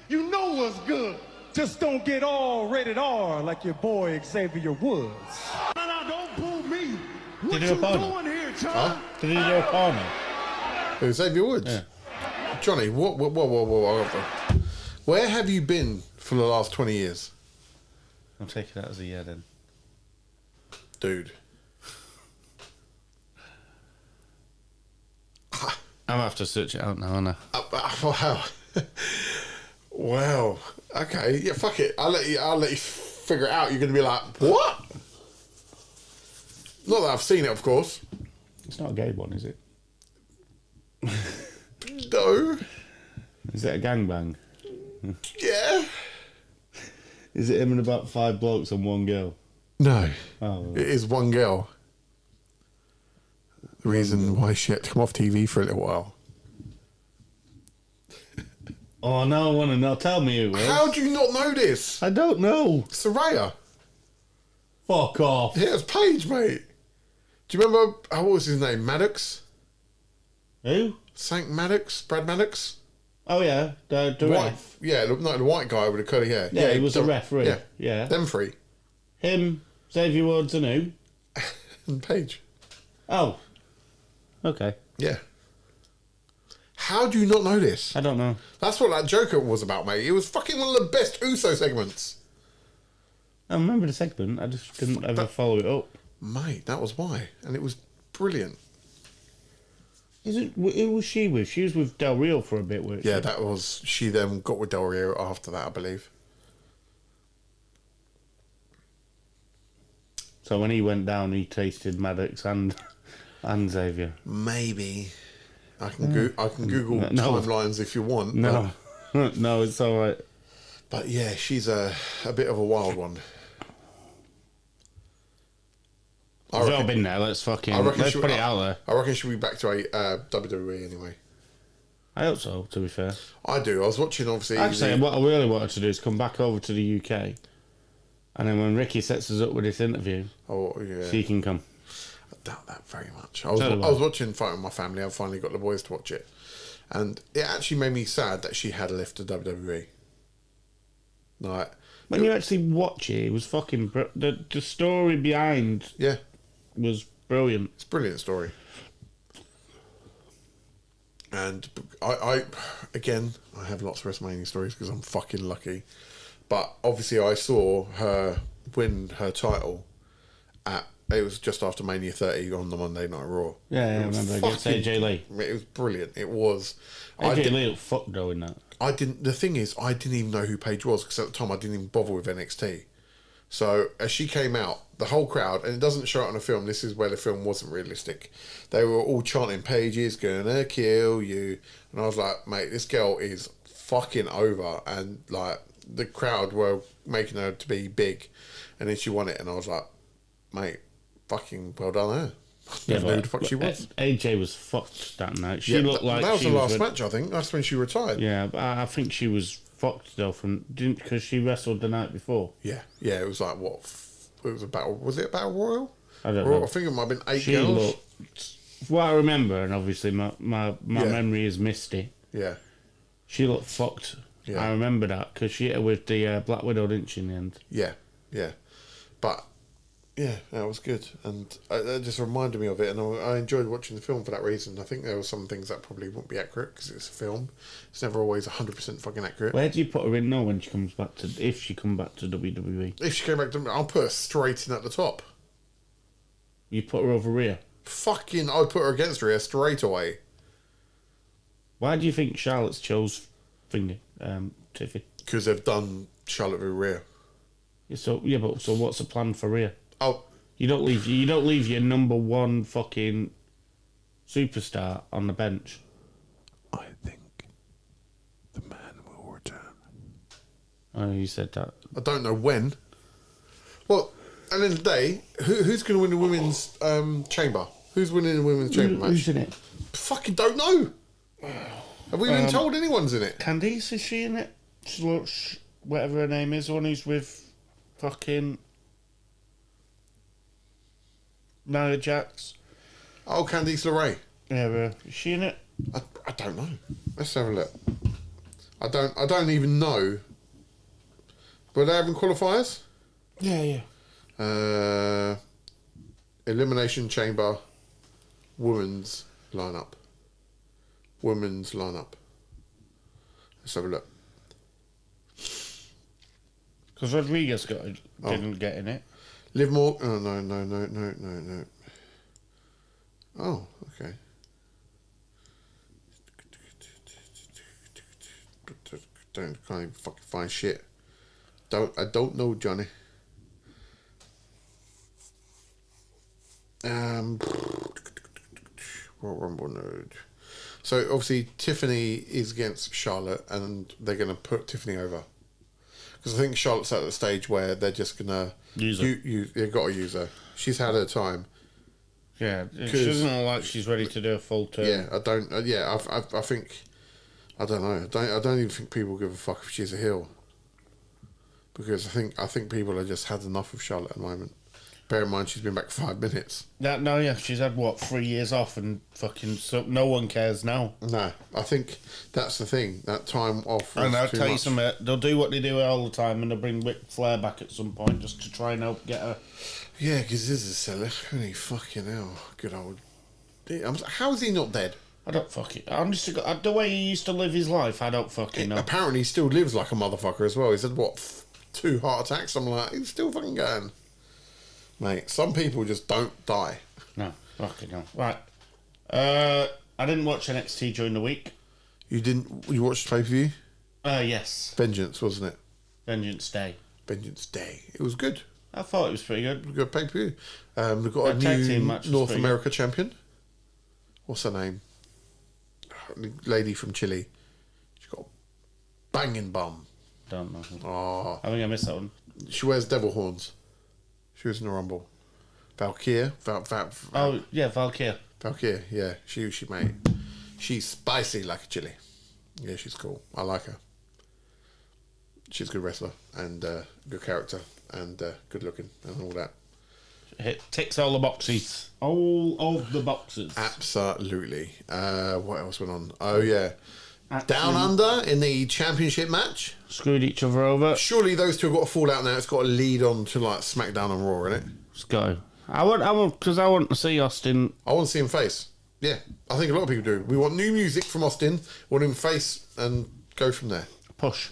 You know what's good. Just don't get all rated R like your boy Xavier Woods. No, don't pull me. What Did he you do a porno? doing here, John? Did he do a porno? Who, Xavier Woods? Yeah. Johnny, whoa. Where have you been for the last 20 years? I'll take it out as a yeah then. Dude. I'm gonna have to search it out now, aren't I? Wow. Wow. Okay. Yeah, fuck it. I'll let you figure it out. You're going to be like, what? Not that I've seen it, of course. It's not a gay one, is it? No. Is it a gangbang? Yeah. Is it him and about 5 blokes and 1 girl? No. Oh. It is one girl. The reason why she had to come off TV for a little while. Oh, now I want to know. Tell me who it was. How do you not know this? I don't know. Soraya. Fuck off. Yeah, it's Paige, mate. Do you remember, what was his name? Maddox? Who? Sank Maddox? Brad Maddox? Oh, yeah. The White. ref. Yeah, no, the white guy with the curly hair. Yeah, he was a the- referee. Yeah. Yeah. Them three. Him, Xavier Woods, and who? And Paige. Oh. Okay. Yeah. How do you not know this? I don't know. That's what that Joker was about, mate. It was fucking one of the best Uso segments. I remember the segment. I just didn't ever follow it up. Mate, that was why. And it was brilliant. Who was she with? She was with Del Rio for a bit, weren't Yeah, she? that was... She then got with Del Rio after that, I believe. So when he went down, he tasted Maddox and Xavier. Maybe. I can Google No. timelines if you want. No. No, it's all right. But yeah, she's a bit of a wild one. We've all been there. Let's fucking... Let's put it out there. I reckon she'll be back to WWE anyway. I hope so, to be fair. I do. I was watching, obviously... Actually, what I really wanted to do is come back over to the UK. And then when Ricky sets us up with this interview, Oh, yeah. she can come. I doubt that very much. I was So do I. I was watching Fight with My Family. I finally got the boys to watch it. And it actually made me sad that she had left the WWE. Like... When you actually watch it, it was fucking... The story behind Yeah. was brilliant. It's a brilliant story. And I again, I have lots of WrestleMania stories because I'm fucking lucky. But obviously, I saw her win her title it was just after Mania 30 on the Monday Night Raw. Yeah, I remember against AJ Lee. It was brilliant. It was. AJ Lee looked fucked though in that. I didn't. The thing is, I didn't even know who Paige was because at the time I didn't even bother with NXT. So as she came out, the whole crowd, and it doesn't show it on a film. This is where the film wasn't realistic. They were all chanting, "Paige is gonna kill you," and I was like, "Mate, this girl is fucking over." And like the crowd were making her to be big, and then she won it, and I was like, "Mate, fucking well done her." I never knew who the fuck she was. AJ was fucked that night. She looked like that was she the last match. I think that's when she retired. Yeah, but I think she was fucked though because she wrestled the night before. Yeah. It was like what? It was a battle. Was it a battle royal? I don't know. I think it might have been 8 She girls. looked. What I remember, and obviously my memory is misty. Yeah. She looked fucked. Yeah. I remember that because she hit her with the Black Widow, didn't she? In the end. Yeah. But yeah, that was good, and that just reminded me of it, and I enjoyed watching the film for that reason. I think there were some things that probably won't be accurate because it's a film. It's never always 100% fucking accurate. Where do you put her in now when she comes back to, if she come back to WWE? If she came back to, I'll put her straight in at the top. You put her over Rhea. Fucking, I'd put her against Rhea straight away. Why do you think Charlotte's chose Tiffy? Because they've done Charlotte v Rhea. So what's the plan for Rhea? Oh, You don't leave your number one fucking superstar on the bench. I think the man will return. Oh, you said that. I don't know when. Well, at the end of the day, who's going to win the women's chamber? Who's winning the women's chamber match? Who's in it? Fucking don't know. Have we been told anyone's in it? Candice, is she in it? Whatever her name is, the one who's with fucking Nia Jax. Oh, Candice LeRae. Yeah, is she in it? I don't know. Let's have a look. I don't even know. Were they having qualifiers? Yeah. Elimination Chamber. Women's lineup. Let's have a look. Because Rodriguez didn't get in it. Liv Morgan. Oh, no. Oh, okay. Can't even fucking find shit. I don't know, Johnny. Royal Rumble node. So obviously Tiffany is against Charlotte, and they're going to put Tiffany over because I think Charlotte's at the stage where they're just going to use her. They've got to use her. She's had her time. Yeah, she doesn't look like she's ready to do a full turn. Yeah, I don't. I think. I don't know. I don't even think people give a fuck if she's a heel. Because I think people have just had enough of Charlotte at the moment. Bear in mind, she's been back 5 minutes. She's had 3 years off, and fucking no one cares now. No, I think that's the thing. That time off. And I'll tell you something. They'll do what they do all the time, and they'll bring Ric Flair back at some point just to try and help get her. Yeah, because this is a seller. Holy fucking hell, good old. How is he not dead? I don't fucking. Honestly, the way he used to live his life, I don't fucking know. Apparently, he still lives like a motherfucker as well. He's had 2 heart attacks. I'm like, he's still fucking going. Mate, some people just don't die. No, fucking hell. Right. I didn't watch NXT during the week. You didn't? You watched the pay-per-view? Yes. Vengeance, wasn't it? Vengeance Day. Vengeance Day. It was good. I thought it was pretty good. Good pay-per-view. We've got a tag team new match was North pretty America champion. What's her name? Lady from Chile. She's got a banging bum. Don't know. Oh. I think I missed that one. She wears devil horns. She was in the Rumble. Valkyria. Oh, yeah, Valkyria. Valkyria, yeah. She mate. She's spicy like a chili. Yeah, she's cool. I like her. She's a good wrestler and good character and good looking and all that. It ticks all the boxes. All of the boxes. Absolutely. What else went on? Oh, yeah. Down Under in the championship match. Screwed each other over. Surely those two have got to fall out now. It's got to lead on to like SmackDown and Raw, innit? Let's go. I want to see Austin. I want to see him face. Yeah, I think a lot of people do. We want new music from Austin. Want him face and go from there. Push.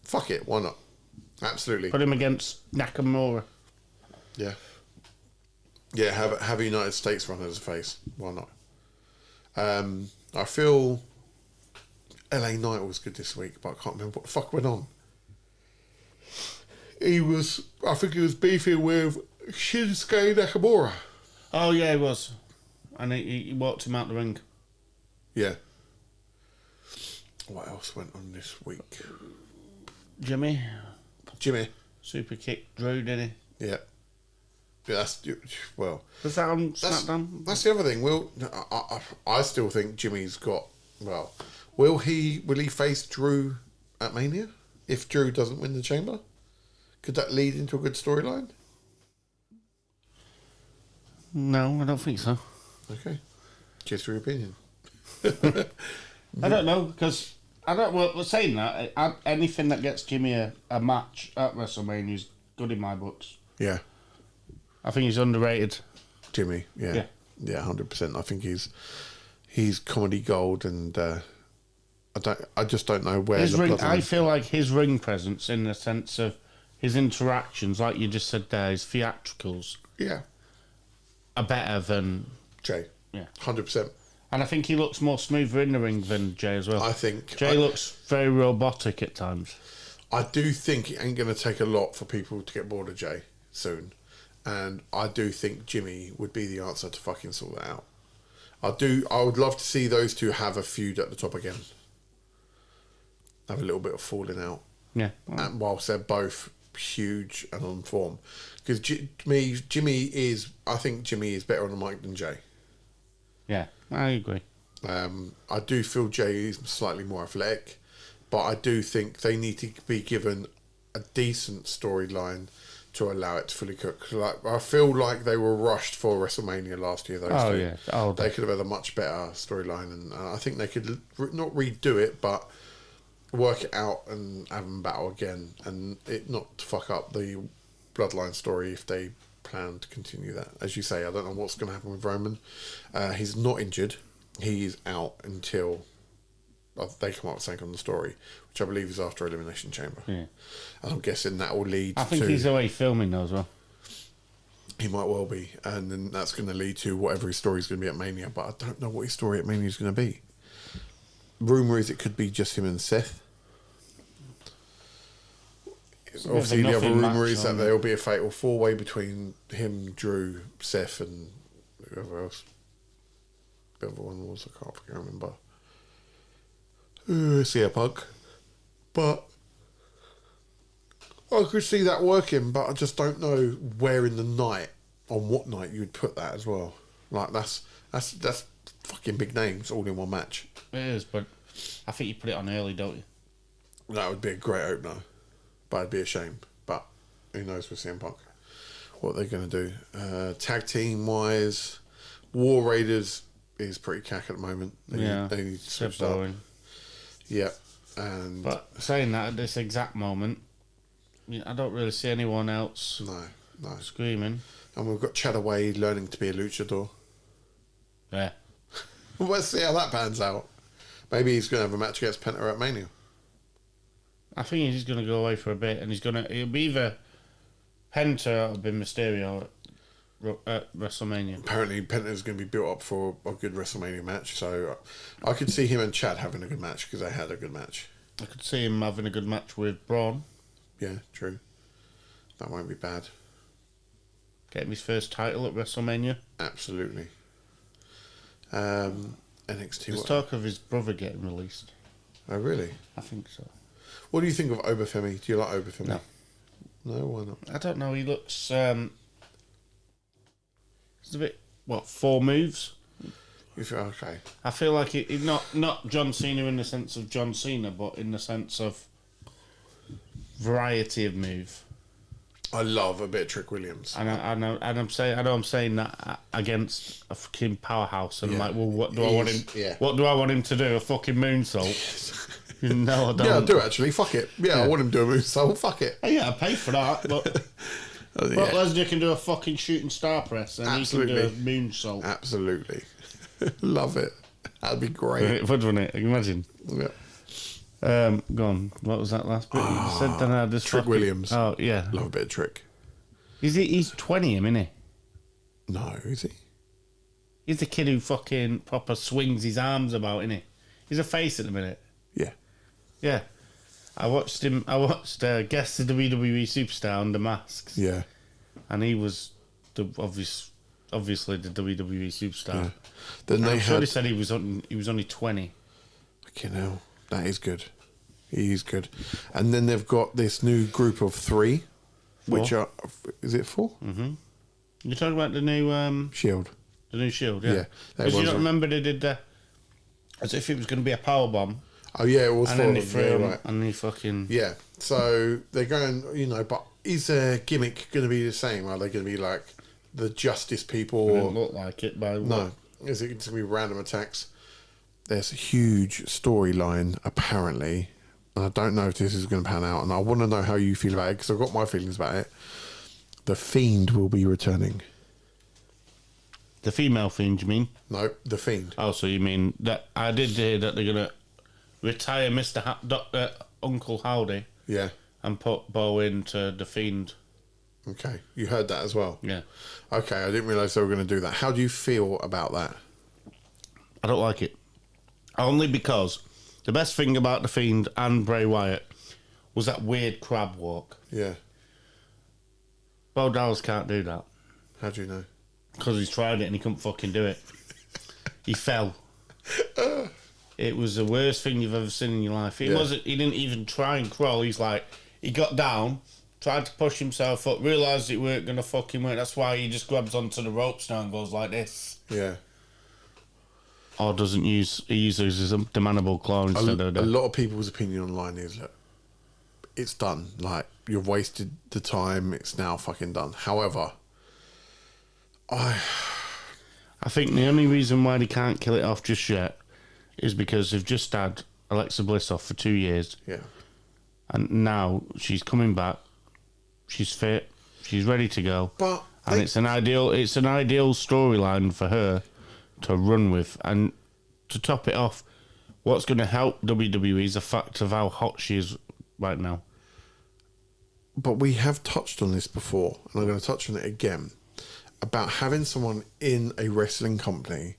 Fuck it, why not? Absolutely. Put him against Nakamura. Yeah. Yeah, have a United States run as a face. Why not? I feel LA Knight was good this week, but I can't remember what the fuck went on. I think he was beefing with Shinsuke Nakamura. Oh, yeah, he was. And he walked him out the ring. Yeah. What else went on this week? Jimmy. Super kick Drew, didn't he? Yeah. Yeah, well. Was that on SmackDown? That's the other thing. I still think Jimmy's got. Well, will he face Drew at Mania if Drew doesn't win the Chamber? Could that lead into a good storyline? No, I don't think so. Okay, cheers for your opinion. I don't know because we're saying that anything that gets Jimmy a match at WrestleMania is good in my books. Yeah, I think he's underrated. Jimmy. Yeah, 100%. I think he's comedy gold, and I just don't know where his ring. I feel like his ring presence, in the sense of his interactions, like you just said there, his theatricals, are better than Jay. Yeah, 100%. And I think he looks more smoother in the ring than Jay as well. I think Jay looks very robotic at times. I do think it ain't going to take a lot for people to get bored of Jay soon. And I do think Jimmy would be the answer to fucking sort that out. I would love to see those two have a feud at the top again. Have a little bit of falling out. Yeah. And whilst they're both huge and on form. Because I think Jimmy is better on the mic than Jay. Yeah, I agree. I do feel Jay is slightly more athletic, but I do think they need to be given a decent storyline to allow it to fully cook. Like, I feel like they were rushed for WrestleMania last year. They could have had a much better storyline, and I think they could not redo it, but work it out and have them battle again, and it not to fuck up the Bloodline story if they plan to continue that. As you say, I don't know what's going to happen with Roman. He's not injured. He's out until they come up with something on the story, which I believe is after Elimination Chamber. Yeah. And I'm guessing that will lead to... I think he's away filming though as well. He might well be. And then that's going to lead to whatever his story is going to be at Mania. But I don't know what his story at Mania is going to be. Rumour is it could be just him and Seth. Obviously, the other rumour is that there will be a fatal four-way between him, Drew, Seth, and whoever else. The other one was, I can't remember. CM Punk. But I could see that working, but I just don't know where in the night, on what night you would put that as well. Like, that's fucking big names all in one match. It is, but I think you put it on early, don't you? That would be a great opener. But it'd be a shame. But who knows with CM Punk what they're going to do. Tag team wise, War Raiders is pretty cack at the moment. They need to switch that up. Yeah. But saying that, at this exact moment, I don't really see anyone else screaming. And we've got Chad Away learning to be a luchador. Yeah. Well, let's see how that pans out. Maybe he's going to have a match against Penta at Mania. I think he's going to go away for a bit, and it'll be either Penta or Mysterio at WrestleMania. Apparently, Penta's going to be built up for a good WrestleMania match, so I could see him and Chad having a good match because they had a good match. I could see him having a good match with Braun. Yeah, true. That won't be bad. Get him his first title at WrestleMania. Absolutely. NXT. There's talk of his brother getting released. Oh, really? I think so. What do you think of Obafemi? Do you like Obafemi? No. No, why not? I don't know. He looks... it's a bit... 4 moves? Okay. I feel like he's not John Cena in the sense of John Cena, but in the sense of variety of move. I love a bit of Trick Williams. And I'm saying that against a fucking powerhouse, and I'm like, well, what do I want him? Yeah. What do I want him to do? A fucking moonsault? No, I don't. Yeah, I do actually. Fuck it. Yeah, I want him to do a moonsault. Fuck it. Yeah, I pay for that, but Brock Lesnar can do a fucking shooting star press, and he can do a moonsault. Absolutely. Love it. That'd be great. It would, wouldn't it? Imagine. Yeah. Go on. What was that last bit you said? Then I had this Trick Williams. Oh, yeah. Love a bit of Trick. He's 20, isn't he? No, is he? He's the kid who fucking proper swings his arms about, isn't he? He's a face at the minute. Yeah. Yeah. I watched Guess the WWE Superstar under masks. Yeah. And he was obviously the WWE Superstar. Yeah. Then I'm they sure had... they said he was only 20. Fucking hell. That is good. He is good. And then they've got this new group of 3, which are... Is it 4? Mm-hmm. You're talking about the new... Shield. The new Shield, yeah. Yeah. Because you don't remember they did as if it was going to be a power bomb. Oh, yeah, it was 4 And then they of threw them. him, Yeah, right. and he fucking... Yeah. So they're going, but is their gimmick going to be the same? Are they going to be like the Justice people? It didn't look like it by No. Is it going to be random attacks? There's a huge storyline, apparently. And I don't know if this is going to pan out. And I want to know how you feel about it, because I've got my feelings about it. The Fiend will be returning. The female Fiend, you mean? No, The Fiend. Oh, so you mean that I did hear that they're going to retire Dr. Uncle Howdy Yeah. and put Bo into The Fiend. Okay. You heard that as well? Yeah. Okay, I didn't realise they were going to do that. How do you feel about that? I don't like it. Only because the best thing about The Fiend and Bray Wyatt was that weird crab walk. Yeah. Bo Dallas can't do that. How do you know? Because he's tried it and he couldn't fucking do it. He fell. It was the worst thing you've ever seen in your life. He didn't even try and crawl. He got down, tried to push himself up, realised it weren't going to fucking work. That's why he just grabs onto the ropes now and goes like this. Yeah. Or he uses the mandible claw instead of A the... lot of people's opinion online is, look, it's done. Like, you've wasted the time. It's now fucking done. However, I think the only reason why they can't kill it off just yet is because they've just had Alexa Bliss off for 2 years. Yeah. And now she's coming back. She's fit. She's ready to go. And it's an ideal storyline for her to run with. And to top it off, what's going to help WWE is the fact of how hot she is right now. But we have touched on this before, and I'm going to touch on it again, about having someone in a wrestling company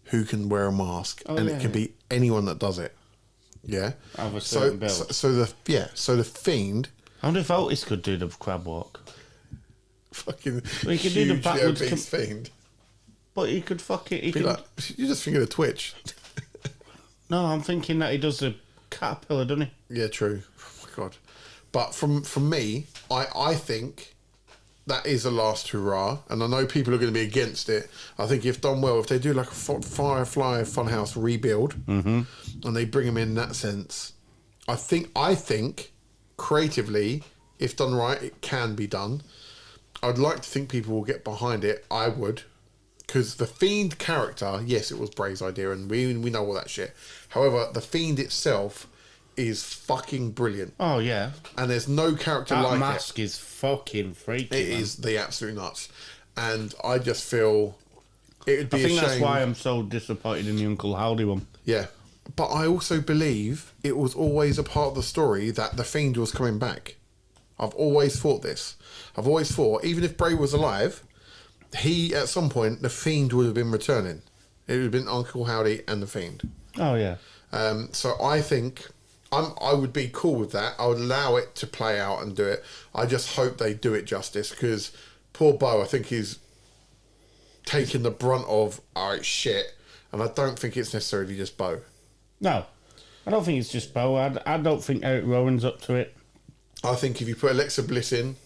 who can wear a mask, it can be anyone that does it. Yeah. Of a certain build. So the Fiend. I wonder if Otis could do the crab walk. Fucking He could do the huge backwards obese Fiend. But he could fucking... Be like, you just think of the Twitch. No, I'm thinking that he does the caterpillar, doesn't he? Yeah, true. Oh my god. But from me, I think that is a last hurrah, and I know people are going to be against it. I think if done well, if they do like a Firefly Funhouse rebuild, and they bring him in that sense, I think creatively, if done right, it can be done. I'd like to think people will get behind it. I would, because the Fiend character, yes, it was Bray's idea, and we know all that shit. However, the Fiend itself is fucking brilliant. Oh, yeah. And there's no character that like it. That mask is fucking freaky, It is the absolute nuts. And I just feel it would be a shame. I think that's why I'm so disappointed in the Uncle Howdy one. Yeah. But I also believe it was always a part of the story that the Fiend was coming back. I've always thought this. I've always thought, even if Bray was alive, at some point, the Fiend would have been returning. It would have been Uncle Howdy and the Fiend. Oh, yeah. So I think... I would be cool with that. I would allow it to play out and do it. I just hope they do it justice, because poor Bo, I think he's taking the brunt of, alright, shit. And I don't think it's necessarily just Bo. No. I don't think it's just Bo. I don't think Eric Rowan's up to it. I think if you put Alexa Bliss in,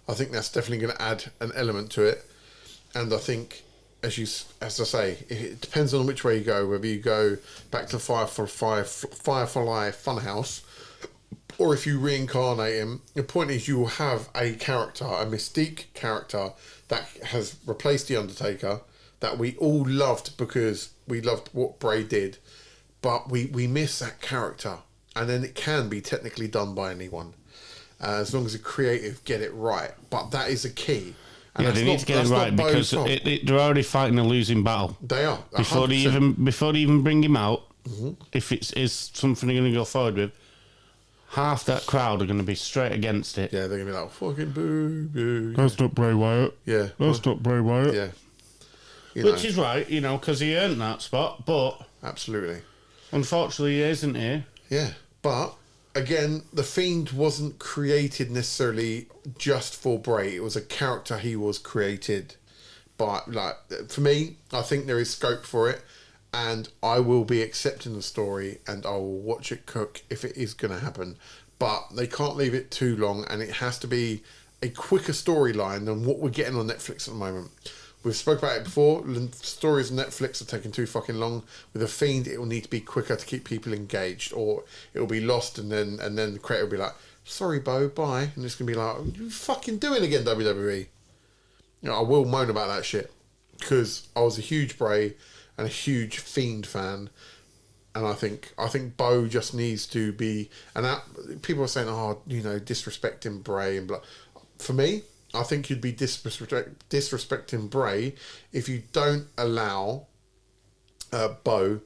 I think that's definitely going to add an element to it. And I think, as I say, it depends on which way you go, whether you go back to Firefly Funhouse, or if you reincarnate him. The point is, you will have a character, a Mystique character, that has replaced The Undertaker, that we all loved because we loved what Bray did, but we miss that character. And then it can be technically done by anyone, as long as the creative get it right. But that is a key. And Yeah, they need to get it that's not right Bo's because fault. they're already fighting a losing battle. They are Before they 100%. bring him out, if it's is something they're going to go forward with, half that crowd are going to be straight against it. Yeah, they're gonna be like fucking boo boo. That's not Bray Wyatt. Yeah, That's not Bray Wyatt. yeah. You Which know, is right, because he earned that spot, but absolutely. unfortunately he isn't here. Yeah, but again, the Fiend wasn't created necessarily just for Bray. It was a character he was created by. Like, for me, I think there is scope for it, and I will be accepting the story, and I will watch it cook if it is going to happen. But they can't leave it too long, and it has to be a quicker storyline than what we're getting on Netflix at the moment. We've spoke about it before. The stories on Netflix are taking too fucking long. With a Fiend, it will need to be quicker to keep people engaged, or it will be lost, and then the creator will be like, "Sorry, Bo, bye," and it's gonna be like, "What are you fucking doing again, WWE?" I will moan about that shit because I was a huge Bray and a huge Fiend fan, and I think Bo just needs to be. And people are saying, "Oh, disrespecting Bray," and blah. For me, I think you'd be disrespecting Bray if you don't allow Bo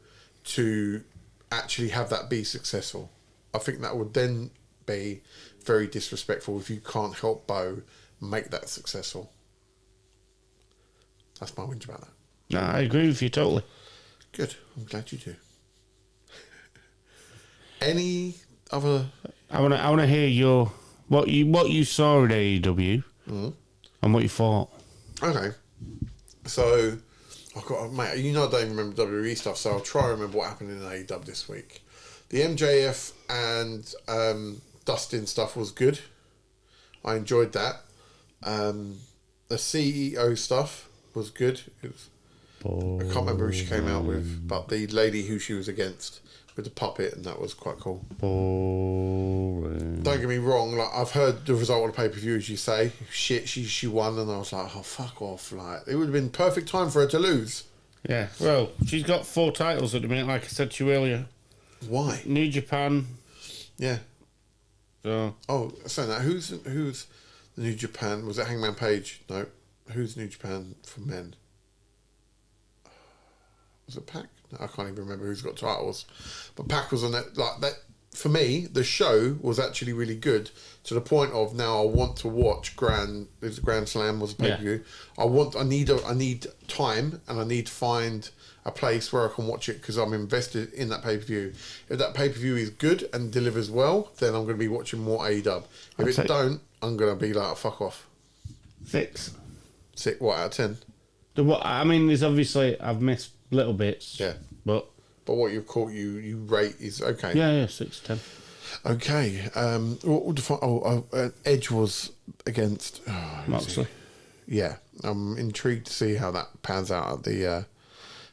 to actually have that be successful. I think that would then be very disrespectful if you can't help Bo make that successful. That's my whinge about that. No, I agree with you totally. Good. I'm glad you do. Any other? I want to hear what you saw at AEW and what you thought. Okay. So, mate, I don't even remember WWE stuff, so I'll try and remember what happened in AEW this week. The MJF and Dustin stuff was good. I enjoyed that. The CEO stuff was good. I can't remember who she came out with, but the lady who she was against with the puppet, and that was quite cool. Boring. Don't get me wrong, like I've heard the result of the pay-per-view, as you say. Shit, she won, and I was like, oh, fuck off. Like, it would have been perfect time for her to lose. Yeah, well, she's got 4 titles at the minute, like I said to you earlier. Why? New Japan. Yeah. So Oh, saying that, who's the New Japan? Was it Hangman Page? No. Who's New Japan for men? Was it Pac? No, I can't even remember who's got titles. But Pac was on it. Like that, for me, the show was actually really good to the point of now I want to watch Grand Slam was a pay-per-view. I need time, and I need to find a place where I can watch it because I'm invested in that pay-per-view. If that pay-per-view is good and delivers well, then I'm going to be watching more AEW. If it don't, I'm going to be like, fuck off. 6. What, out of 10? I mean, there's obviously I've missed little bits. Yeah. But what you've caught you rate is okay. yeah, 6, 10. Okay. What would Edge was against Moxley. Yeah. I'm intrigued to see how that pans out at the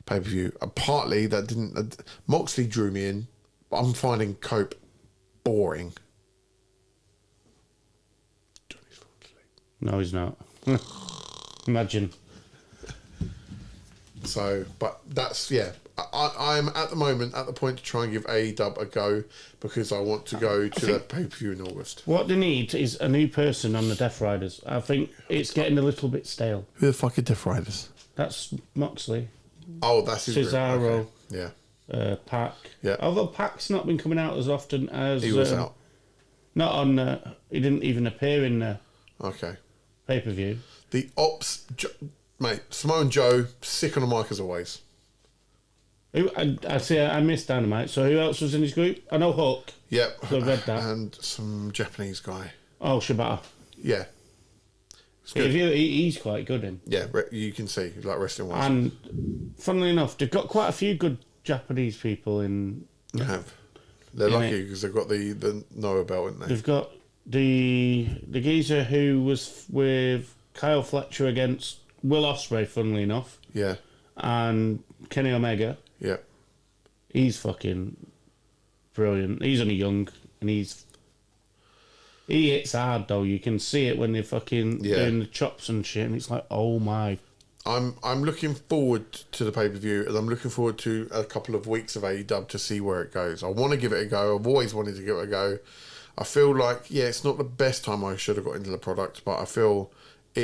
pay-per-view. Partly that didn't Moxley drew me in, but I'm finding Cope boring. Johnny's falling asleep. No, he's not. Imagine. So, but that's, yeah. I'm at the moment at the point to try and give AEW a go because I want to go to that pay-per-view in August. What they need is a new person on the Death Riders. I think it's getting a little bit stale. Who the fuck are Death Riders? That's Moxley. Oh, that's his Cesaro. group. Okay. Yeah. Pac. Yeah. Although Pac's not been coming out as often as... He was out. Not on... he didn't even appear in the Okay. pay-per-view. The Ops... Mate, Samoa Joe, sick on the mic as always. I see. I missed Dynamite. So who else was in his group? I know Hook. Yep. So I read that. And some Japanese guy. Oh, Shibata. Yeah. It's good. He's quite good in. Yeah, you can see, like wrestling wise. And funnily enough, they've got quite a few good Japanese people in. They have. They're in lucky because they've got the Noah belt, haven't they? They've got the geezer who was with Kyle Fletcher against Will Ospreay, funnily enough. Yeah. And Kenny Omega. Yeah. He's fucking brilliant. He's only young and he hits hard though. You can see it when they're fucking doing the chops and shit, and it's like, oh my. I'm looking forward to the pay-per-view, and I'm looking forward to a couple of weeks of AEW to see where it goes. I want to give it a go. I've always wanted to give it a go. I feel like, it's not the best time I should have got into the product, but I feel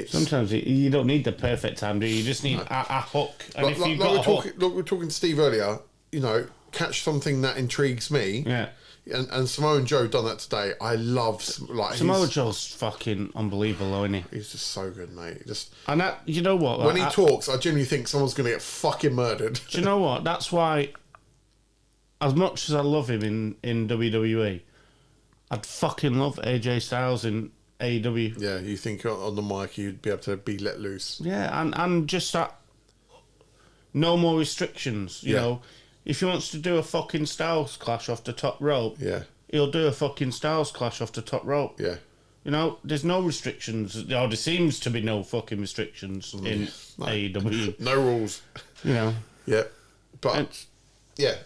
Sometimes you don't need the perfect time, do you? You just need a hook. And if you've got a hook... we were talking to Steve earlier, you know, catch something that intrigues me. Yeah. And Samoa Joe done that today. I love... Samoa Joe's fucking unbelievable, though, isn't he? He's just so good, mate. And that, you know what? When he talks, I genuinely think someone's going to get fucking murdered. Do you know what? That's why, as much as I love him in WWE, I'd fucking love AJ Styles in AEW. Yeah, you think on the mic you'd be able to be let loose. Yeah, and just that, no more restrictions, you know. If he wants to do a fucking Styles clash off the top rope, he'll do a fucking Styles clash off the top rope. Yeah. You know, there's no restrictions, or there seems to be no fucking restrictions in AEW. No rules. You know. Yeah. But,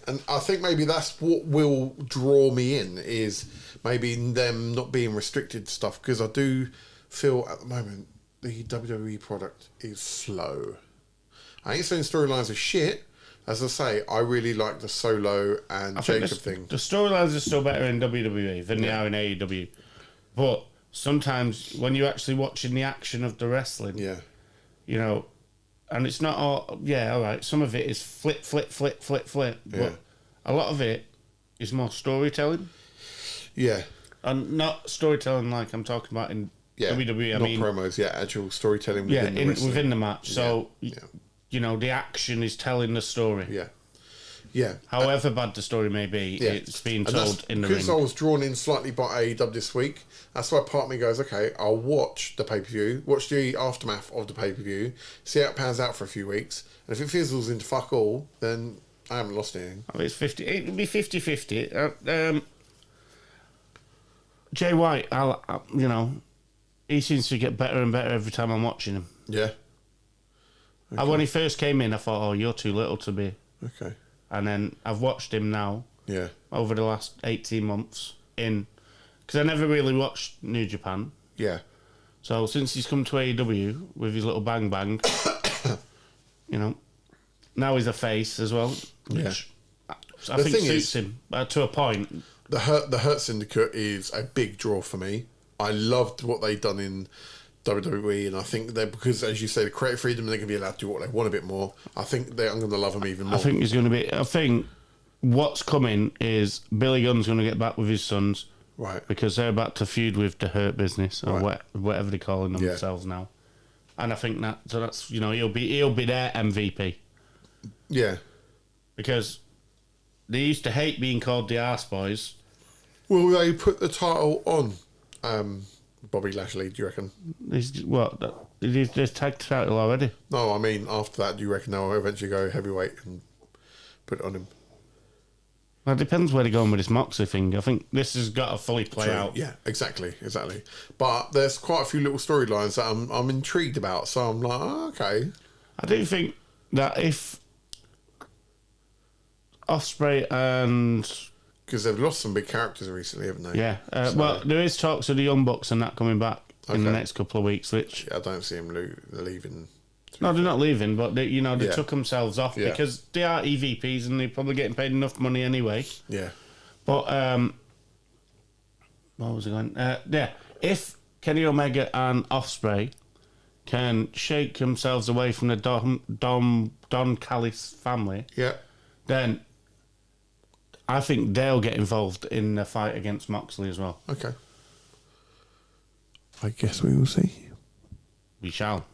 and I think maybe that's what will draw me in, is maybe them not being restricted to stuff, because I do feel at the moment the WWE product is slow. I ain't saying storylines are shit. As I say, I really like the Solo and Jacob thing. The storylines are still better in WWE than they are in AEW. But sometimes when you're actually watching the action of the wrestling, you know, and it's not all, all right, some of it is flip. But a lot of it is more storytelling. Yeah. And not storytelling like I'm talking about in WWE. Not promos, actual storytelling within the wrestling. Within the match. So... You know, the action is telling the story. Yeah. However bad the story may be, it's being told in the ring. Because I was drawn in slightly by AEW this week, that's why part of me goes, okay, I'll watch the pay-per-view, watch the aftermath of the pay-per-view, see how it pans out for a few weeks, and if it fizzles into fuck all, then I haven't lost anything. I mean, it'll be 50-50. Jay White, you know, he seems to get better and better every time I'm watching him. Yeah. Okay. When he first came in, I thought, oh, you're too little to be. Okay. And then I've watched him now. Yeah. Over the last 18 months because I never really watched New Japan. Yeah. So since he's come to AEW with his little bang bang, you know, now he's a face as well. Which I think suits him to a point. The Hurt Syndicate is a big draw for me. I loved what they done in WWE, and I think that because, as you say, the creative freedom, they're going to be allowed to do what they want a bit more. I think I'm going to love them even more. I think what's coming is Billy Gunn's going to get back with his sons, right? Because they're about to feud with the Hurt Business or whatever they're calling themselves now. And I think that's you know he'll be their MVP. Yeah, because they used to hate being called the Arse Boys. Will they put the title on Bobby Lashley, do you reckon? He's just tagged title already. No, I mean, after that, do you reckon they'll eventually go heavyweight and put it on him? Well, it depends where they're going with this Moxley thing. I think this has got to fully play out. Yeah, exactly. But there's quite a few little storylines that I'm intrigued about, so I'm like, okay. I do think that if Ospreay and... Because they've lost some big characters recently, haven't they? Yeah. Well, there is talks of the Young Bucks and that coming back in the next couple of weeks, which... I don't see them leaving. No, they're not leaving, but they took themselves off because they are EVPs and they're probably getting paid enough money anyway. Yeah. But, what was I going? If Kenny Omega and Ospreay can shake themselves away from the Don Callis family, then... I think they'll get involved in the fight against Moxley as well. Okay. I guess we will see. We shall.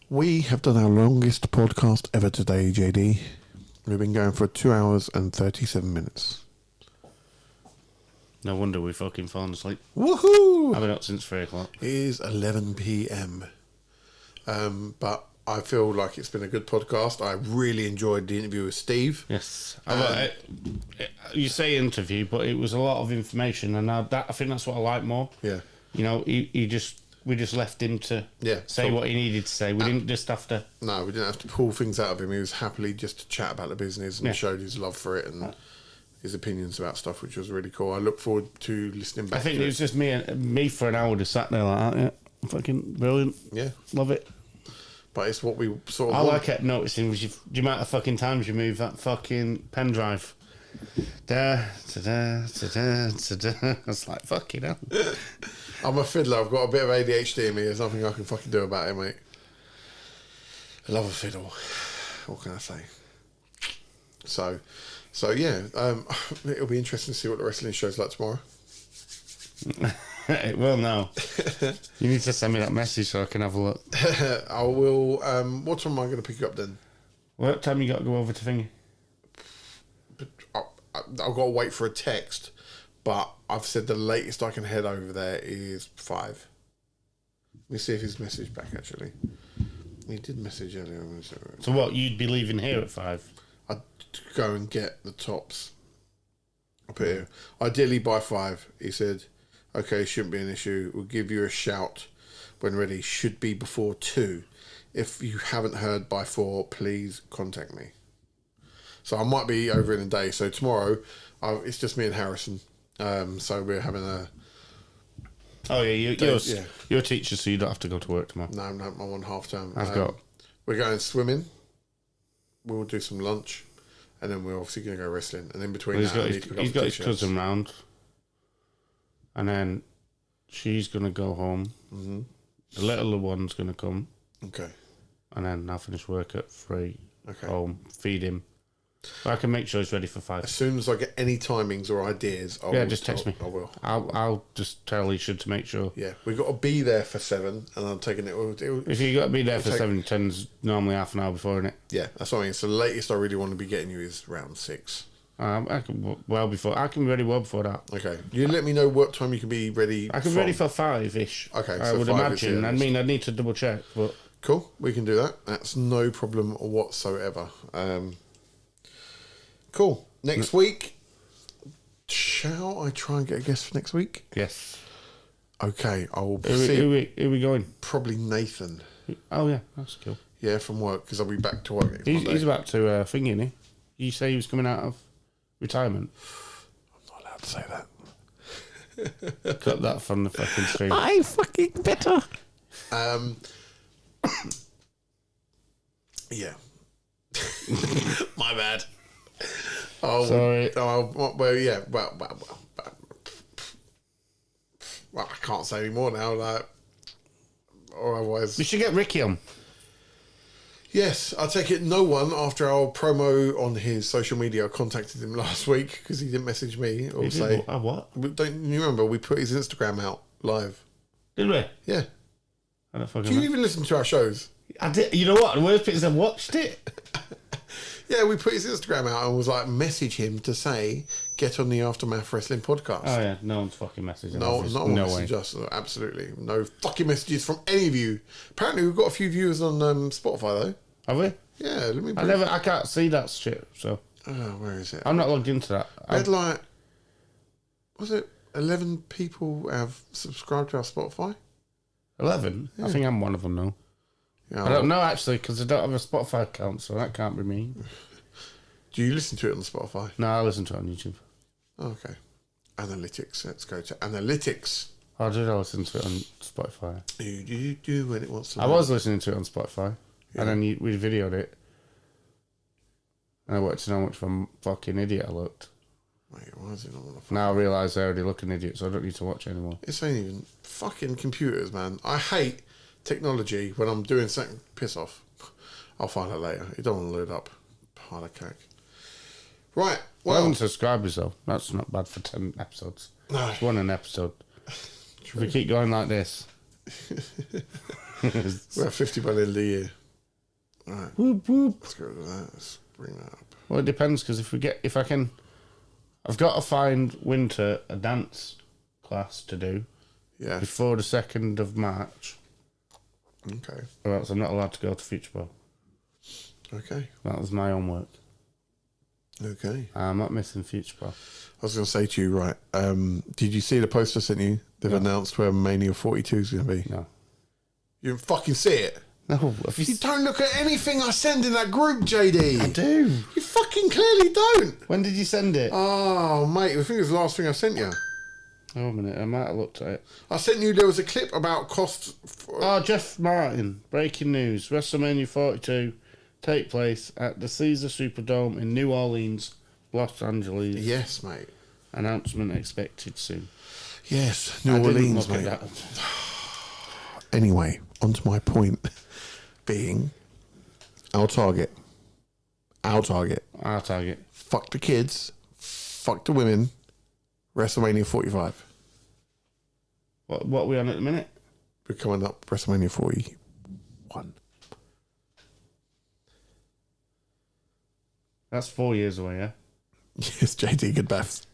We have done our longest podcast ever today, JD. We've been going for 2 hours and 37 minutes. No wonder we've fucking fallen asleep. Woohoo! I've been up since 3 o'clock. It is 11 p.m. But I feel like it's been a good podcast. I really enjoyed the interview with Steve. Yes. You say interview, but it was a lot of information, and I think that's what I like more. Yeah. You know, we just left him to say what he needed to say. We didn't just have to... No, we didn't have to pull things out of him. He was happily just to chat about the business and showed his love for it and his opinions about stuff, which was really cool. I look forward to listening back. I think it was just me for an hour just sat there like that. Yeah. Fucking brilliant. Yeah. Love it. But it's what we sort of... All I kept noticing was the amount of fucking times you move that fucking pen drive. I was like, fucking hell. I'm a fiddler. I've got a bit of ADHD in me. There's nothing I can fucking do about it, mate. I love a fiddle. What can I say? So yeah. It'll be interesting to see what the wrestling show's like tomorrow. Well, no. You need to send me that message so I can have a look. I will. What time am I going to pick you up then? What time you got to go over to Thingy? But I've got to wait for a text, but I've said the latest I can head over there is 5. Let me see if he's messaged back, actually. He did message earlier. So what, you'd be leaving here at 5? I'd go and get the tops. I'll put here. Ideally by 5, he said. Okay, shouldn't be an issue. We'll give you a shout when ready. Should be before 2. If you haven't heard by 4, please contact me. So I might be over in a day. So tomorrow, it's just me and Harrison. So we're having a... Oh, yeah, you're a teacher, so you don't have to go to work tomorrow. No, I'm on half term. We're going swimming. We'll do some lunch. And then we're obviously going to go wrestling. And in between he's got his cousin round. And then she's going to go home. Mm-hmm. The little one's going to come. Okay. And then I'll finish work at 3. Okay. Home, feed him. But I can make sure he's ready for 5. As soon as I get any timings or ideas, just text me. I will. I'll just tell Isha to make sure. Yeah, we've got to be there for 7, and I'm taking it. If you got to be there for 7, 10's normally half an hour before, isn't it? Yeah, that's what I mean. So the latest I really want to be getting you is around 6. I can be ready well before that. Okay, you let me know what time you can be ready. I can be ready for 5-ish. Okay, I would imagine. I mean, I need to double check, but cool. We can do that. That's no problem whatsoever. Cool. Next week, shall I try and get a guest for next week? Yes. Okay, I will. Who we going? Probably Nathan. Oh yeah, that's cool. Yeah, from work because I'll be back to work next Monday. He's about to thingy, isn't he? You say he was coming out of retirement. I'm not allowed to say that. Cut that from the fucking stream. I fucking better. Yeah. My bad. Oh, sorry. Well, yeah. Well, I can't say any more now. Like, or otherwise, We should get Ricky on. yes, I take it. No one after our promo on his social media contacted him last week because he didn't message me or say. What? Don't you remember? We put his Instagram out live. Did we? Yeah. I don't fucking Do you know. even listen to our shows? I did. You know what? The worst bit is I watched it. Yeah, we put his Instagram out and was like, message him to say, get on the Aftermath Wrestling podcast. Oh yeah, no one's fucking messaging. No one messaged us. Absolutely. No fucking messages from any of you. Apparently, we've got a few viewers on Spotify, though. Have we? Yeah, let me... I can't see that shit, so... Oh, where is it? I'm not logged into that. We had like... Was it 11 people have subscribed to our Spotify? 11? Yeah. I think I'm one of them now. Yeah, I don't know, actually, because I don't have a Spotify account, so that can't be me. Do you listen to it on Spotify? No, I listen to it on YouTube. Oh, okay. Analytics. Let's go to analytics. I did listen to it on Spotify. Do when it wants to. I was listening to it on Spotify, and then we videoed it. And I wanted to know how much of a fucking idiot I looked. Wait, why is it not on the phone? Now I realise I already look an idiot, so I don't need to watch it anymore. It's ain't even fucking computers, man. I hate technology when I'm doing something. Piss off. I'll find out later. It don't want to load up. Pile of cack. Right. Well, 11 subscribers though. That's not bad for 10 episodes. No. It's one an episode. If we keep going like this. We're at 50 by the end of the year. Right. Whoop, whoop. Let's go to that. Let's bring that up. Well, it depends because I've got to find Winter a dance class to do. Yeah. Before the 2nd of March. Okay. Or else I'm not allowed to go to Future Bowl. Okay. That was my own work. Okay. I'm not missing Future Bowl. I was going to say to you, right, did you see the post I sent you? They've announced where Mania 42 is going to be. No. You didn't fucking see it? No. You don't look at anything I send in that group, JD. I do. You fucking clearly don't. When did you send it? Oh, mate, I think it was the last thing I sent you. Oh, a minute. I might have looked at it. I sent you, there was a clip about cost... Oh, Jeff Martin. Breaking news. WrestleMania 42 take place at the Caesar Superdome in New Orleans, Los Angeles. Yes, mate. Announcement expected soon. Yes, New I didn't Orleans, look mate. at that. Anyway, on to my point being our target. Our target. Our target. Fuck the kids. Fuck the women. WrestleMania 45. What are we on at the minute? We're coming up WrestleMania 41. That's 4 years away, yeah? Yes, JD, good baths.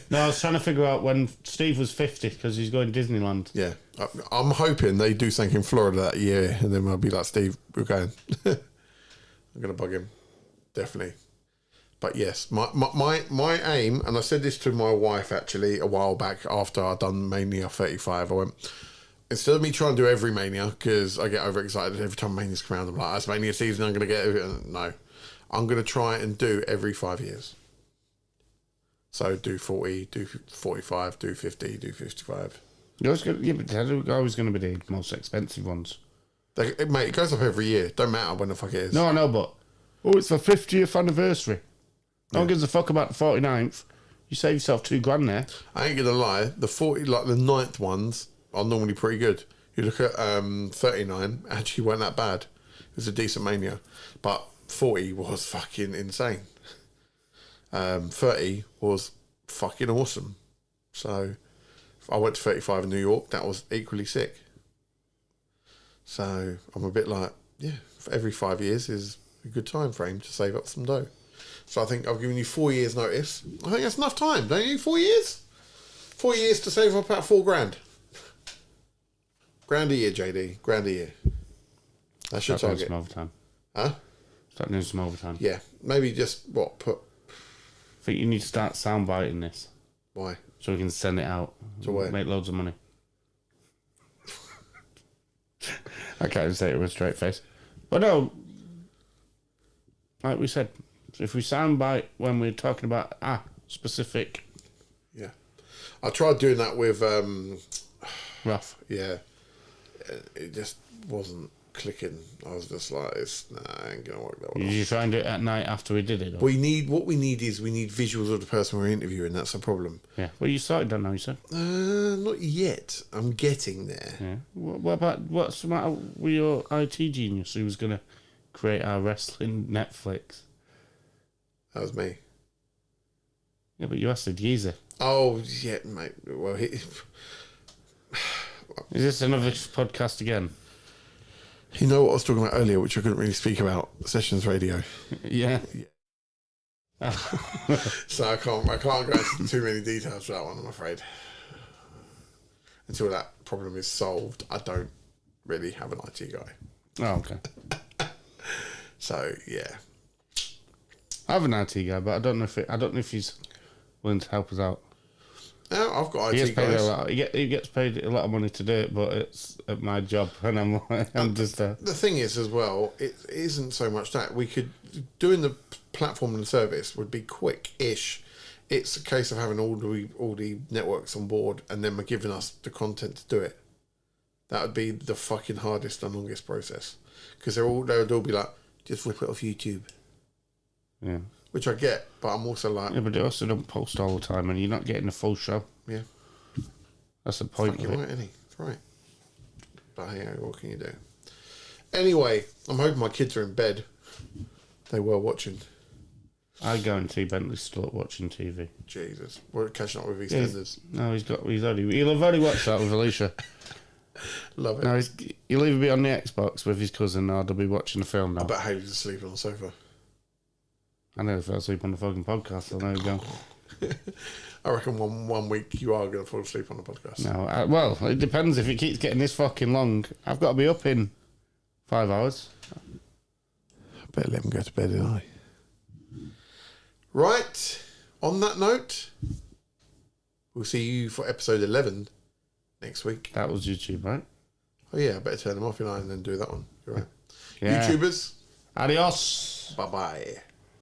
No, I was trying to figure out when Steve was 50 because he's going Disneyland. Yeah. I'm hoping they do something in Florida that year and then I'll be like, Steve, we're going. I'm going to bug him. Definitely. But yes, my aim, and I said this to my wife actually a while back after I'd done Mania 35, I went, instead of me trying to do every Mania, because I get overexcited every time Mania's come around, I'm like, it's Mania season, I'm going to get it. No. I'm going to try and do every 5 years. So do 40, do 45, do 50, do 55. You're always gonna, yeah, but they're always going to be the most expensive ones. Mate, it goes up every year. Don't matter when the fuck it is. No, I know, but... Oh, it's the 50th anniversary. No one gives a fuck about the 49th. You save yourself $2,000 there. I ain't gonna lie, the 40, like the 9th ones are normally pretty good. You look at 39, actually weren't that bad. It was a decent Mania. But 40 was fucking insane. 30 was fucking awesome. So I went to 35 in New York, that was equally sick. So I'm a bit like, yeah, for every 5 years is a good time frame to save up some dough. So I think I've given you 4 years notice. I think that's enough time, don't you? 4 years? 4 years to save up about $4,000. Grand a year, JD. Grand a year. That's your Start doing target. some overtime. Huh? Start doing some overtime. Yeah. Maybe just, put... I think you need to start soundbiting this Why? so we can send it out. To where? Make loads of money. I can't even say it with a straight face. But no, like we said, if we soundbite when we're talking about specific... Yeah. I tried doing that with... Rough. Yeah. It just wasn't clicking. I was just like, I ain't gonna work that one. Did you try and do it at night after we did it? Or? What we need visuals of the person we're interviewing. That's the problem. Yeah. Well, you started that now, you said. Not yet. I'm getting there. Yeah. What's the matter with your IT genius who was going to create our wrestling Netflix? That was me. Yeah, but you asked a geezer. Oh yeah, mate. Well, Is this another podcast again? you know what I was talking about earlier, which I couldn't really speak about. Sessions radio. Yeah. So I can't go into too many details for that one, I'm afraid. Until that problem is solved, I don't really have an IT guy. Oh, okay. So yeah. I have an IT guy, but I don't know if he's willing to help us out. No, I've got He IT gets paid guys. a lot. He gets paid a lot of money to do it, but it's at my job, and I'm just The thing is, as well, it isn't so much that we could doing the platform and the service would be quick-ish. It's a case of having all the networks on board, and then giving us the content to do it. That would be the fucking hardest and longest process, because they would all be like, just flip it off YouTube, yeah. which I get, but I'm also like, Yeah, but they also don't post all the time, and you're not getting a full show. yeah, That's the point fucking of it. right, isn't he? That's right. But hey, what can you do? Anyway, I'm hoping my kids are in bed. They were watching. I guarantee Bentley's still up watching TV. Jesus, we're catching up with Yeah, EastEnders. no, he'll have already watched that with Alicia. Love it. No, he'll either be on the Xbox with his cousin, or they'll be watching a film now. I bet Haley's asleep on the sofa. I never fell asleep on the fucking podcast, so there we go. I reckon one week you are going to fall asleep on the podcast. No, well, it depends if it keeps getting this fucking long. I've got to be up in 5 hours. I better let him go to bed, didn't I? Right. On that note, we'll see you for episode 11 next week. That was YouTube, right? Oh yeah, I better turn them off, and then do that one. You're right. Yeah. YouTubers, Adios. bye-bye.